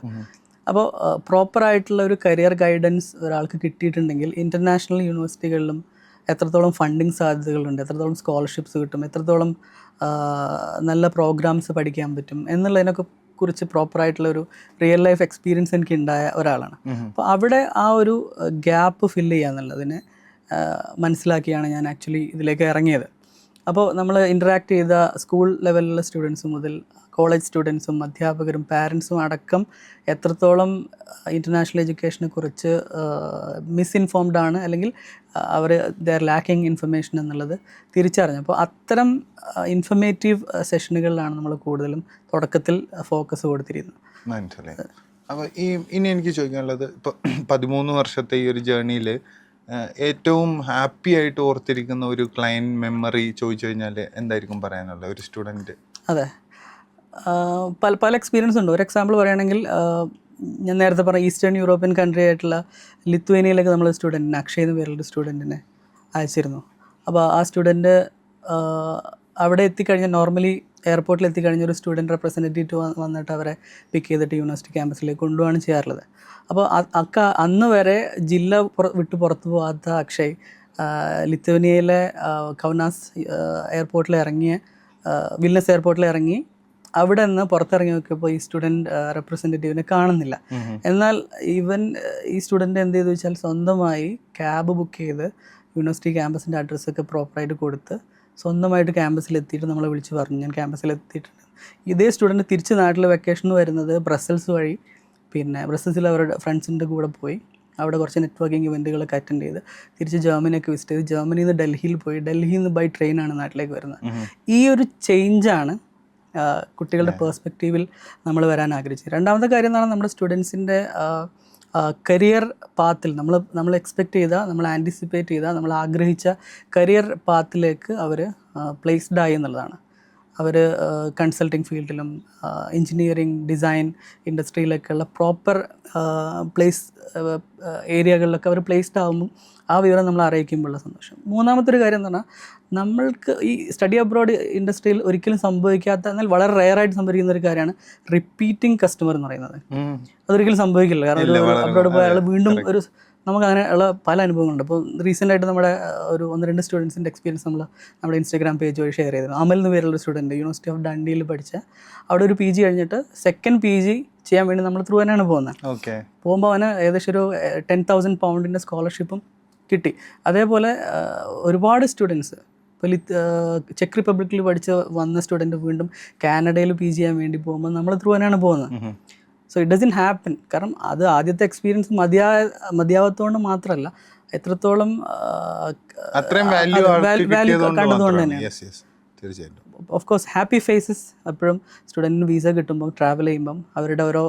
[SPEAKER 1] അപ്പോൾ പ്രോപ്പറായിട്ടുള്ള ഒരു കരിയർ ഗൈഡൻസ് ഒരാൾക്ക് കിട്ടിയിട്ടുണ്ടെങ്കിൽ ഇൻ്റർനാഷണൽ യൂണിവേഴ്സിറ്റികളിലും എത്രത്തോളം ഫണ്ടിങ് സാധ്യതകളുണ്ട്, എത്രത്തോളം സ്കോളർഷിപ്സ് കിട്ടും, എത്രത്തോളം നല്ല പ്രോഗ്രാംസ് പഠിക്കാൻ പറ്റും എന്നുള്ളതിനൊക്കെ കുറിച്ച് പ്രോപ്പറായിട്ടുള്ളൊരു റിയൽ ലൈഫ് എക്സ്പീരിയൻസ് എനിക്ക് ഉണ്ടായ ഒരാളാണ്. അപ്പോൾ അവിടെ ആ ഒരു ഗ്യാപ്പ് ഫില്ല് ചെയ്യുക എന്നുള്ളതിനെ മനസ്സിലാക്കിയാണ് ഞാൻ ആക്ച്വലി ഇതിലേക്ക് ഇറങ്ങിയത്. അപ്പോൾ നമ്മൾ ഇൻറ്ററാക്ട് ചെയ്ത സ്കൂൾ ലെവലിലുള്ള സ്റ്റുഡൻസ് മുതൽ കോളേജ് സ്റ്റുഡൻസും അധ്യാപകരും പാരൻസും അടക്കം എത്രത്തോളം ഇൻ്റർനാഷണൽ എഡ്യൂക്കേഷനെ കുറിച്ച് മിസ്ഇൻഫോംഡ് ആണ്, അല്ലെങ്കിൽ അവർ ദേ ആർ ലാക്കിങ് ഇൻഫർമേഷൻ എന്നുള്ളത് തിരിച്ചറിഞ്ഞു. അപ്പോൾ അത്തരം ഇൻഫർമേറ്റീവ് സെഷനുകളിലാണ് നമ്മൾ കൂടുതലും തുടക്കത്തിൽ ഫോക്കസ് കൊടുത്തിരുന്നത്.
[SPEAKER 2] മനസ്സിലായി. അപ്പോൾ ഇനി എനിക്ക് ചോദിക്കാനുള്ളത്, ഇപ്പോൾ 13 വർഷത്തെ ഈ ഒരു ജേർണിയിൽ ഏറ്റവും ഹാപ്പി ആയിട്ട് ഓർത്തിരിക്കുന്ന ഒരു ക്ലയൻറ്റ് മെമ്മറി ചോദിച്ചു കഴിഞ്ഞാൽ എന്തായിരിക്കും പറയാനുള്ളത് ഒരു സ്റ്റുഡൻറ്റ്?
[SPEAKER 1] അതെ, പല എക്സ്പീരിയൻസ് ഉണ്ട്. ഒരു എക്സാമ്പിൾ പറയുകയാണെങ്കിൽ, ഞാൻ നേരത്തെ പറഞ്ഞ ഈസ്റ്റേൺ യൂറോപ്യൻ കൺട്രി ആയിട്ടുള്ള ലിത്വേനിയയിലേക്ക് നമ്മൾ സ്റ്റുഡൻറ്റിനെ, അക്ഷയ് എന്ന് പേരുള്ള സ്റ്റുഡൻറ്റിനെ അയച്ചിരുന്നു. അപ്പോൾ ആ സ്റ്റുഡൻറ്റ് അവിടെ എത്തിക്കഴിഞ്ഞാൽ, നോർമലി എയർപോർട്ടിൽ എത്തിക്കഴിഞ്ഞ ഒരു സ്റ്റുഡൻറ്റ് റെപ്രസെൻറ്റേറ്റീവ് വന്നിട്ട് അവരെ പിക്ക് ചെയ്തിട്ട് യൂണിവേഴ്സിറ്റി ക്യാമ്പസിലേക്ക് കൊണ്ടുപോവാണ് ചെയ്യാറുള്ളത്. അപ്പോൾ അന്ന് വരെ ജില്ല വിട്ട് പുറത്തു പോകാത്ത അക്ഷയ് ലിത്വേനിയയിലെ കൗനാസ് എയർപോർട്ടിൽ ഇറങ്ങിയ വിൽനസ് എയർപോർട്ടിൽ ഇറങ്ങി അവിടെ നിന്ന് പുറത്തിറങ്ങി നോക്കിയപ്പോൾ ഈ സ്റ്റുഡൻറ്റ് റെപ്രസെൻറ്റേറ്റീവിനെ കാണുന്നില്ല. എന്നാൽ ഈ സ്റ്റുഡൻറ്റ് എന്ത് ചെയ്തു വെച്ചാൽ സ്വന്തമായി ക്യാബ് ബുക്ക് ചെയ്ത് യൂണിവേഴ്സിറ്റി ക്യാമ്പസിൻ്റെ അഡ്രസ്സൊക്കെ പ്രോപ്പറായിട്ട് കൊടുത്ത് സ്വന്തമായിട്ട് ക്യാമ്പസിലെത്തിയിട്ട് നമ്മളെ വിളിച്ച് പറഞ്ഞു ഞാൻ ക്യാമ്പസിലെത്തിയിട്ടുണ്ട്. ഇതേ സ്റ്റുഡൻറ്റ് തിരിച്ച് നാട്ടിൽ വെക്കേഷന് വരുന്നത് ബ്രസൽസ് വഴി, പിന്നെ ബ്രസൽസിൽ അവരുടെ ഫ്രണ്ട്സിൻ്റെ കൂടെ പോയി അവിടെ കുറച്ച് നെറ്റ്വർക്കിംഗ് ഇവൻറ്റുകളൊക്കെ അറ്റൻഡ് ചെയ്ത് തിരിച്ച് ജർമ്മനിയൊക്കെ വിസിറ്റ് ചെയ്ത് ജർമ്മനിയിൽ നിന്ന് ഡൽഹിയിൽ പോയി, ഡൽഹിയിൽ നിന്ന് ബൈ ട്രെയിനാണ് നാട്ടിലേക്ക് വരുന്നത്. ഈ ഒരു ചേഞ്ചാണ് കുട്ടികളുടെ പേഴ്സ്പെക്റ്റീവിൽ നമ്മൾ വരാൻ ആഗ്രഹിച്ചത്. രണ്ടാമത്തെ കാര്യം എന്ന് പറഞ്ഞാൽ നമ്മുടെ സ്റ്റുഡൻസിൻ്റെ കരിയർ പാത്തിൽ നമ്മൾ എക്സ്പെക്റ്റ് ചെയ്ത, നമ്മൾ ആൻറ്റിസിപ്പേറ്റ് ചെയ്ത, നമ്മൾ ആഗ്രഹിച്ച കരിയർ പാത്തിലേക്ക് അവർ പ്ലേസ്ഡ് ആയി എന്നുള്ളതാണ്. അവർ കൺസൾട്ടിങ് ഫീൽഡിലും എൻജിനീയറിങ് ഡിസൈൻ ഇൻഡസ്ട്രിയിലൊക്കെയുള്ള പ്രോപ്പർ പ്ലേസ് ഏരിയകളിലൊക്കെ അവർ പ്ലേസ്ഡ് ആകുമ്പോൾ ആ വിവരം നമ്മൾ അറിയിക്കുമ്പോഴുള്ള സന്തോഷം. മൂന്നാമത്തെ ഒരു കാര്യം എന്ന് പറഞ്ഞാൽ, നമ്മൾക്ക് ഈ സ്റ്റഡി അബ്രോഡ് ഇൻഡസ്ട്രിയിൽ ഒരിക്കലും സംഭവിക്കാത്ത, എന്നാൽ വളരെ റെയറായിട്ട് സംഭവിക്കുന്ന ഒരു കാര്യമാണ് റിപ്പീറ്റിംഗ് കസ്റ്റമർ എന്ന് പറയുന്നത്. അതൊരിക്കലും സംഭവിക്കില്ല. കാരണം ഒരു അബ്രോഡ് പോയ ആൾ വീണ്ടും നമുക്ക് അങ്ങനെയുള്ള പല അനുഭവങ്ങളുണ്ട്. അപ്പോൾ റീസെൻ്റായിട്ട് നമ്മുടെ ഒരു 1-2 സ്റ്റുഡൻസിൻ്റെ എക്സ്പീരിയൻസ് നമ്മുടെ ഇൻസ്റ്റാഗ്രാം പേജ് വഴി ഷെയർ ചെയ്തിരുന്നു. അമൽ എന്ന് പേരുള്ള സ്റ്റുഡൻറ്റ് യൂണിവേഴ്സിറ്റി ഓഫ് ഡണ്ടിയിൽ പഠിച്ച, അവിടെ ഒരു PG കഴിഞ്ഞിട്ട് സെക്കൻഡ് PG ചെയ്യാൻ വേണ്ടി നമ്മൾ ത്രൂ തന്നെയാണ് പോകുന്നത്. പോകുമ്പോൾ അവന് ഏകദേശം ഒരു 10,000 പൗണ്ടിൻ്റെ സ്കോളർഷിപ്പും കിട്ടി. അതേപോലെ ഒരുപാട് സ്റ്റുഡൻസ്, ഇപ്പോൾ ചെക്ക് റിപ്പബ്ലിക്കിൽ വന്ന സ്റ്റുഡൻറ്റ് വീണ്ടും കാനഡയിൽ PG ചെയ്യാൻ വേണ്ടി പോകുമ്പോൾ നമ്മൾ ത്രൂ തന്നെയാണ് പോകുന്നത്. So it doesn't happen. കാരണം അത് ആദ്യത്തെ എക്സ്പീരിയൻസ് മതിയാവത്തോണ്ട് മാത്രമല്ല, എത്രത്തോളം വാല്യൂ കണ്ടതുകൊണ്ട് തന്നെയാണ്. ഓഫ് കോഴ്സ് ഹാപ്പി ഫേസസ് എപ്പോഴും സ്റ്റുഡൻറ്റിന് വീസ കിട്ടുമ്പം, ട്രാവൽ ചെയ്യുമ്പം, അവരുടെ ഓരോ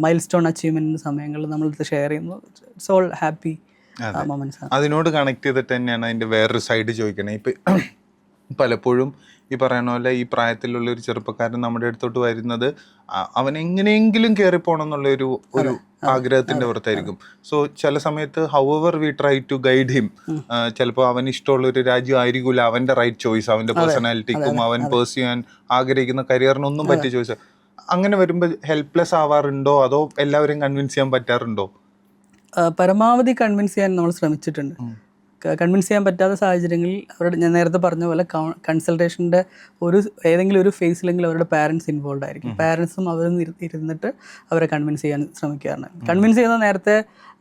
[SPEAKER 1] മൈൽ സ്റ്റോൺ അച്ചീവ്മെൻറ്റ് സമയങ്ങളിൽ നമ്മളിത് ഷെയർ ചെയ്യുന്നു. It's all happy moments.
[SPEAKER 2] അതിനോട് കണക്ട് ചെയ്തിട്ട് തന്നെയാണ് അതിൻ്റെ വേറൊരു സൈഡ് ചോദിക്കണേ. ഇപ്പം പലപ്പോഴും ഈ പറയുന്ന പോലെ ഈ പ്രായത്തിലുള്ള ഒരു ചെറുപ്പക്കാരൻ നമ്മുടെ അടുത്തോട്ട് വരുന്നത് അവൻ എങ്ങനെയെങ്കിലും കയറിപ്പോണം എന്നുള്ള ഒരു ആഗ്രഹത്തിന്റെ പുറത്തായിരിക്കും. സോ ചില സമയത്ത് however we try to guide him, ചിലപ്പോൾ അവന് ഇഷ്ടമുള്ള ഒരു രാജ്യം ആയിരിക്കില്ല അവന്റെ റൈറ്റ് ചോയ്സ്, അവന്റെ പേഴ്സണാലിറ്റിക്കും അവൻ പേഴ്സ്യൂ ചെയ്യാൻ ആഗ്രഹിക്കുന്ന കരിയറിനൊന്നും പറ്റിയ ചോയ്സ്. അങ്ങനെ വരുമ്പോൾ ഹെൽപ്ലെസ് ആവാറുണ്ടോ, അതോ എല്ലാവരെയും കൺവിൻസ് ചെയ്യാൻ പറ്റാറുണ്ടോ?
[SPEAKER 1] പരമാവധി കൺവിൻസ് ചെയ്യാൻ നമ്മൾ ശ്രമിച്ചിട്ടുണ്ട്. കൺവിൻസ് ചെയ്യാൻ പറ്റാത്ത സാഹചര്യങ്ങളിൽ അവരുടെ, ഞാൻ നേരത്തെ പറഞ്ഞ പോലെ, കൺസൾട്ടേഷൻ്റെ ഏതെങ്കിലും ഒരു ഫേസിലെങ്കിലും അവരുടെ പാരൻസ് ഇൻവോൾവ് ആയിരിക്കും. പാരൻസും അവരും ഇരുന്നിട്ട് അവരെ കൺവിൻസ് ചെയ്യാൻ ശ്രമിക്കാറുണ്ട്. കൺവിൻസ് ചെയ്യുന്ന, നേരത്തെ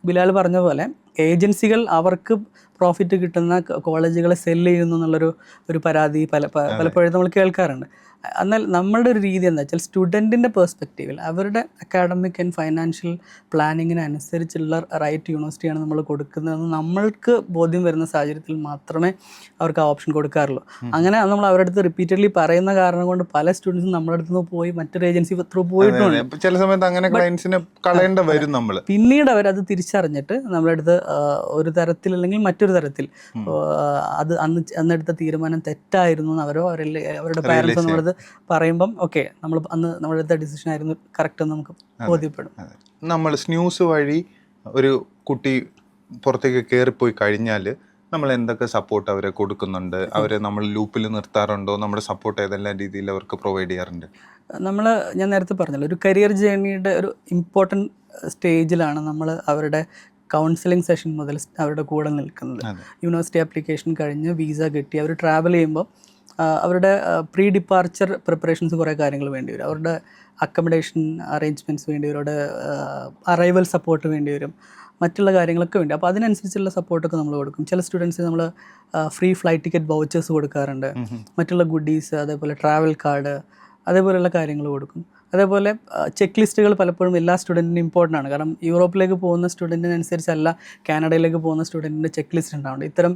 [SPEAKER 1] ബിലാൽ പറഞ്ഞ പോലെ, ഏജൻസികൾ അവർക്ക് പ്രോഫിറ്റ് കിട്ടുന്ന കോളേജുകളെ സെല്ല് ചെയ്യുന്നു എന്നുള്ളൊരു പരാതി പലപ്പോഴും നമ്മൾ കേൾക്കാറുണ്ട്. എന്നാൽ നമ്മളുടെ ഒരു രീതി എന്താ വെച്ചാൽ സ്റ്റുഡൻറ്റിൻ്റെ പെർസ്പെക്റ്റീവിൽ അവരുടെ അക്കാഡമിക് ആൻഡ് ഫൈനാൻഷ്യൽ പ്ലാനിങ്ങിനനുസരിച്ചുള്ള റൈറ്റ് യൂണിവേഴ്സിറ്റിയാണ് നമ്മൾ കൊടുക്കുന്നതെന്ന് നമ്മൾക്ക് ബോധ്യം വരുന്ന സാഹചര്യത്തിൽ മാത്രമേ അവർക്ക് ആ ഓപ്ഷൻ കൊടുക്കാറുള്ളൂ. അങ്ങനെ നമ്മൾ അവരുടെ അടുത്ത് റിപ്പീറ്റഡ്ലി പറയുന്ന കാരണം കൊണ്ട് പല സ്റ്റുഡൻസും നമ്മുടെ അടുത്ത് നിന്ന് പോയി മറ്റൊരു ഏജൻസി ത്രൂ പോയിട്ടുണ്ട്.
[SPEAKER 2] ചില സമയത്ത് അങ്ങനെ ക്ലയൻസിനെ കളയേണ്ട വരും നമ്മൾ.
[SPEAKER 1] പിന്നീട് അവരത് തിരിച്ചറിഞ്ഞിട്ട് നമ്മുടെ അടുത്ത് ഒരു തരത്തിൽ അല്ലെങ്കിൽ മറ്റൊരു തരത്തിൽ അത് അന്നെടുത്ത തീരുമാനം തെറ്റായിരുന്നു എന്ന് അവരുടെ പാരൻസോ നമ്മുടെ അടുത്ത് പറയുമ്പം ഓക്കെ നമ്മുടെ അടുത്ത ഡിസിഷൻ ആയിരുന്നു കറക്റ്റ് എന്ന് നമുക്ക് ബോധ്യപ്പെടും.
[SPEAKER 2] നമ്മൾ സ്ന്യൂസ് വഴി ഒരു കുട്ടി പുറത്തേക്ക് കയറിപ്പോയി കഴിഞ്ഞാൽ നമ്മൾ എന്തൊക്കെ സപ്പോർട്ട് അവരെ കൊടുക്കുന്നുണ്ട്, അവരെ നമ്മൾ ലൂപ്പിൽ നിർത്താറുണ്ടോ, നമ്മുടെ സപ്പോർട്ട് ഏതെല്ലാം രീതിയിൽ അവർക്ക് പ്രൊവൈഡ് ചെയ്യാറുണ്ട്?
[SPEAKER 1] ഞാൻ നേരത്തെ പറഞ്ഞല്ലോ, ഒരു കരിയർ ജേർണിയുടെ ഒരു ഇമ്പോർട്ടൻറ്റ് സ്റ്റേജിലാണ് നമ്മൾ അവരുടെ കൗൺസിലിംഗ് സെഷൻ മുതൽ അവരുടെ കൂടെ നിൽക്കുന്നത്. യൂണിവേഴ്സിറ്റി ആപ്ലിക്കേഷൻ കഴിഞ്ഞ് വിസ കിട്ടി അവർ ട്രാവൽ ചെയ്യുമ്പോൾ അവരുടെ പ്രീ ഡിപ്പാർച്ചർ പ്രിപ്പറേഷൻസ് കുറേ കാര്യങ്ങൾ വേണ്ടി വരും. അവരുടെ അക്കമഡേഷൻ അറേഞ്ച്മെൻറ്റ്സ് വേണ്ടി വരും, അവരുടെ അറൈവൽ സപ്പോർട്ട് വേണ്ടി വരും, മറ്റുള്ള കാര്യങ്ങളൊക്കെ വേണ്ടി. അപ്പോൾ അതിനനുസരിച്ചുള്ള സപ്പോർട്ടൊക്കെ നമ്മൾ കൊടുക്കും. ചില സ്റ്റുഡൻസ് നമ്മൾ ഫ്രീ ഫ്ലൈറ്റ് ടിക്കറ്റ് വൗച്ചേഴ്സ് കൊടുക്കാറുണ്ട്, മറ്റുള്ള ഗുഡീസ്, അതേപോലെ ട്രാവൽ കാർഡ്, അതേപോലെയുള്ള കാര്യങ്ങൾ കൊടുക്കും. അതേപോലെ ചെക്ക് ലിസ്റ്റുകൾ പലപ്പോഴും എല്ലാ സ്റ്റുഡൻറ്റിനും ഇമ്പോർട്ടൻ്റ് ആണ്. കാരണം യൂറോപ്പിലേക്ക് പോകുന്ന സ്റ്റുഡൻറ്റിനനുസരിച്ചല്ല കാനഡയിലേക്ക് പോകുന്ന സ്റ്റുഡൻറ്റിൻ്റെ ചെക്ക് ലിസ്റ്റ് ഉണ്ടാവുന്നുണ്ട്. ഇത്തരം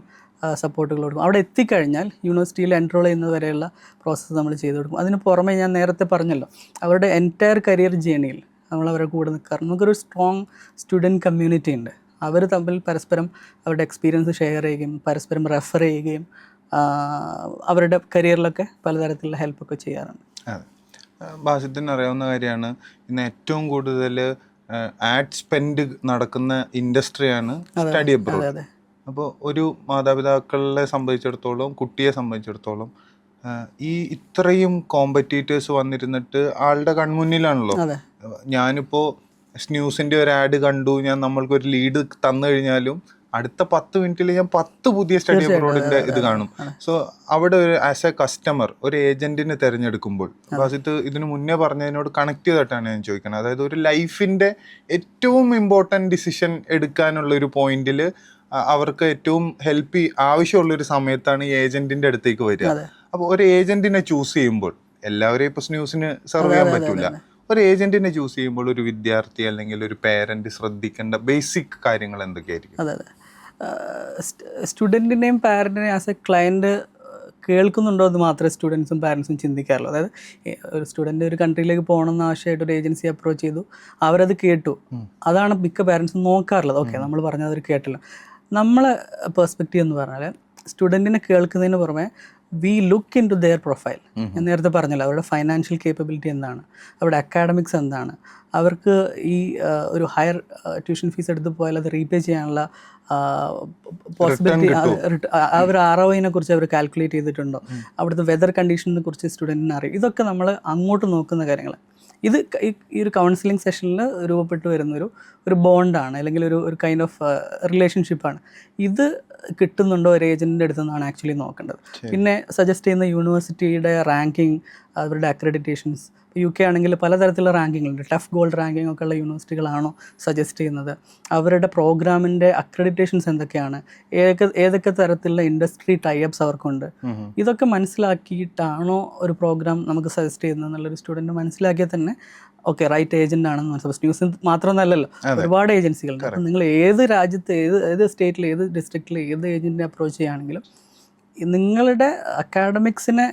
[SPEAKER 1] സപ്പോർട്ടുകൾ കൊടുക്കും. അവിടെ എത്തിക്കഴിഞ്ഞാൽ യൂണിവേഴ്സിറ്റിയിൽ എൻറോൾ ചെയ്യുന്നത് വരെയുള്ള പ്രോസസ്സ് നമ്മൾ ചെയ്ത് കൊടുക്കും. അതിന് പുറമെ ഞാൻ നേരത്തെ പറഞ്ഞല്ലോ, അവരുടെ എൻറ്റയർ കരിയർ ജേണിയിൽ നമ്മൾ അവരുടെ കൂടെ നിൽക്കാറുണ്ട്. നമുക്കൊരു സ്ട്രോങ് സ്റ്റുഡൻറ്റ് കമ്മ്യൂണിറ്റി ഉണ്ട്. അവർ തമ്മിൽ പരസ്പരം അവരുടെ എക്സ്പീരിയൻസ് ഷെയർ ചെയ്യുകയും പരസ്പരം റെഫർ ചെയ്യുകയും അവരുടെ കരിയറിലൊക്കെ പലതരത്തിലുള്ള ഹെൽപ്പൊക്കെ ചെയ്യാറുണ്ട്.
[SPEAKER 2] ബാസിത്തിന് അറിയാവുന്ന കാര്യമാണ്, ഇന്ന് ഏറ്റവും കൂടുതൽ ആഡ് സ്പെൻഡ് നടക്കുന്ന ഇൻഡസ്ട്രിയാണ് സ്റ്റഡി അബ്രോഡ്. അപ്പോൾ ഒരു മാതാപിതാക്കളെ സംബന്ധിച്ചിടത്തോളം, കുട്ടിയെ സംബന്ധിച്ചിടത്തോളം ഈ ഇത്രയും കോമ്പറ്റീറ്റേഴ്സ് വന്നിരുന്നിട്ട് ആളുടെ കൺമുന്നിലാണല്ലോ. ഞാനിപ്പോൾ സ്ന്യൂസിൻ്റെ ഒരു ആഡ് കണ്ടു, നമ്മൾക്കൊരു ലീഡ് തന്നു കഴിഞ്ഞാലും അടുത്ത 10 മിനിറ്റിൽ ഞാൻ 10 പുതിയ സ്റ്റഡി അബ്രോഡിൻ്റെ ഇത് കാണും. സോ അവിടെ ഒരു ആസ് എ കസ്റ്റമർ ഒരു ഏജന്റിനെ തിരഞ്ഞെടുക്കുമ്പോൾ, ബാസിത്ത് ഇതിനു മുന്നേ പറഞ്ഞതിനോട് കണക്ട് ചെയ്തിട്ടാണ് ഞാൻ ചോദിക്കുന്നത്. അതായത് ഒരു ലൈഫിൻ്റെ ഏറ്റവും ഇമ്പോർട്ടൻറ്റ് ഡിസിഷൻ എടുക്കാനുള്ള ഒരു പോയിന്റിൽ അവർക്ക് ഏറ്റവും ആവശ്യമുള്ളൊരു സമയത്താണ് ഈ ഏജന്റിന്റെ അടുത്തേക്ക് വരിക. അപ്പോൾ ഒരു ഏജന്റിനെ ചൂസ് ചെയ്യുമ്പോൾ, എല്ലാവരെയും ഇപ്പോൾ സ്ന്യൂസിന് സെർവ് ചെയ്യാൻ പറ്റില്ല, ഒരു ഏജന്റിനെ ചൂസ് ചെയ്യുമ്പോൾ ഒരു വിദ്യാർത്ഥി അല്ലെങ്കിൽ ഒരു പേരന്റ് ശ്രദ്ധിക്കേണ്ട ബേസിക് കാര്യങ്ങൾ എന്തൊക്കെയായിരിക്കും?
[SPEAKER 1] അതെ, സ്റ്റുഡൻറ്റിനെയും പാരൻറ്റിനെയും ആസ് എ ക്ലയൻറ്റ് കേൾക്കുന്നുണ്ടോ എന്ന് മാത്രമേ സ്റ്റുഡൻസും പാരൻസും ചിന്തിക്കാറുള്ളൂ. അതായത് ഒരു സ്റ്റുഡൻറ്റ് ഒരു കൺട്രിയിലേക്ക് പോകണമെന്ന് ആവശ്യമായിട്ട് ഒരു ഏജൻസി അപ്രോച്ച് ചെയ്തു, അവരത് കേട്ടു, അതാണ് മിക്ക പാരൻസും നോക്കാറുള്ളത്. ഓക്കെ, നമ്മൾ പറഞ്ഞത് അവർ കേട്ടില്ല. നമ്മളെ പെർസ്പെക്റ്റീവ് എന്ന് പറഞ്ഞാൽ സ്റ്റുഡൻറ്റിനെ കേൾക്കുന്നതിന് പുറമെ we look into their profile. ഞാൻ നേരത്തെ പറഞ്ഞല്ലോ, അവരുടെ ഫൈനാൻഷ്യൽ കേപ്പബിലിറ്റി എന്താണ്, അവരുടെ അക്കാഡമിക്സ് എന്താണ്, അവർക്ക് ഈ ഒരു ഹയർ ട്യൂഷൻ ഫീസ് എടുത്ത് പോയാൽ അത് റീപേ ചെയ്യാനുള്ള പോസിബിലിറ്റി, അവർ ROI കുറിച്ച് അവർ കാൽക്കുലേറ്റ് ചെയ്തിട്ടുണ്ടോ, അവിടുത്തെ വെതർ കണ്ടീഷനെ കുറിച്ച് സ്റ്റുഡൻറ്റിന് അറിയും. ഇതൊക്കെ നമ്മൾ അങ്ങോട്ട് നോക്കുന്ന കാര്യങ്ങൾ. ഇത് ഈ ഒരു കൗൺസിലിംഗ് സെഷനിൽ രൂപപ്പെട്ടു വരുന്നൊരു ബോണ്ടാണ്, അല്ലെങ്കിൽ ഒരു കൈൻഡ് ഓഫ് റിലേഷൻഷിപ്പാണ്. ഇത് കിട്ടുന്നുണ്ടോ ഒരു ഏജൻറ്റിൻ്റെ അടുത്ത് നിന്നാണ് ആക്ച്വലി നോക്കേണ്ടത്. പിന്നെ സജസ്റ്റ് ചെയ്യുന്ന യൂണിവേഴ്സിറ്റിയുടെ റാങ്കിങ്, അവരുടെ അക്രഡിറ്റേഷൻസ്, UK ആണെങ്കിൽ പലതരത്തിലുള്ള റാങ്കിങ്ങുണ്ട്. ടഫ് ഗോൾഡ് റാങ്കിങ് ഒക്കെ ഉള്ള യൂണിവേഴ്സിറ്റികളാണോ സജസ്റ്റ് ചെയ്യുന്നത്, അവരുടെ പ്രോഗ്രാമിൻ്റെ അക്രഡിറ്റേഷൻസ് എന്തൊക്കെയാണ്, ഏതൊക്കെ തരത്തിലുള്ള ഇൻഡസ്ട്രി ടൈപ്സ് അവർക്കുണ്ട്, ഇതൊക്കെ മനസ്സിലാക്കിയിട്ടാണോ ഒരു പ്രോഗ്രാം നമുക്ക് സജസ്റ്റ് ചെയ്യുന്നത് എന്നുള്ളൊരു സ്റ്റുഡൻറ്റ് മനസ്സിലാക്കിയാൽ തന്നെ ഓക്കെ റൈറ്റ് ഏജൻ്റ് ആണെന്ന് മനസ്സിലാവും. ന്യൂസ് മാത്രമൊന്നല്ലല്ലോ, ഒരുപാട് ഏജൻസികളുണ്ട്. അപ്പം നിങ്ങൾ ഏത് രാജ്യത്ത്, ഏത് സ്റ്റേറ്റിൽ, ഏത് ഡിസ്ട്രിക്റ്റിൽ ഏത് ഏജൻറ്റിനെ അപ്രോച്ച് ചെയ്യുകയാണെങ്കിലും നിങ്ങളുടെ അക്കാഡമിക്സിനെ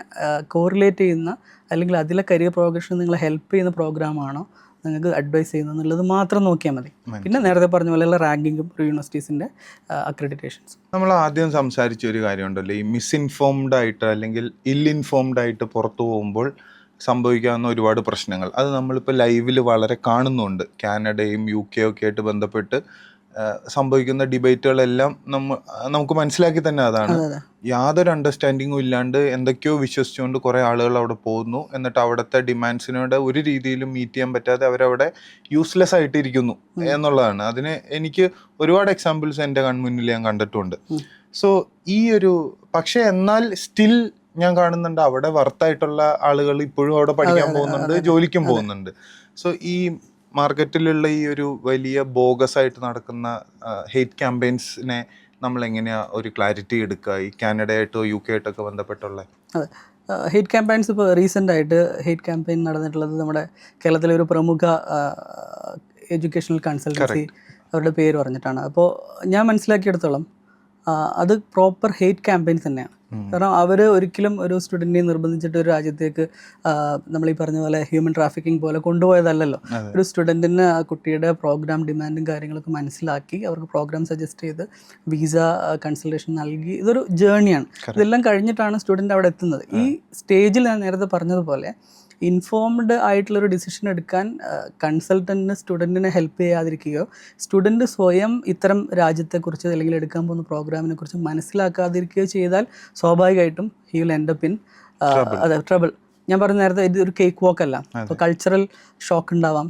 [SPEAKER 1] കോറിലേറ്റ് ചെയ്യുന്ന അല്ലെങ്കിൽ അതിലെ കരിയർ പ്രോഗ്രഷൻ നിങ്ങളെ ഹെൽപ്പ് ചെയ്യുന്ന പ്രോഗ്രാമാണോ നിങ്ങൾക്ക് അഡ്വൈസ് ചെയ്യുന്നത് എന്നുള്ളത് മാത്രം നോക്കിയാൽ മതി. പിന്നെ നേരത്തെ പറഞ്ഞ പോലെയുള്ള റാങ്കിങ്ങും യൂണിവേഴ്സിറ്റീസിൻ്റെ അക്രഡിറ്റേഷൻസ്.
[SPEAKER 2] നമ്മൾ ആദ്യം സംസാരിച്ച ഒരു കാര്യമുണ്ടല്ലോ, ഈ മിസ്ഇൻഫോംഡ് ആയിട്ട് അല്ലെങ്കിൽ ഇൻഫോംഡ് ആയിട്ട് പുറത്തു പോകുമ്പോൾ സംഭവിക്കാവുന്ന ഒരുപാട് പ്രശ്നങ്ങൾ. അത് നമ്മളിപ്പോൾ ലൈവിൽ വളരെ കാണുന്നുണ്ട്. കാനഡയും UK ഒക്കെ ആയിട്ട് ബന്ധപ്പെട്ട് സംഭവിക്കുന്ന ഡിബേറ്റുകളെല്ലാം നമുക്ക് മനസ്സിലാക്കി തന്നെ അതാണ്. യാതൊരു അണ്ടർസ്റ്റാൻഡിങ്ങും ഇല്ലാണ്ട് എന്തൊക്കെയോ വിശ്വസിച്ചുകൊണ്ട് കുറേ ആളുകൾ അവിടെ പോകുന്നു, എന്നിട്ട് അവിടുത്തെ ഡിമാൻഡ്സിനോട് ഒരു രീതിയിലും മീറ്റ് ചെയ്യാൻ പറ്റാതെ അവരവിടെ യൂസ്ലെസ് ആയിട്ടിരിക്കുന്നു എന്നുള്ളതാണ്. അതിന് എനിക്ക് ഒരുപാട് എക്സാമ്പിൾസ് എൻ്റെ കൺമുന്നിൽ ഞാൻ കണ്ടിട്ടുണ്ട്. സോ ഈ ഒരു പക്ഷേ എന്നാൽ സ്റ്റിൽ ഞാൻ കാണുന്നുണ്ട് അവിടെ വർത്തായിട്ടുള്ള ആളുകൾ ഇപ്പോഴും അവിടെ പഠിക്കാൻ പോകുന്നുണ്ട്, ജോലിക്കും പോകുന്നുണ്ട്. സോ ഈ മാർക്കറ്റിലുള്ള ഈ ഒരു വലിയ ബോഗസ് ആയിട്ട് നടക്കുന്ന ഹെയ്റ്റ് ക്യാമ്പയിൻസിനെ നമ്മൾ എങ്ങനെയാ ഒരു ക്ലാരിറ്റി എടുക്കുക, ഈ കാനഡയായിട്ടോ UK ആയിട്ടൊക്കെ ബന്ധപ്പെട്ടുള്ള?
[SPEAKER 1] അതെ, ഹെയ്റ്റ് ക്യാമ്പയിൻസ് ഇപ്പോൾ റീസെൻ്റ് ആയിട്ട് ഹെയ്റ്റ് ക്യാമ്പയിൻ നടന്നിട്ടുള്ളത് നമ്മുടെ കേരളത്തിലെ ഒരു പ്രമുഖ എഡ്യൂക്കേഷണൽ കൺസൾട്ടൻസി അവരുടെ പേര് പറഞ്ഞിട്ടാണ്. അപ്പോൾ ഞാൻ മനസ്സിലാക്കിയെടുത്തോളം അത് പ്രോപ്പർ ഹെയ്റ്റ് ക്യാമ്പയിൻസ് തന്നെയാണ്. കാരണം അവർ ഒരിക്കലും ഒരു സ്റ്റുഡൻറ്റിനെ നിർബന്ധിച്ചിട്ട് ഒരു രാജ്യത്തേക്ക് നമ്മൾ ഈ പറഞ്ഞ പോലെ ഹ്യൂമൻ ട്രാഫിക്കിംഗ് പോലെ കൊണ്ടുപോയതല്ലല്ലോ. ഒരു സ്റ്റുഡൻറ്റിന് ആ കുട്ടിയുടെ പ്രോഗ്രാം ഡിമാൻഡും കാര്യങ്ങളൊക്കെ മനസ്സിലാക്കി അവർക്ക് പ്രോഗ്രാം സജസ്റ്റ് ചെയ്ത് വിസ കൺസൾട്ടേഷൻ നൽകി, ഇതൊരു ജേർണിയാണ്. ഇതെല്ലാം കഴിഞ്ഞിട്ടാണ് സ്റ്റുഡൻറ്റ് അവിടെ എത്തുന്നത്. ഈ സ്റ്റേജിൽ ഞാൻ നേരത്തെ പറഞ്ഞതുപോലെ ഇൻഫോംഡ് ആയിട്ടുള്ളൊരു ഡിസിഷൻ എടുക്കാൻ കൺസൾട്ടൻറ്റിന് സ്റ്റുഡൻറ്റിനെ ഹെൽപ്പ് ചെയ്യാതിരിക്കുകയോ സ്റ്റുഡൻറ്റ് സ്വയം ഇത്തരം രാജ്യത്തെക്കുറിച്ച് അല്ലെങ്കിൽ എടുക്കാൻ പോകുന്ന പ്രോഗ്രാമിനെ കുറിച്ച് മനസ്സിലാക്കാതിരിക്കുകയോ ചെയ്താൽ സ്വാഭാവികമായിട്ടും he will end up in trouble. ഞാൻ പറഞ്ഞ നേരത്തെ ഇത് ഒരു കേക്ക് വാക്ക് അല്ല. ഇപ്പോൾ കൾച്ചറൽ ഷോക്ക് ഉണ്ടാവാം,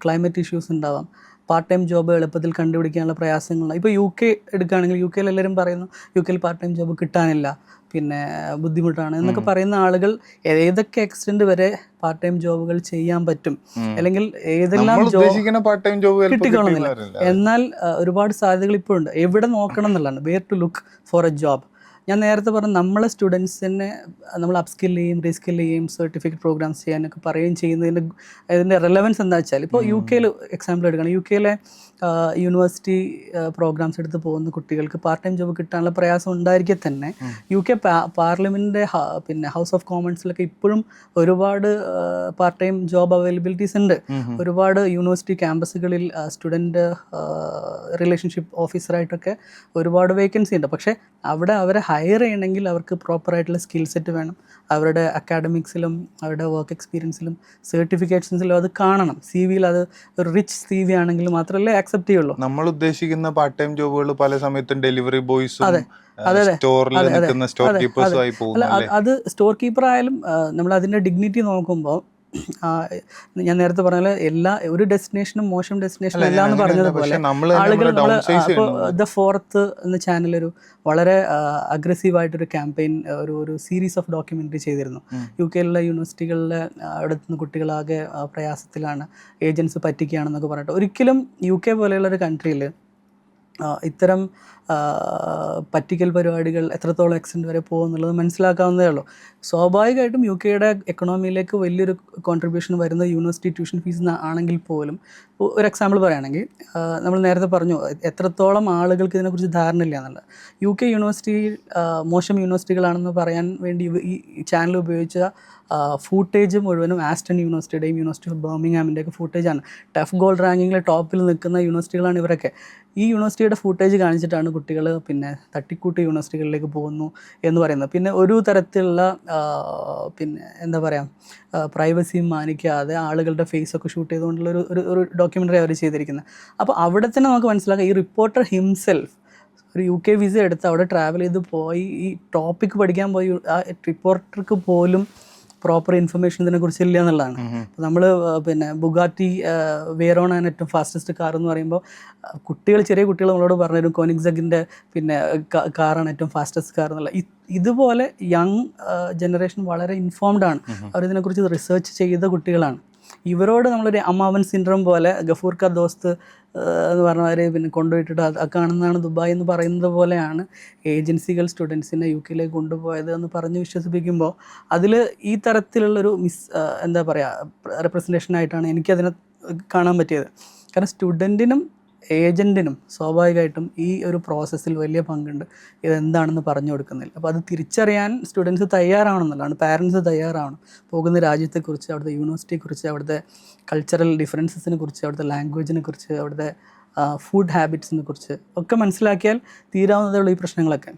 [SPEAKER 1] ക്ലൈമറ്റ് ഇഷ്യൂസ് ഉണ്ടാവാം, പാർട്ട് ടൈം ജോബ് എളുപ്പത്തിൽ കണ്ടുപിടിക്കാനുള്ള പ്രയാസങ്ങൾ. ഇപ്പോൾ UK എടുക്കുകയാണെങ്കിൽ UK എല്ലാവരും പറയുന്നു UK പാർട്ട് ടൈം ജോബ് കിട്ടാനില്ല, പിന്നെ ബുദ്ധിമുട്ടാണ് എന്നൊക്കെ പറയുന്ന ആളുകൾ ഏതൊക്കെ എക്സ്റ്റെൻഡ് വരെ പാർട്ട് ടൈം ജോബുകൾ ചെയ്യാൻ പറ്റും, അല്ലെങ്കിൽ ഏതെല്ലാം കിട്ടിക്കൊള്ളുന്നില്ല. എന്നാൽ ഒരുപാട് സാധ്യതകൾ ഇപ്പോഴുണ്ട്. എവിടെ നോക്കണം എന്നുള്ളതാണ്, where to look for a job. ഞാൻ നേരത്തെ പറഞ്ഞു നമ്മളെ സ്റ്റുഡൻസിനെ നമ്മൾ അപ്സ്കിൽ ചെയ്യും, റീസ്കിൽ ചെയ്യും, സർട്ടിഫിക്കറ്റ് പ്രോഗ്രാംസ് ചെയ്യാനൊക്കെ പറയുകയും ഇതിൻ്റെ റെലവൻസ് എന്താ വെച്ചാൽ, ഇപ്പോൾ UK എക്സാമ്പിൾ എടുക്കണം. UK യൂണിവേഴ്സിറ്റി പ്രോഗ്രാംസ് എടുത്ത് പോകുന്ന കുട്ടികൾക്ക് പാർട്ട് ടൈം ജോബ് കിട്ടാനുള്ള പ്രയാസം ഉണ്ടായിരിക്കെ തന്നെ UK പാർലമെൻറ്റിൻ്റെ പിന്നെ ഹൗസ് ഓഫ് കോമൺസിലൊക്കെ ഇപ്പോഴും ഒരുപാട് പാർട്ട് ടൈം ജോബ് അവൈലബിലിറ്റീസ് ഉണ്ട്. ഒരുപാട് യൂണിവേഴ്സിറ്റി ക്യാമ്പസുകളിൽ സ്റ്റുഡൻറ്റ് റിലേഷൻഷിപ്പ് ഓഫീസറായിട്ടൊക്കെ ഒരുപാട് വേക്കൻസി ഉണ്ട്. പക്ഷേ അവിടെ അവരെ ഹയർ ചെയ്യണമെങ്കിൽ അവർക്ക് പ്രോപ്പറായിട്ടുള്ള സ്കിൽ സെറ്റ് വേണം. അവരുടെ അക്കാഡമിക്സിലും അവരുടെ വർക്ക് എക്സ്പീരിയൻസിലും സർട്ടിഫിക്കേഷൻസിലും അത് കാണണം. CV അത് ഒരു റിച്ച് CV ആണെങ്കിൽ മാത്രമല്ലേ ആക്സെപ്റ്റ് ചെയ്യുള്ളൂ.
[SPEAKER 2] നമ്മൾ ഉദ്ദേശിക്കുന്ന പാർട്ട് ടൈം ജോബുകൾ പല സമയത്തും ഡെലിവറി ബോയ്സും സ്റ്റോറിൽ നിൽക്കുന്ന സ്റ്റോർ കീപ്പേഴ്സും ആയി പോകും.
[SPEAKER 1] അത് സ്റ്റോർ കീപ്പർ ആയാലും നമ്മൾ അതിൻ്റെ ഡിഗ്നിറ്റി നോക്കുമ്പോൾ ഞാൻ നേരത്തെ പറഞ്ഞ ഒരു ഡെസ്റ്റിനേഷനും മോശം ഡെസ്റ്റിനേഷനും അല്ല എന്ന് പറഞ്ഞതുപോലെ ആളുകൾ അപ്പോൾ ദ ഫോർത്ത് എന്ന ചാനലൊരു വളരെ അഗ്രസീവായിട്ടൊരു ക്യാമ്പയിൻ, ഒരു സീരീസ് ഓഫ് ഡോക്യുമെൻ്ററി ചെയ്തിരുന്നു. UK യൂണിവേഴ്സിറ്റികളിലെ അവിടെ നിന്ന് കുട്ടികളാകെ പ്രയാസത്തിലാണ്, ഏജൻസ് പറ്റിക്കുകയാണെന്നൊക്കെ പറഞ്ഞിട്ട്. ഒരിക്കലും UK പോലെയുള്ളൊരു കൺട്രിയിൽ ഇത്തരം പറ്റിക്കൽ പരിപാടികൾ എത്രത്തോളം എക്സ്റ്റെൻഡ് വരെ പോകുമെന്നുള്ളത് മനസ്സിലാക്കാവുന്നതേ ഉള്ളൂ. സ്വാഭാവികമായിട്ടും UK എക്കണോമിയിലേക്ക് വലിയൊരു കോൺട്രിബ്യൂഷൻ വരുന്ന യൂണിവേഴ്സിറ്റി ട്യൂഷൻ ഫീസ് ആണെങ്കിൽ പോലും, ഒരു എക്സാമ്പിൾ പറയുകയാണെങ്കിൽ നമ്മൾ നേരത്തെ പറഞ്ഞു എത്രത്തോളം ആളുകൾക്ക് ഇതിനെക്കുറിച്ച് ധാരണ ഇല്ല എന്നുള്ളത്. UK യൂണിവേഴ്സിറ്റി മോശം യൂണിവേഴ്സിറ്റികളാണെന്ന് പറയാൻ വേണ്ടി ഈ ചാനൽ ഉപയോഗിച്ച ഫൂട്ടേജ് മുഴുവനും ആസ്റ്റൺ യൂണിവേഴ്സിറ്റിയുടെയും യൂണിവേഴ്സിറ്റി ഓഫ് ബർമിംഗ്ഹാമിൻ്റെയൊക്കെ ഫൂട്ടേജാണ്. ടഫ് ഗോൾഡ് റാങ്കിങ്ങിലെ ടോപ്പിൽ നിൽക്കുന്ന യൂണിവേഴ്സിറ്റികളാണ് ഇവരൊക്കെ. ഈ യൂണിവേഴ്സിറ്റിയുടെ ഫൂട്ടേജ് കാണിച്ചിട്ടാണ് കുട്ടികൾ പിന്നെ തട്ടിക്കൂട്ട് യൂണിവേഴ്സിറ്റികളിലേക്ക് പോകുന്നു എന്ന് പറയുന്നത്. പിന്നെ ഒരു തരത്തിലുള്ള പിന്നെ എന്താ പറയുക പ്രൈവസിയും മാനിക്കാതെ ആളുകളുടെ ഫേസൊക്കെ ഷൂട്ട് ചെയ്തുകൊണ്ടുള്ള ഒരു ഡോക്യുമെൻ്ററി അവർ ചെയ്തിരിക്കുന്നത്. അപ്പോൾ അവിടെ തന്നെ നമുക്ക് മനസ്സിലാക്കാം ഈ റിപ്പോർട്ടർ ഹിംസെൽഫ് ഒരു UK വിസ എടുത്ത് അവിടെ ട്രാവൽ ചെയ്ത് പോയി ഈ ടോപ്പിക്ക് പഠിക്കാൻ പോയി ആ റിപ്പോർട്ടർക്ക് പോലും പ്രോപ്പർ ഇൻഫർമേഷൻ ഇതിനെക്കുറിച്ച് ഇല്ല എന്നുള്ളതാണ്. നമ്മൾ പിന്നെ ബുഗാറ്റി വേറോൺ ആണ് ഏറ്റവും ഫാസ്റ്റസ്റ്റ് കാർ എന്ന് പറയുമ്പോൾ ചെറിയ കുട്ടികൾ നമ്മളോട് പറഞ്ഞൊരു കോനിഗ്സെഗിൻ്റെ പിന്നെ കാറാണ് ഏറ്റവും ഫാസ്റ്റസ്റ്റ് കാർ എന്നുള്ള. ഇതുപോലെ യങ് ജനറേഷൻ വളരെ ഇൻഫോംഡ് ആണ്, അവരിതിനെക്കുറിച്ച് റിസർച്ച് ചെയ്ത കുട്ടികളാണ്. ഇവരോട് നമ്മളൊരു അമ്മാവൻ സിൻഡ്രോം പോലെ ഗഫൂർ ക ദോസ്ത് എന്ന് പറഞ്ഞവരെ പിന്നെ കൊണ്ടുപോയിട്ടിട്ട് അത് കാണുന്നതാണ് ദുബായ് എന്ന് പറയുന്നത് പോലെയാണ് ഏജൻസികൾ സ്റ്റുഡൻസിനെ UK കൊണ്ടുപോയത് എന്ന് പറഞ്ഞ് വിശ്വസിപ്പിക്കുമ്പോൾ അതിൽ ഈ തരത്തിലുള്ളൊരു എന്താ പറയുക റെപ്രസെൻറ്റേഷനായിട്ടാണ് എനിക്കതിനെ കാണാൻ പറ്റിയത്. കാരണം സ്റ്റുഡൻറ്റിനും ഏജൻറ്റിനും സ്വാഭാവികമായിട്ടും ഈ ഒരു പ്രോസസ്സിൽ വലിയ പങ്കുണ്ട്, ഇതെന്താണെന്ന് പറഞ്ഞു കൊടുക്കുന്നില്ല. അപ്പോൾ അത് തിരിച്ചറിയാൻ സ്റ്റുഡൻസ് തയ്യാറാവണമെന്നുള്ളതാണ്, പാരൻസ് തയ്യാറാവണം. പോകുന്ന രാജ്യത്തെക്കുറിച്ച്, അവിടുത്തെ യൂണിവേഴ്സിറ്റിയെക്കുറിച്ച്, അവിടുത്തെ കൾച്ചറൽ ഡിഫറൻസസിനെ കുറിച്ച്, അവിടുത്തെ ലാംഗ്വേജിനെ കുറിച്ച്, അവിടുത്തെ ഫുഡ് ഹാബിറ്റ്സിനെ കുറിച്ച് ഒക്കെ മനസ്സിലാക്കിയാൽ തീരാവുന്നതേ ഉള്ളൂ ഈ പ്രശ്നങ്ങളൊക്കെ.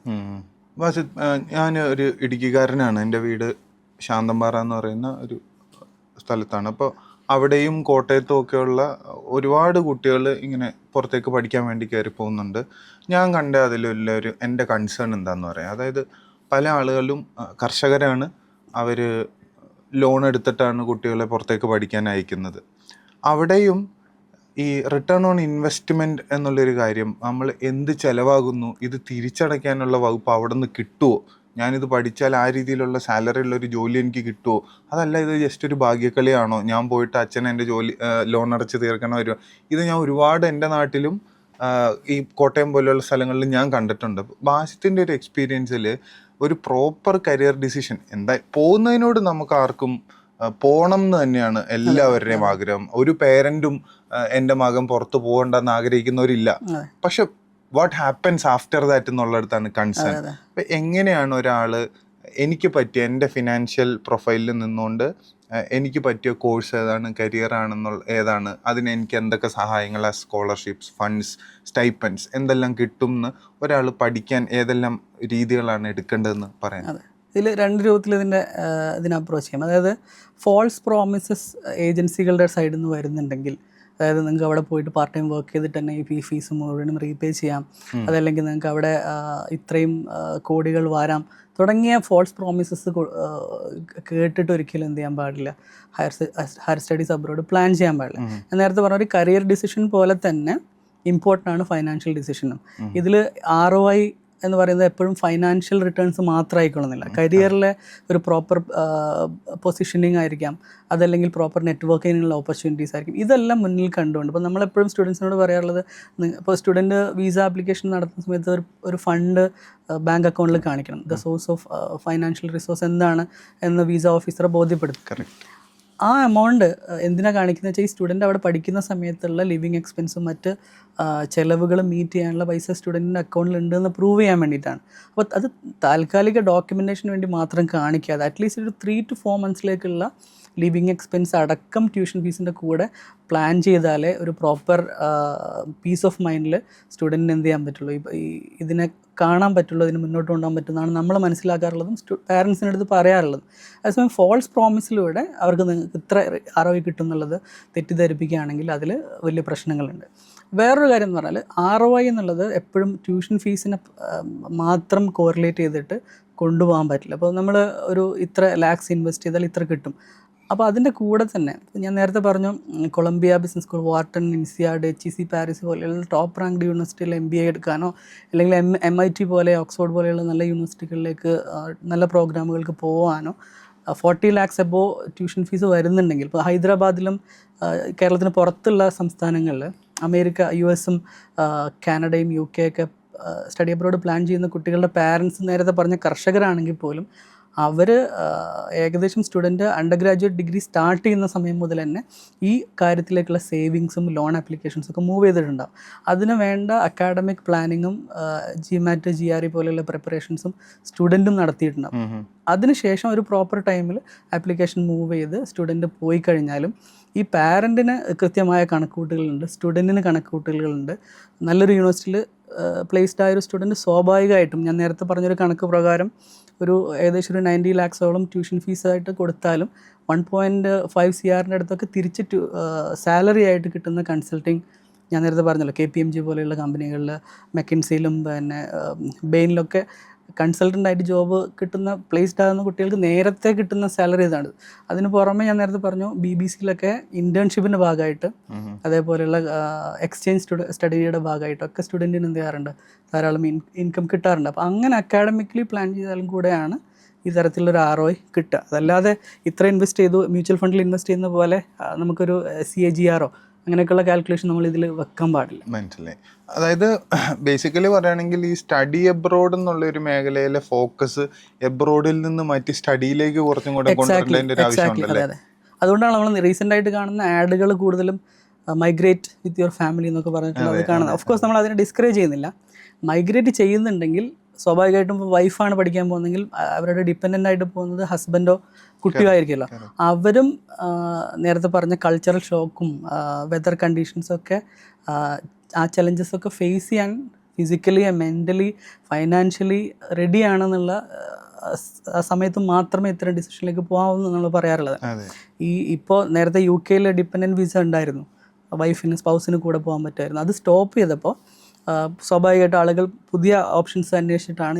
[SPEAKER 2] ഞാൻ ഒരു ഇടുക്കിക്കാരനാണ്. എൻ്റെ വീട് ശാന്തമ്പാറ എന്ന് പറയുന്ന ഒരു സ്ഥലത്താണ്. അപ്പോൾ അവിടെയും കോട്ടയത്തും ഒക്കെയുള്ള ഒരുപാട് കുട്ടികൾ ഇങ്ങനെ പുറത്തേക്ക് പഠിക്കാൻ വേണ്ടി കയറി പോകുന്നുണ്ട്. ഞാൻ കണ്ട അതിലൊരു എൻ്റെ കൺസേൺ എന്താണെന്ന് പറയാം, അതായത് പല ആളുകളും കർഷകരാണ്, അവർ ലോൺ എടുത്തിട്ടാണ് കുട്ടികളെ പുറത്തേക്ക് പഠിക്കാൻ അയക്കുന്നത്. അവിടെയും ഈ റിട്ടേൺ ഓൺ ഇൻവെസ്റ്റ്മെൻറ്റ് എന്നുള്ളൊരു കാര്യം, നമ്മൾ എന്ത് ചിലവാകുന്നു ഇത് തിരിച്ചടയ്ക്കാനുള്ള വകുപ്പ് അവിടെ നിന്ന് കിട്ടുമോ, ഞാനിത് പഠിച്ചാൽ ആ രീതിയിലുള്ള സാലറി ഉള്ളൊരു ജോലി എനിക്ക് കിട്ടുമോ, അതല്ല ഇത് ജസ്റ്റ് ഒരു ഭാഗ്യക്കളിയാണോ, ഞാൻ പോയിട്ട് അച്ഛൻ എൻ്റെ ലോൺ അടച്ച് തീർക്കണ വരുമോ. ഇത് ഞാൻ ഒരുപാട് എൻ്റെ നാട്ടിലും ഈ കോട്ടയം പോലെയുള്ള സ്ഥലങ്ങളിൽ ഞാൻ കണ്ടിട്ടുണ്ട്. ബാസിത്തിൻ്റെ ഒരു എക്സ്പീരിയൻസിൽ ഒരു പ്രോപ്പർ കരിയർ ഡിസിഷൻ എന്താ പോകുന്നതിനോട് നമുക്ക് ആർക്കും പോകണം എന്ന് തന്നെയാണ് എല്ലാവരുടെയും ആഗ്രഹം. ഒരു പേരൻറ്റും എൻ്റെ മകൻ പുറത്ത് പോകണ്ടെന്ന് ആഗ്രഹിക്കുന്നവരില്ല. പക്ഷെ വാട്ട് ഹാപ്പൻസ് ആഫ്റ്റർ ദാറ്റ് എന്നുള്ളിടത്താണ് കൺസേൺ. അപ്പം എങ്ങനെയാണ് ഒരാൾ എനിക്ക് പറ്റിയ എൻ്റെ ഫിനാൻഷ്യൽ പ്രൊഫൈലിൽ നിന്നുകൊണ്ട് എനിക്ക് പറ്റിയ കോഴ്സ് ഏതാണ്, കരിയർ ആണെന്നുള്ള ഏതാണ്, അതിന് എനിക്ക് എന്തൊക്കെ സഹായങ്ങൾ, സ്കോളർഷിപ്സ്, ഫണ്ട്സ്, സ്റ്റൈപ്പൻസ് എന്തെല്ലാം കിട്ടും എന്ന് ഒരാൾ പഠിക്കാൻ ഏതെല്ലാം രീതികളാണ് എടുക്കേണ്ടതെന്ന് പറയാം.
[SPEAKER 1] ഇതിൽ 2 രൂപത്തിൽ ഇതിനെ അപ്രോച്ച് ചെയ്യാം. അതായത് ഫോൾസ് പ്രോമിസസ് ഏജൻസികളുടെ സൈഡിൽ നിന്ന് വരുന്നുണ്ടെങ്കിൽ, അതായത് നിങ്ങൾക്ക് അവിടെ പോയിട്ട് പാർട്ട് ടൈം വർക്ക് ചെയ്തിട്ട് തന്നെ ഈ ഫീസ് മുഴുവനും റീപേ ചെയ്യാം, അതല്ലെങ്കിൽ നിങ്ങൾക്ക് അവിടെ ഇത്രയും കോടികൾ വാരാം തുടങ്ങിയ ഫോൾസ് പ്രോമിസസ് കേട്ടിട്ട് ഒരിക്കലും എന്ത് ചെയ്യാൻ പാടില്ല, ഹയർ സ്റ്റഡീസ് അബ്രോഡ് പ്ലാൻ ചെയ്യാൻ പാടില്ല. ഞാൻ നേരത്തെ പറഞ്ഞ ഒരു കരിയർ ഡിസിഷൻ പോലെ തന്നെ ഇമ്പോർട്ടൻ്റ് ആണ് ഫൈനാൻഷ്യൽ ഡിസിഷനും. ഇതിൽ ROI എന്ന് പറയുന്നത് എപ്പോഴും ഫൈനാൻഷ്യൽ റിട്ടേൺസ് മാത്രമായിക്കൊള്ളുന്നില്ല. കരിയറിലെ ഒരു പ്രോപ്പർ പൊസിഷനിങ് ആയിരിക്കാം, അതല്ലെങ്കിൽ പ്രോപ്പർ നെറ്റ്വർക്കിങ്ങിനുള്ള ഓപ്പർച്യൂണിറ്റീസ് ആയിരിക്കും. ഇതെല്ലാം മുന്നിൽ കണ്ടുകൊണ്ട് ഇപ്പോൾ നമ്മളെപ്പോഴും സ്റ്റുഡൻസിനോട് പറയാറുള്ളത്, ഇപ്പോൾ സ്റ്റുഡൻറ്റ് വിസ ആപ്ലിക്കേഷൻ നടത്തുന്ന സമയത്ത് ഒരു ഫണ്ട് ബാങ്ക് അക്കൗണ്ടിൽ കാണിക്കണം. The source of financial resource എന്താണ് എന്ന് വിസ ഓഫീസറെ ബോധ്യപ്പെടുത്തും. ആ എമൗണ്ട് എന്തിനാണ് കാണിക്കുന്നത് വെച്ചാൽ ഈ സ്റ്റുഡൻറ്റ് അവിടെ പഠിക്കുന്ന സമയത്തുള്ള ലിവിങ് എക്സ്പെൻസും മറ്റ് ചിലവുകൾ മീറ്റ് ചെയ്യാനുള്ള പൈസ സ്റ്റുഡൻറ്റിൻ്റെ അക്കൗണ്ടിൽ ഉണ്ടെന്ന് പ്രൂവ് ചെയ്യാൻ വേണ്ടിയിട്ടാണ്. അപ്പോൾ അത് താൽക്കാലിക ഡോക്യുമെൻറ്റേഷന് വേണ്ടി മാത്രം കാണിക്കാതെ അറ്റ്ലീസ്റ്റ് ഒരു 3 to 4 monthsലേക്കുള്ള ലിവിങ് എക്സ്പെൻസ് അടക്കം ട്യൂഷൻ ഫീസിൻ്റെ കൂടെ പ്ലാൻ ചെയ്താലേ ഒരു പ്രോപ്പർ പീസ് ഓഫ് മൈൻഡിൽ സ്റ്റുഡൻറ്റിന് എന്ത് ചെയ്യാൻ പറ്റുള്ളൂ, ഇതിനെ കാണാൻ പറ്റുള്ളൂ, ഇതിന് മുന്നോട്ട് കൊണ്ടുപോകാൻ പറ്റുന്നതാണ് നമ്മൾ മനസ്സിലാക്കാറുള്ളതും പാരൻസിൻ്റെ അടുത്ത് പറയാറുള്ളതും. അതേസമയം ഫോൾസ് പ്രോമിസിലൂടെ അവർക്ക് നിങ്ങൾക്ക് ഇത്ര ROI കിട്ടും എന്നുള്ളത് തെറ്റിദ്ധരിപ്പിക്കുകയാണെങ്കിൽ അതിൽ വലിയ പ്രശ്നങ്ങളുണ്ട്. വേറൊരു കാര്യം എന്ന് പറഞ്ഞാൽ ROI എന്നുള്ളത് എപ്പോഴും ട്യൂഷൻ ഫീസിനെ മാത്രം കോറിലേറ്റ് ചെയ്തിട്ട് കൊണ്ടുപോകാൻ പറ്റില്ല. അപ്പോൾ നമ്മൾ ഒരു ഇത്ര ലാക്സ് ഇൻവെസ്റ്റ് ചെയ്താൽ ഇത്ര കിട്ടും. അപ്പോൾ അതിൻ്റെ കൂടെ തന്നെ ഞാൻ നേരത്തെ പറഞ്ഞു, Columbia business school, Wharton, INSEAD, HEC Paris പോലെയുള്ള ടോപ്പ് റാങ്ക്ഡ് യൂണിവേഴ്സിറ്റിയിൽ MBA എടുക്കാനോ അല്ലെങ്കിൽ MIT പോലെ ഓക്സ്ഫോർഡ് പോലെയുള്ള നല്ല യൂണിവേഴ്സിറ്റികളിലേക്ക് നല്ല പ്രോഗ്രാമുകൾക്ക് പോകാനോ 40 lakhs എബോ ട്യൂഷൻ ഫീസ് വരുന്നുണ്ടെങ്കിൽ, ഇപ്പോൾ ഹൈദരാബാദിലും കേരളത്തിന് പുറത്തുള്ള സംസ്ഥാനങ്ങളിൽ അമേരിക്ക, US-ഉം കാനഡയും UK ഒക്കെ സ്റ്റഡി അബ്രോഡ് പ്ലാൻ ചെയ്യുന്ന കുട്ടികളുടെ പാരൻസ് നേരത്തെ പറഞ്ഞ കർഷകരാണെങ്കിൽ പോലും അവർ ഏകദേശം student under graduate degree start ചെയ്യുന്ന സമയം മുതൽ തന്നെ ഈ കാര്യത്തിലേക്കുള്ള സേവിങ്സും ലോൺ ആപ്ലിക്കേഷൻസും ഒക്കെ മൂവ് ചെയ്തിട്ടുണ്ടാവും. അതിന് വേണ്ട അക്കാഡമിക് പ്ലാനിങ്ങും GMAT, GRE പോലെയുള്ള പ്രിപ്പറേഷൻസും സ്റ്റുഡൻറ്റും നടത്തിയിട്ടുണ്ടാവും. അതിനുശേഷം ഒരു പ്രോപ്പർ ടൈമിൽ ആപ്ലിക്കേഷൻ മൂവ് ചെയ്ത് സ്റ്റുഡൻറ്റ് പോയി കഴിഞ്ഞാലും ഈ പാരൻറ്റിന് കൃത്യമായ കണക്കുകൂട്ടലുകളുണ്ട്, സ്റ്റുഡൻറ്റിന് കണക്കുകൂട്ടലുകളുണ്ട്. നല്ലൊരു യൂണിവേഴ്സിറ്റിയിൽ പ്ലേസ്ഡ് ആയൊരു സ്റ്റുഡൻറ്റ് സ്വാഭാവികമായിട്ടും ഞാൻ നേരത്തെ പറഞ്ഞൊരു കണക്ക് പ്രകാരം ഒരു ഏകദേശം ഒരു 90 lakhs-ഓളം ട്യൂഷൻ ഫീസായിട്ട് കൊടുത്താലും 1.5 CR അടുത്തൊക്കെ തിരിച്ച് സാലറി ആയിട്ട് കിട്ടുന്ന കൺസൾട്ടിങ്, ഞാൻ നേരത്തെ പറഞ്ഞല്ലോ KPMG പോലെയുള്ള കമ്പനികളിൽ, മെക്കിൻസിയിലും പിന്നെ ബെയിനിലൊക്കെ കൺസൾട്ടൻ്റായിട്ട് ജോബ് കിട്ടുന്ന പ്ലേസ്ഡ് ആകുന്ന കുട്ടികൾക്ക് നേരത്തെ കിട്ടുന്ന സാലറി ഇതാണ്. അതിന് പുറമെ ഞാൻ നേരത്തെ പറഞ്ഞു BBC-യിലൊക്കെ ഇൻറ്റേൺഷിപ്പിൻ്റെ ഭാഗമായിട്ട് അതേപോലെയുള്ള എക്സ്ചേഞ്ച് സ്റ്റഡിയുടെ ഭാഗമായിട്ടൊക്കെ സ്റ്റുഡൻറ്റിന് എന്ത് ചെയ്യാറുണ്ട്, ധാരാളം ഇൻകം കിട്ടാറുണ്ട്. അപ്പോൾ അങ്ങനെ അക്കാഡമിക്കലി പ്ലാൻ ചെയ്താലും കൂടെയാണ് ഈ തരത്തിലുള്ളൊരു ROI കിട്ടുക. അതല്ലാതെ ഇത്ര ഇൻവെസ്റ്റ് ചെയ്തു, മ്യൂച്വൽ ഫണ്ടിൽ ഇൻവെസ്റ്റ് ചെയ്യുന്ന പോലെ നമുക്കൊരു CAGR അങ്ങനെയൊക്കെയുള്ള കാൽക്കുലേഷൻ നമ്മൾ ഇതിൽ വെക്കാൻ പാടില്ല.
[SPEAKER 2] മനസ്സിലായി. അതായത് ബേസിക്കലി പറയുകയാണെങ്കിൽ ഈ സ്റ്റഡി എബ്രോഡ് എന്നുള്ള ഒരു മേഖലയിലെ ഫോക്കസ് എബ്രോഡിൽ നിന്ന് മാറ്റി സ്റ്റഡിയിലേക്ക് കുറച്ചും കൂടെ കൊണ്ടുവരേണ്ട ഒരു ആവശ്യമുണ്ടല്ലേ?
[SPEAKER 1] അതുകൊണ്ടാണ് നമ്മൾ റീസെൻ്റ് ആയിട്ട് കാണുന്ന ആഡുകൾ കൂടുതലും മൈഗ്രേറ്റ് വിത്ത് യുവർ ഫാമിലി എന്നൊക്കെ പറഞ്ഞിട്ടുള്ളത് കാണുന്നത്. ഓഫ് കോഴ്സ് നമ്മൾ അതിനെ ഡിസ്കറേജ് ചെയ്യുന്നില്ല. മൈഗ്രേറ്റ് ചെയ്യുന്നുണ്ടെങ്കിൽ സ്വാഭാവികമായിട്ടും ഇപ്പോൾ വൈഫാണ് പഠിക്കാൻ പോകുന്നതെങ്കിൽ അവരുടെ ഡിപ്പെൻഡൻ്റ് ആയിട്ട് പോകുന്നത് ഹസ്ബൻഡോ കുട്ടിയോ ആയിരിക്കുമല്ലോ. അവരും നേരത്തെ പറഞ്ഞ കൾച്ചറൽ ഷോക്കും വെതർ കണ്ടീഷൻസൊക്കെ ആ ചലഞ്ചസൊക്കെ ഫേസ് ചെയ്യാൻ ഫിസിക്കലി, മെൻ്റലി, ഫൈനാൻഷ്യലി റെഡിയാണെന്നുള്ള ആ സമയത്ത് മാത്രമേ ഇത്തരം ഡിസിഷനിലേക്ക് പോകാവൂ നമ്മൾ പറയാറുള്ളത്. ഇപ്പോൾ നേരത്തെ UK-യിൽ ഡിപ്പെൻഡൻറ്റ് വിസ ഉണ്ടായിരുന്നു, വൈഫിന് സ്പൗസിന് കൂടെ പോകാൻ പറ്റുമായിരുന്നു. അത് സ്റ്റോപ്പ് ചെയ്തപ്പോൾ സ്വാഭാവികമായിട്ട് ആളുകൾ പുതിയ ഓപ്ഷൻസ് അന്വേഷിച്ചിട്ടാണ്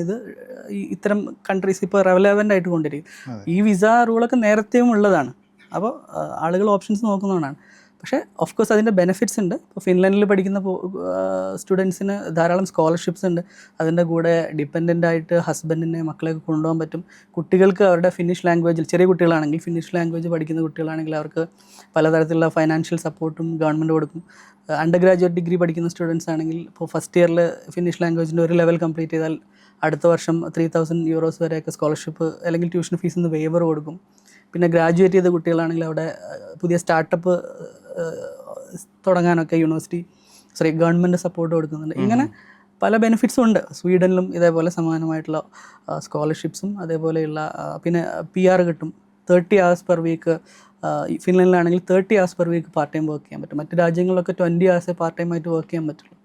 [SPEAKER 1] ഇത്തരം കൺട്രീസ് ഇപ്പോൾ റെലവൻ്റ് ആയിട്ട് കൊണ്ടിരിക്കും. ഈ വിസ റൂളൊക്കെ നേരത്തെയും ഉള്ളതാണ്. അപ്പോൾ ആളുകൾ ഓപ്ഷൻസ് നോക്കുന്നതുകൊണ്ടാണ്. പക്ഷേ ഓഫ് കോഴ്സ് അതിൻ്റെ ബെനിഫിറ്റ്സ് ഉണ്ട്. ഇപ്പോൾ ഫിൻലൻഡിൽ പഠിക്കുന്ന സ്റ്റുഡൻസിന് ധാരാളം സ്കോളർഷിപ്സ് ഉണ്ട്. അതിൻ്റെ കൂടെ ഡിപ്പെൻഡൻ്റ് ആയിട്ട് ഹസ്ബൻഡിനെ, മക്കളെയൊക്കെ കൊണ്ടുപോകാൻ പറ്റും. കുട്ടികൾക്ക് അവരുടെ ഫിനിഷ് ലാംഗ്വേജിൽ, ചെറിയ കുട്ടികളാണെങ്കിൽ ഫിനിഷ് ലാംഗ്വേജ് പഠിക്കുന്ന കുട്ടികളാണെങ്കിൽ അവർക്ക് പലതരത്തിലുള്ള ഫൈനാൻഷ്യൽ സപ്പോർട്ടും ഗവൺമെൻറ് കൊടുക്കും. അണ്ടർ ഗ്രാജുവേറ്റ് ഡിഗ്രി പഠിക്കുന്ന സ്റ്റുഡൻസ് ആണെങ്കിൽ ഇപ്പോൾ ഫസ്റ്റ് ഇയറിൽ ഫിനിഷ് ലാംഗ്വേജിൻ്റെ ഒരു ലെവൽ കംപ്ലീറ്റ് ചെയ്താൽ അടുത്ത വർഷം 3,000 euros വരെയൊക്കെ സ്കോളർഷിപ്പ് അല്ലെങ്കിൽ ട്യൂഷൻ ഫീസിൽ നിന്ന് വേവർ കൊടുക്കും. പിന്നെ ഗ്രാജുവേറ്റ് ചെയ്ത കുട്ടികളാണെങ്കിൽ അവിടെ പുതിയ സ്റ്റാർട്ടപ്പ് തുടങ്ങാനൊക്കെ ഗവൺമെൻറ് സപ്പോർട്ട് കൊടുക്കുന്നുണ്ട്. ഇങ്ങനെ പല ബെനിഫിറ്റ്സും ഉണ്ട്. സ്വീഡനിലും ഇതേപോലെ സമാനമായിട്ടുള്ള സ്കോളർഷിപ്സും അതേപോലെയുള്ള പിന്നെ PR കിട്ടും. 30 hours per week. ഫിൻലൻഡിലാണെങ്കിൽ 30 hours per week part time work ചെയ്യാൻ പറ്റും. മറ്റ് രാജ്യങ്ങളിലൊക്കെ 20 hours പാർട്ട് ടൈം ആയിട്ട് വർക്ക് ചെയ്യാൻ പറ്റുള്ളൂ.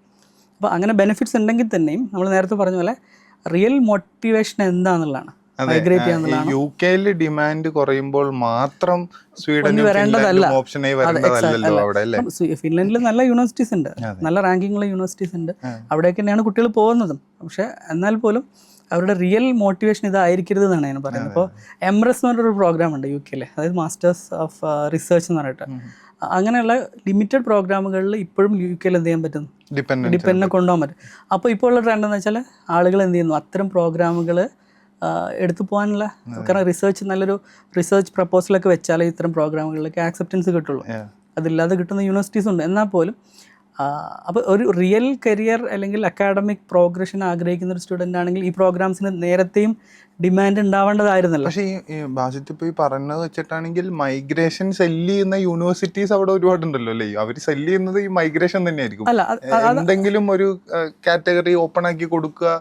[SPEAKER 1] അപ്പോൾ അങ്ങനെ ബെനിഫിറ്റ്സ് ഉണ്ടെങ്കിൽ തന്നെയും നമ്മൾ നേരത്തെ പറഞ്ഞ പോലെ റിയൽ മോട്ടിവേഷൻ എന്താണെന്നുള്ളതാണ്. മൈഗ്രേറ്റ് ചെയ്യാന്നുള്ളതാണ്.
[SPEAKER 2] UK-യിൽ ഡിമാൻഡ് കുറയുമ്പോൾ മാത്രം ഓപ്ഷനായി വരേണ്ടതല്ലോ അവിടെ അല്ലേ?
[SPEAKER 1] ഫിൻലൻഡിൽ നല്ല യൂണിവേഴ്സിറ്റീസ് ഉണ്ട്, നല്ല റാങ്കിങ്ങുള്ള യൂണിവേഴ്സിറ്റീസ് ഉണ്ട്. അവിടേക്ക് തന്നെയാണ് കുട്ടികൾ പോകുന്നതും. പക്ഷേ എന്നാൽ പോലും അവരുടെ റിയൽ മോട്ടിവേഷൻ ഇതായിരിക്കരുത് എന്നാണ് ഞാൻ പറയുന്നത്. ഇപ്പോൾ എംറസ് എന്ന് പറഞ്ഞൊരു പ്രോഗ്രാം ഉണ്ട് UK-യിൽ, അതായത് മാസ്റ്റേഴ്സ് ഓഫ് റിസർച്ച് എന്ന് പറഞ്ഞിട്ട്. അങ്ങനെയുള്ള ലിമിറ്റഡ് പ്രോഗ്രാമുകളിൽ ഇപ്പോഴും UK-യിൽ എന്ത് ചെയ്യാൻ പറ്റും, ഡിപ്പെൻഡിനെ കൊണ്ടുപോകാൻ പറ്റും. അപ്പോൾ ഇപ്പോൾ ഉള്ള ട്രെൻഡ് എന്ന് വെച്ചാൽ ആളുകൾ എന്ത് ചെയ്യുന്നു, അത്തരം പ്രോഗ്രാമുകൾ എടുത്തു പോകാനുള്ള, കാരണം നല്ലൊരു റിസർച്ച് പ്രപ്പോസലൊക്കെ വെച്ചാൽ ഇത്തരം പ്രോഗ്രാമുകളിലേക്ക് ആക്സെപ്റ്റൻസ് കിട്ടുള്ളൂ. അതില്ലാതെ കിട്ടുന്ന യൂണിവേഴ്സിറ്റീസ് ഉണ്ട്. എന്നാൽ പോലും അപ്പോൾ ഒരു റിയൽ കരിയർ അല്ലെങ്കിൽ അക്കാഡമിക് പ്രോഗ്രഷൻ ആഗ്രഹിക്കുന്ന ഒരു സ്റ്റുഡൻ്റ് ആണെങ്കിൽ ഈ പ്രോഗ്രാംസിന് നേരത്തെയും ഡിമാൻഡ് ഉണ്ടാവേണ്ടതായിരുന്നല്ലോ.
[SPEAKER 2] പക്ഷേ ഈ ബാസിത്ത് ഇപ്പോൾ ഈ പറഞ്ഞത് വെച്ചിട്ടാണെങ്കിൽ മൈഗ്രേഷൻ സെല്ല് ചെയ്യുന്ന യൂണിവേഴ്സിറ്റീസ് അവിടെ ഒരുപാടുണ്ടല്ലോ അല്ലേ? അവർ സെല്ല് ചെയ്യുന്നത് ഈ മൈഗ്രേഷൻ തന്നെയായിരിക്കും. എന്തെങ്കിലും ഒരു കാറ്റഗറി ഓപ്പൺ ആക്കി കൊടുക്കുക,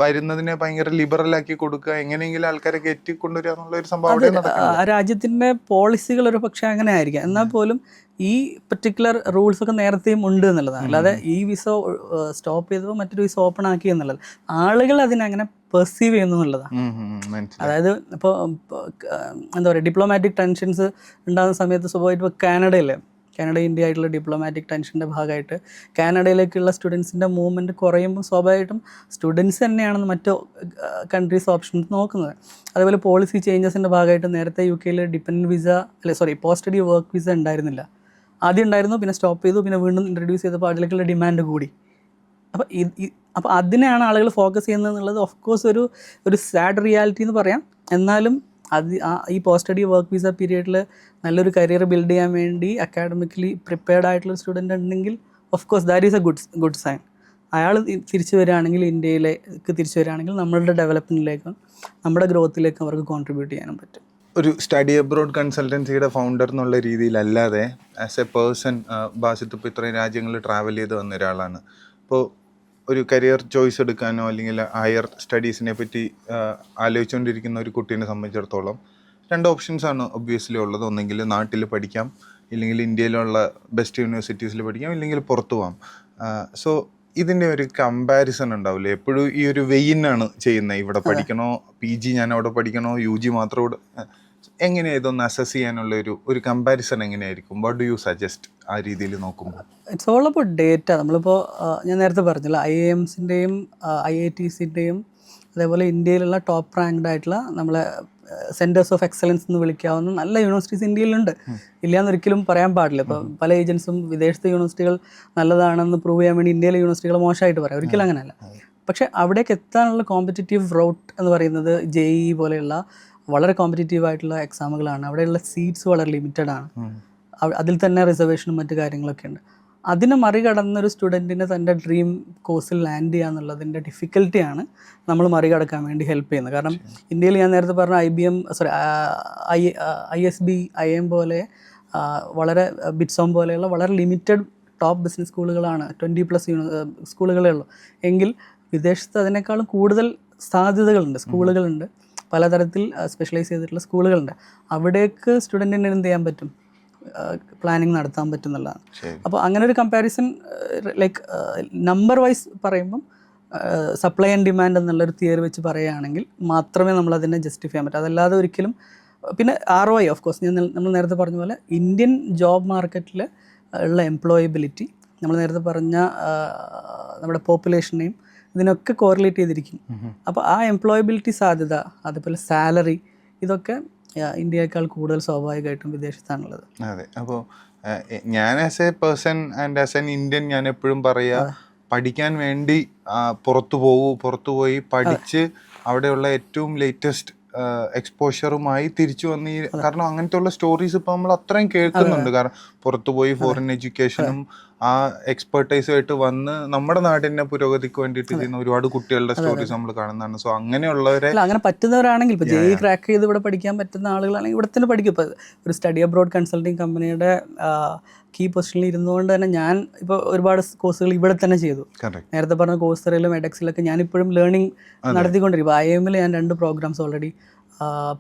[SPEAKER 2] വരുന്നതിനെ ഭയങ്കര ലിബറൽ ആക്കി കൊടുക്കുക, എങ്ങനെയെങ്കിലും ആൾക്കാരെ കയറ്റിക്കൊണ്ടുവരിക എന്നുള്ള ഒരു സംഭവം
[SPEAKER 1] രാജ്യത്തിൻ്റെ പോളിസികൾ ഒരു പക്ഷേ അങ്ങനെ ആയിരിക്കാം. എന്നാൽ പോലും ഈ പർട്ടിക്കുലർ റൂൾസ് ഒക്കെ നേരത്തെയും ഉണ്ട് എന്നുള്ളതാണ്. അല്ലാതെ ഈ വിസ സ്റ്റോപ്പ് ചെയ്തപ്പോൾ മറ്റൊരു വിസ ഓപ്പൺ ആക്കി എന്നുള്ളത് ആളുകൾ അതിനങ്ങനെ പെർസീവ് ചെയ്യുന്നു എന്നുള്ളതാണ്. അതായത് ഇപ്പോൾ എന്താ പറയുക, ഡിപ്ലോമാറ്റിക് ടെൻഷൻസ് ഉണ്ടാകുന്ന സമയത്ത് സ്വാഭാവികമായിട്ട് ഇപ്പോൾ കാനഡ ഇന്ത്യ ആയിട്ടുള്ള ഡിപ്ലോമാറ്റിക് ടെൻഷൻ്റെ ഭാഗമായിട്ട് കാനഡയിലേക്കുള്ള സ്റ്റുഡൻസിൻ്റെ മൂവ്മെൻറ്റ് കുറയുമ്പോൾ സ്വാഭാവികമായിട്ടും സ്റ്റുഡൻസ് തന്നെയാണ് മറ്റ് കൺട്രീസ് ഓപ്ഷൻസ് നോക്കുന്നത്. അതേപോലെ പോളിസി ചേഞ്ചസിൻ്റെ ഭാഗമായിട്ട് നേരത്തെ UK-യിൽ dependent visa post study work visa ഉണ്ടായിരുന്നില്ല. ആദ്യം ഉണ്ടായിരുന്നു, പിന്നെ സ്റ്റോപ്പ് ചെയ്തു, പിന്നെ വീണ്ടും ഇൻട്രൊഡ്യൂസ് ചെയ്തപ്പോൾ അതിലേക്കുള്ള ഡിമാൻഡ് കൂടി. അപ്പോൾ അതിനെയാണ് ആളുകൾ ഫോക്കസ് ചെയ്യുന്നത് എന്നുള്ളത് ഓഫ് കോഴ്സ് ഒരു സാഡ് റിയാലിറ്റി എന്ന് പറയാം. എന്നാലും ഈ പോസ്റ്റ് സ്റ്റഡി വർക്ക് വിസ പീരീഡിൽ നല്ലൊരു കരിയർ ബിൽഡ് ചെയ്യാൻ വേണ്ടി അക്കാഡമിക്കലി പ്രിപ്പയർഡ് ആയിട്ടുള്ള സ്റ്റുഡൻ്റ് ഉണ്ടെങ്കിൽ of course that is a good sign. അയാൾ തിരിച്ചു വരികയാണെങ്കിൽ, ഇന്ത്യയിലേക്ക് തിരിച്ചു വരികയാണെങ്കിൽ നമ്മളുടെ ഡെവലപ്മെൻറ്റിലേക്കും നമ്മുടെ ഗ്രോത്തിലേക്കും അവർക്ക് കോൺട്രിബ്യൂട്ട് ചെയ്യാനും പറ്റും.
[SPEAKER 2] ഒരു സ്റ്റഡി അബ്രോഡ് കൺസൾട്ടൻസിയുടെ ഫൗണ്ടർ എന്നുള്ള രീതിയിലല്ലാതെ ആസ് എ പേഴ്സൺ ബാസിത്ത് ഇപ്പോൾ ഇത്രയും രാജ്യങ്ങളിൽ ട്രാവൽ ചെയ്ത് വന്ന ഒരാളാണ്. അപ്പോൾ ഒരു കരിയർ ചോയ്സ് എടുക്കാനോ അല്ലെങ്കിൽ ഹയർ സ്റ്റഡീസിനെ പറ്റി ആലോചിച്ചുകൊണ്ടിരിക്കുന്ന ഒരു കുട്ടീനെ സംബന്ധിച്ചിടത്തോളം 2 ഓപ്ഷൻസാണ് ഒബ്വിയസ്ലി ഉള്ളത്. ഒന്നെങ്കിൽ നാട്ടിൽ പഠിക്കാം, ഇല്ലെങ്കിൽ ഇന്ത്യയിലുള്ള ബെസ്റ്റ് യൂണിവേഴ്സിറ്റീസിൽ പഠിക്കാം, ഇല്ലെങ്കിൽ പുറത്തു പോകാം. സോ ഇതിൻ്റെ ഒരു കമ്പാരിസൺ ഉണ്ടാവില്ലേ? എപ്പോഴും ഈ ഒരു വെയിനാണ് ചെയ്യുന്നത്. ഇവിടെ പഠിക്കണോ, PG ഞാൻ അവിടെ പഠിക്കണോ, UG മാത്രം ഇവിടെ, എങ്ങനെയാണ് ഇതൊന്ന് അസസ് ചെയ്യാനുള്ള ഒരു കമ്പാരിസൺ എങ്ങനെയായിരിക്കും? വാട്ട് ഡു യു സജസ്റ്റ് ആ രീതിയിൽ നോക്കുമ്പോൾ?
[SPEAKER 1] It's all about data. നമ്മളിപ്പോൾ ഞാൻ നേരത്തെ പറഞ്ഞില്ല, IIMസിൻ്റെയും IITസിൻ്റെയും അതേപോലെ ഇന്ത്യയിലുള്ള ടോപ്പ് റാങ്ക്ഡ് ആയിട്ടുള്ള നമ്മളെ സെൻറ്റേഴ്സ് ഓഫ് എക്സലൻസ് എന്ന് വിളിക്കാവുന്ന നല്ല യൂണിവേഴ്സിറ്റീസ് ഇന്ത്യയിലുണ്ട്. ഇല്ലയെന്നൊരിക്കലും പറയാൻ പാടില്ല. ഇപ്പോൾ പല ഏജൻസും വിദേശത്തെ യൂണിവേഴ്സിറ്റികൾ നല്ലതാണെന്ന് പ്രൂവ് ചെയ്യാൻ വേണ്ടി ഇന്ത്യയിലെ യൂണിവേഴ്സിറ്റികൾ മോശമായിട്ട് പറയാം. ഒരിക്കലും അങ്ങനെയല്ല. പക്ഷേ അവിടേക്ക് എത്താനുള്ള കോമ്പറ്റീറ്റീവ് റൗട്ട് എന്ന് പറയുന്നത് JEE പോലെയുള്ള വളരെ കോമ്പറ്റീറ്റീവ് ആയിട്ടുള്ള എക്സാമുകളാണ്. അവിടെയുള്ള സീറ്റ്സ് വളരെ ലിമിറ്റഡ് ആണ്. അതിൽ തന്നെ റിസർവേഷനും മറ്റു കാര്യങ്ങളൊക്കെ ഉണ്ട്. അതിനെ മറികടന്നൊരു സ്റ്റുഡൻറ്റിന് തൻ്റെ ഡ്രീം കോഴ്സിൽ ലാൻഡ് ചെയ്യുക എന്നുള്ളതിൻ്റെ ഡിഫിക്കൽറ്റിയാണ് നമ്മൾ മറികടക്കാൻ വേണ്ടി ഹെൽപ്പ് ചെയ്യുന്നത്. കാരണം ഇന്ത്യയിൽ ഞാൻ നേരത്തെ പറഞ്ഞ ISB, IIM പോലെ വളരെ ബിറ്റ്സോം പോലെയുള്ള വളരെ ലിമിറ്റഡ് ടോപ്പ് ബിസിനസ് സ്കൂളുകളാണ്, 20+ സ്കൂളുകളേ ഉള്ളൂ. എങ്കിൽ വിദേശത്ത് അതിനേക്കാളും കൂടുതൽ സാധ്യതകളുണ്ട്, സ്കൂളുകളുണ്ട്, പലതരത്തിൽ സ്പെഷ്യലൈസ് ചെയ്തിട്ടുള്ള സ്കൂളുകളുണ്ട്. അവിടേക്ക് സ്റ്റുഡൻറ്റിന് എന്ത് ചെയ്യാൻ പറ്റും, പ്ലാനിങ് നടത്താൻ പറ്റും എന്നുള്ളതാണ്. അപ്പോൾ അങ്ങനെ ഒരു കമ്പാരിസൺ ലൈക്ക് നമ്പർ വൈസ് പറയുമ്പം സപ്ലൈ ആൻഡ് ഡിമാൻഡ് എന്നുള്ളൊരു തിയറി വെച്ച് പറയുകയാണെങ്കിൽ മാത്രമേ നമ്മളതിനെ ജസ്റ്റിഫൈ ചെയ്യാൻ പറ്റൂ. അതല്ലാതെ ഒരിക്കലും. പിന്നെ ROI ഓഫ് കോഴ്സ് നമ്മൾ നേരത്തെ പറഞ്ഞ പോലെ ഇന്ത്യൻ ജോബ് മാർക്കറ്റിൽ ഉള്ള എംപ്ലോയബിലിറ്റി നമ്മൾ നേരത്തെ പറഞ്ഞ നമ്മുടെ പോപ്പുലേഷനെയും ഇതിനൊക്കെ കോറിലേറ്റ് ചെയ്തിരിക്കും. അപ്പോൾ ആ എംപ്ലോയബിലിറ്റി സാധ്യത, അതുപോലെ സാലറി, ഇതൊക്കെ ഇന്ത്യയേക്കാൾ കൂടുതൽ സ്വാഭാവികമായിട്ടും വിദേശത്താണുള്ളത്.
[SPEAKER 2] അതെ. അപ്പോൾ ഞാൻ as A person and as an Indian ഞാൻ എപ്പോഴും പറയുക, പഠിക്കാൻ വേണ്ടി പുറത്തു പോയി പഠിച്ച് അവിടെയുള്ള ഏറ്റവും ലേറ്റസ്റ്റ് എക്സ്പോഷറുമായി തിരിച്ചു വന്ന് കാരണം അങ്ങനത്തെ ഉള്ള സ്റ്റോറീസ് ഇപ്പോൾ നമ്മൾ അത്രയും കേൾക്കുന്നുണ്ട്. കാരണം പുറത്തു പോയി ഫോറിൻ എഡ്യൂക്കേഷനും ആ എക്സ്പെർട്ടൈസുമായിട്ട് വന്ന് നമ്മുടെ നാടിന്റെ പുരോഗതിക്ക് വേണ്ടിയിട്ട് ചെയ്യുന്ന ഒരുപാട് കുട്ടികളുടെ സ്റ്റോറീസ് നമ്മൾ കാണുന്നതാണ്. സോ അങ്ങനെയുള്ളവരെ
[SPEAKER 1] അല്ല, അങ്ങനെ പറ്റുന്നവരാണെങ്കിൽ ഇപ്പോൾ ജെഇ ക്രാക്ക് ചെയ്ത് ഇവിടെ പഠിക്കാൻ പറ്റുന്ന ആളുകളാണെങ്കിൽ ഇവിടെ തന്നെ പഠിക്കും. ഇപ്പോൾ ഒരു സ്റ്റഡി അബ്രോഡ് കൺസൾട്ടിങ് കമ്പനിയുടെ കീ പൊസിഷനിൽ ഇരുന്നുകൊണ്ട് തന്നെ ഞാൻ ഇപ്പോൾ ഒരുപാട് കോഴ്സുകൾ ഇവിടെ തന്നെ ചെയ്തു. നേരത്തെ പറഞ്ഞ കോഴ്സറിലും എഡെക്സിലൊക്കെ ഞാനിപ്പോഴും ലേണിംഗ് നടത്തിക്കൊണ്ടിരിക്കും. ഇപ്പോൾ IIM ഞാൻ 2 പ്രോഗ്രാംസ് ഓൾറെഡി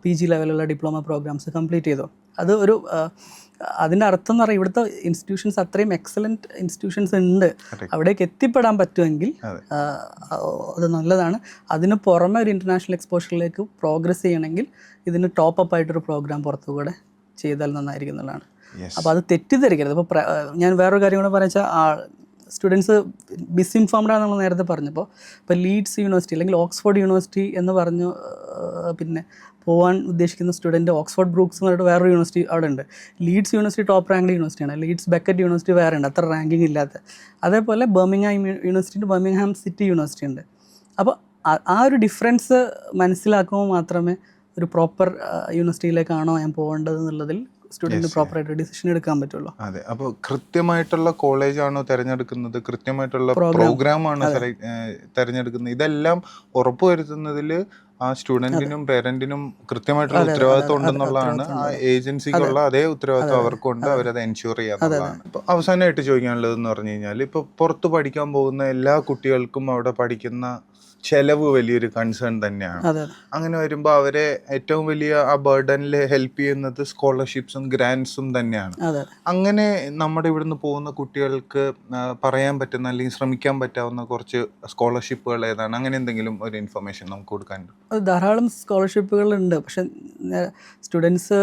[SPEAKER 1] PG ലെവലുള്ള ഡിപ്ലോമ പ്രോഗ്രാംസ് കംപ്ലീറ്റ് ചെയ്തു. അത് ഒരു അതിൻ്റെ അർത്ഥം എന്ന് പറയുന്നത് ഇവിടുത്തെ ഇൻസ്റ്റിറ്റ്യൂഷൻസ് അത്രയും എക്സലൻറ്റ് ഇൻസ്റ്റിറ്റ്യൂഷൻസ് ഉണ്ട്. അവിടേക്ക് എത്തിപ്പെടാൻ പറ്റുമെങ്കിൽ അത് നല്ലതാണ്. അതിന് പുറമെ ഒരു ഇൻ്റർനാഷണൽ എക്സ്പോഷറിലേക്ക് പ്രോഗ്രസ് ചെയ്യണമെങ്കിൽ ഇതിന് ടോപ്പ് അപ്പ് ആയിട്ടൊരു പ്രോഗ്രാം പുറത്തുകൂടെ ചെയ്താൽ നന്നായിരിക്കും എന്നുള്ളതാണ്. അപ്പോൾ അത് തെറ്റിദ്ധരിക്കരുത്. ഇപ്പോൾ ഞാൻ വേറൊരു കാര്യം കൂടെ പറയാൻ വെച്ചാൽ സ്റ്റുഡൻസ് മിസ്ഇൻഫോംഡ് ആണെന്ന് നേരത്തെ പറഞ്ഞപ്പോൾ ഇപ്പോൾ ലീഡ്സ് യൂണിവേഴ്സിറ്റി അല്ലെങ്കിൽ ഓക്സ്ഫോർഡ് യൂണിവേഴ്സിറ്റി എന്ന് പറഞ്ഞു പിന്നെ പോകാൻ ഉദ്ദേശിക്കുന്ന സ്റ്റുഡൻറ്റ് ഓക്സ്ഫോർഡ് ബ്രൂക്സ് എന്ന് പറഞ്ഞിട്ട് വേറൊരു യൂണിവേഴ്സിറ്റി അവിടെ ഉണ്ട്. ലീഡ്സ് യൂണിവേഴ്സിറ്റി ടോപ്പ് റാങ്ക്ഡ് യൂണിവേഴ്സിറ്റിയാണ്. ലീഡ്സ് ബക്കറ്റ് യൂണിവേഴ്സിറ്റി വേറെ ഉണ്ട്, അത്ര റാങ്കിങ് ഇല്ലാത്ത. അതേപോലെ Birmingham university Birmingham city university ഉണ്ട്. അപ്പോൾ ആ ഒരു ഡിഫറൻസ് മനസ്സിലാക്കുമ്പോൾ മാത്രമേ ഒരു പ്രോപ്പർ യൂണിവേഴ്സിറ്റിയിലേക്കാണോ ഞാൻ പോകേണ്ടത് എന്നുള്ളതിൽ സ്റ്റുഡൻറ്റ് പ്രോപ്പറായിട്ട് ഡിസിഷൻ എടുക്കാൻ പറ്റുള്ളൂ.
[SPEAKER 2] അതെ, അപ്പോൾ കൃത്യമായിട്ടുള്ള കോളേജാണോ തിരഞ്ഞെടുക്കുന്നത്, കൃത്യമായിട്ടുള്ള പ്രോഗ്രാമാണോ തിരഞ്ഞെടുക്കുന്നത്, ഇതെല്ലാം ഉറപ്പുവരുത്തുന്നതിൽ ആ സ്റ്റുഡൻറ്റിനും പേരൻറ്റിനും കൃത്യമായിട്ടുള്ള ഉത്തരവാദിത്വം ഉണ്ടെന്നുള്ളതാണ്. ആ ഏജൻസിക്കുള്ള അതേ ഉത്തരവാദിത്വം അവർക്കുണ്ട്, അവരത് എൻഷുർ ചെയ്യാന്നുള്ളതാണ്. ഇപ്പോൾ അവസാനമായിട്ട് ചോദിക്കാനുള്ളതെന്ന് പറഞ്ഞു കഴിഞ്ഞാൽ, ഇപ്പോൾ പുറത്ത് പഠിക്കാൻ പോകുന്ന എല്ലാ കുട്ടികൾക്കും അവിടെ പഠിക്കുന്ന ചെലവ് വലിയൊരു കൺസേൺ തന്നെയാണ്. അങ്ങനെ വരുമ്പോൾ അവരെ ഏറ്റവും വലിയ ആ ബർഡനിൽ ഹെൽപ്പ് ചെയ്യുന്നത് സ്കോളർഷിപ്സും ഗ്രാൻസും തന്നെയാണ്. അങ്ങനെ നമ്മുടെ ഇവിടുന്ന് പോകുന്ന കുട്ടികൾക്ക് പറയാൻ പറ്റുന്ന അല്ലെങ്കിൽ ശ്രമിക്കാൻ പറ്റാവുന്ന കുറച്ച് സ്കോളർഷിപ്പുകൾ ഏതാണ്? അങ്ങനെ എന്തെങ്കിലും ഒരു ഇൻഫർമേഷൻ നമുക്ക് കൊടുക്കാനുണ്ട്?
[SPEAKER 1] ധാരാളം സ്കോളർഷിപ്പുകളുണ്ട്. പക്ഷെ സ്റ്റുഡൻസ്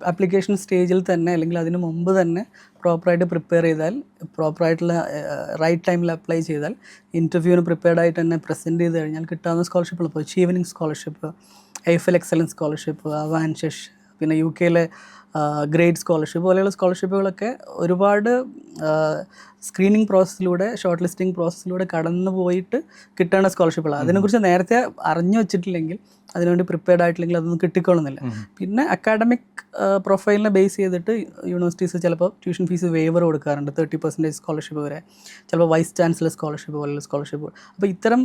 [SPEAKER 1] ആപ്ലിക്കേഷൻ സ്റ്റേജിൽ തന്നെ അല്ലെങ്കിൽ അതിന് മുമ്പ് തന്നെ പ്രോപ്പറായിട്ട് പ്രിപ്പയർ ചെയ്താൽ, പ്രോപ്പറായിട്ടുള്ള റൈറ്റ് ടൈമിൽ അപ്ലൈ ചെയ്താൽ, ഇൻ്റർവ്യൂവിന് പ്രിപ്പയർഡ് ആയിട്ട് തന്നെ പ്രസൻറ്റ് ചെയ്ത് കഴിഞ്ഞാൽ കിട്ടാവുന്ന സ്കോളർഷിപ്പുകൾ ഇപ്പോൾ അച്ചീവനിങ് സ്കോളർഷിപ്പ്, ഐഫൽ എക്സലൻസ് സ്കോളർഷിപ്പ്, അവാൻഷെഷ്, പിന്നെ UK ഗ്രേഡ് സ്കോളർഷിപ്പ് പോലെയുള്ള സ്കോളർഷിപ്പുകളൊക്കെ ഒരുപാട് സ്ക്രീനിങ് പ്രോസസ്സിലൂടെ, ഷോർട്ട് ലിസ്റ്റിംഗ് പ്രോസസ്സിലൂടെ കടന്നു പോയിട്ട് കിട്ടേണ്ട സ്കോളർഷിപ്പുകളാണ്. അതിനെക്കുറിച്ച് നേരത്തെ അറിഞ്ഞു വെച്ചിട്ടില്ലെങ്കിൽ, അതിനുവേണ്ടി പ്രിപ്പയർഡ് ആയിട്ടില്ലെങ്കിൽ അതൊന്നും കിട്ടിക്കൊള്ളുന്നില്ല. പിന്നെ അക്കാഡമിക് പ്രൊഫൈലിനെ ബേസ് ചെയ്തിട്ട് യൂണിവേഴ്സിറ്റീസ് ചിലപ്പോൾ ട്യൂഷൻ ഫീസ് വേവർ കൊടുക്കാറുണ്ട്, 30% സ്കോളർഷിപ്പ് വരെ, ചിലപ്പോൾ വൈസ് ചാൻസലർ സ്കോളർഷിപ്പ് പോലെയുള്ള സ്കോളർഷിപ്പ്. അപ്പോൾ ഇത്തരം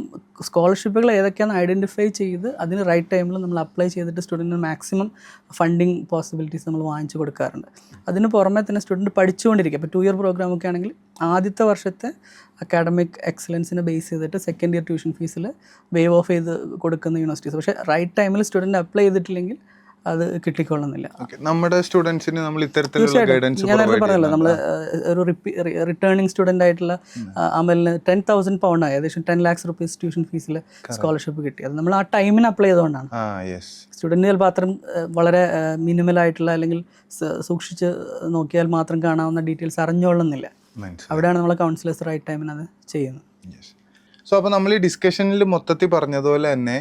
[SPEAKER 1] സ്കോളർഷിപ്പുകൾ ഏതൊക്കെയാണെന്ന് ഐഡൻറ്റിഫൈ ചെയ്ത് അതിന് റൈറ്റ് ടൈമിൽ നമ്മൾ അപ്ലൈ ചെയ്തിട്ട് സ്റ്റുഡൻറ്റിന് മാക്സിമം ഫണ്ടിങ് പോസിബിലിറ്റീസ് നമ്മൾ വാങ്ങിച്ചു കൊടുക്കാറുണ്ട്. അതിന് പുറമെ തന്നെ സ്റ്റുഡൻറ്റ് പഠിച്ചുകൊണ്ടിരിക്കുക. ഇപ്പോൾ 2 ഇയർ പ്രോഗ്രാമൊക്കെ ആണെങ്കിൽ ആദ്യത്തെ വർഷത്തെ അക്കാഡമിക് എക്സലൻസിനെ ബേസ് ചെയ്തിട്ട് സെക്കൻഡ് ഇയർ ട്യൂഷൻ ഫീസിൽ വേവ് ഓഫ് ചെയ്ത് കൊടുക്കുന്ന യൂണിവേഴ്സിറ്റീസ്. പക്ഷേ റൈറ്റ് ടൈമിൽ സ്റ്റുഡൻറ്റ് അപ്ലൈ ചെയ്തിട്ടില്ലെങ്കിൽ അത് കിട്ടിക്കൊള്ളുന്നില്ല.
[SPEAKER 2] നമ്മുടെ സ്റ്റുഡൻസിന് നമ്മൾ ഇത്തരത്തിലുള്ള ഗൈഡൻസ്,
[SPEAKER 1] ഞാൻ നേരത്തെ പറഞ്ഞല്ലോ, നമ്മൾ ഒരു റിട്ടേണിംഗ് സ്റ്റുഡൻ്റ് ആയിട്ടുള്ള അമലിന് 10,000 പൗണ്ട്, ഏകദേശം 10 lakhs rupees ട്യൂഷൻ ഫീസിൽ സ്കോളർഷിപ്പ് കിട്ടി. അത് നമ്മൾ ആ ടൈമിന് അപ്ലൈ ചെയ്തുകൊണ്ടാണ്. സ്റ്റുഡൻറ്റ് ചിലപ്പോൾ അത്രയും വളരെ മിനിമലായിട്ടുള്ള അല്ലെങ്കിൽ സൂക്ഷിച്ച് നോക്കിയാൽ മാത്രം കാണാവുന്ന ഡീറ്റെയിൽസ് അറിഞ്ഞുകൊള്ളുന്നില്ല. അവിടെയാണ് നമ്മളെ കൗൺസിലേഴ്സ് റൈറ്റ് ടൈമിന് അത് ചെയ്യുന്നത്.
[SPEAKER 2] സോ അപ്പോൾ നമ്മൾ ഈ ഡിസ്കഷനിൽ മൊത്തത്തിൽ പറഞ്ഞതുപോലെ തന്നെ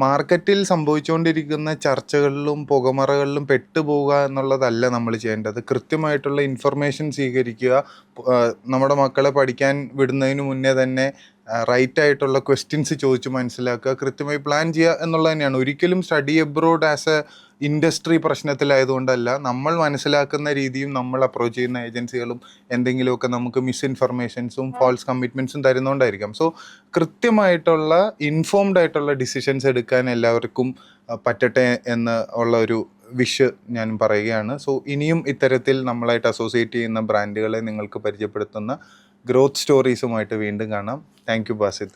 [SPEAKER 2] മാർക്കറ്റിൽ സംഭവിച്ചുകൊണ്ടിരിക്കുന്ന ചർച്ചകളിലും പുകമറകളിലും പെട്ടുപോവുക എന്നുള്ളതല്ല നമ്മൾ ചെയ്യേണ്ടത്. കൃത്യമായിട്ടുള്ള ഇൻഫർമേഷൻ സ്വീകരിക്കുക, നമ്മുടെ മക്കളെ പഠിക്കാൻ വിടുന്നതിന് മുന്നേ തന്നെ റൈറ്റ് ആയിട്ടുള്ള ക്വസ്റ്റ്യൻസ് ചോദിച്ച് മനസ്സിലാക്കുക, കൃത്യമായി പ്ലാൻ ചെയ്യുക എന്നുള്ളത് തന്നെയാണ്. ഒരിക്കലും study abroad as a industry പ്രശ്നത്തിലായതുകൊണ്ടല്ല, നമ്മൾ മനസ്സിലാക്കുന്ന രീതിയും നമ്മൾ അപ്രോച്ച് ചെയ്യുന്ന ഏജൻസികളും എന്തെങ്കിലുമൊക്കെ നമുക്ക് മിസ്ഇൻഫർമേഷൻസും ഫാൾസ് കമ്മിറ്റ്മെൻറ്റ്സും തരുന്നതുകൊണ്ടായിരിക്കാം. സോ കൃത്യമായിട്ടുള്ള ഇൻഫോംഡ് ആയിട്ടുള്ള ഡിസിഷൻസ് എടുക്കാൻ എല്ലാവർക്കും പറ്റട്ടെ എന്ന് ഉള്ള ഒരു വിഷ് ഞാൻ പറയുകയാണ്. സോ ഇനിയും ഇത്തരത്തിൽ നമ്മളായിട്ട് അസോസിയേറ്റ് ചെയ്യുന്ന ബ്രാൻഡുകളെ നിങ്ങൾക്ക് പരിചയപ്പെടുത്തുന്ന ഗ്രോത്ത് സ്റ്റോറീസുമായിട്ട് വീണ്ടും കാണാം. Thank you Basit.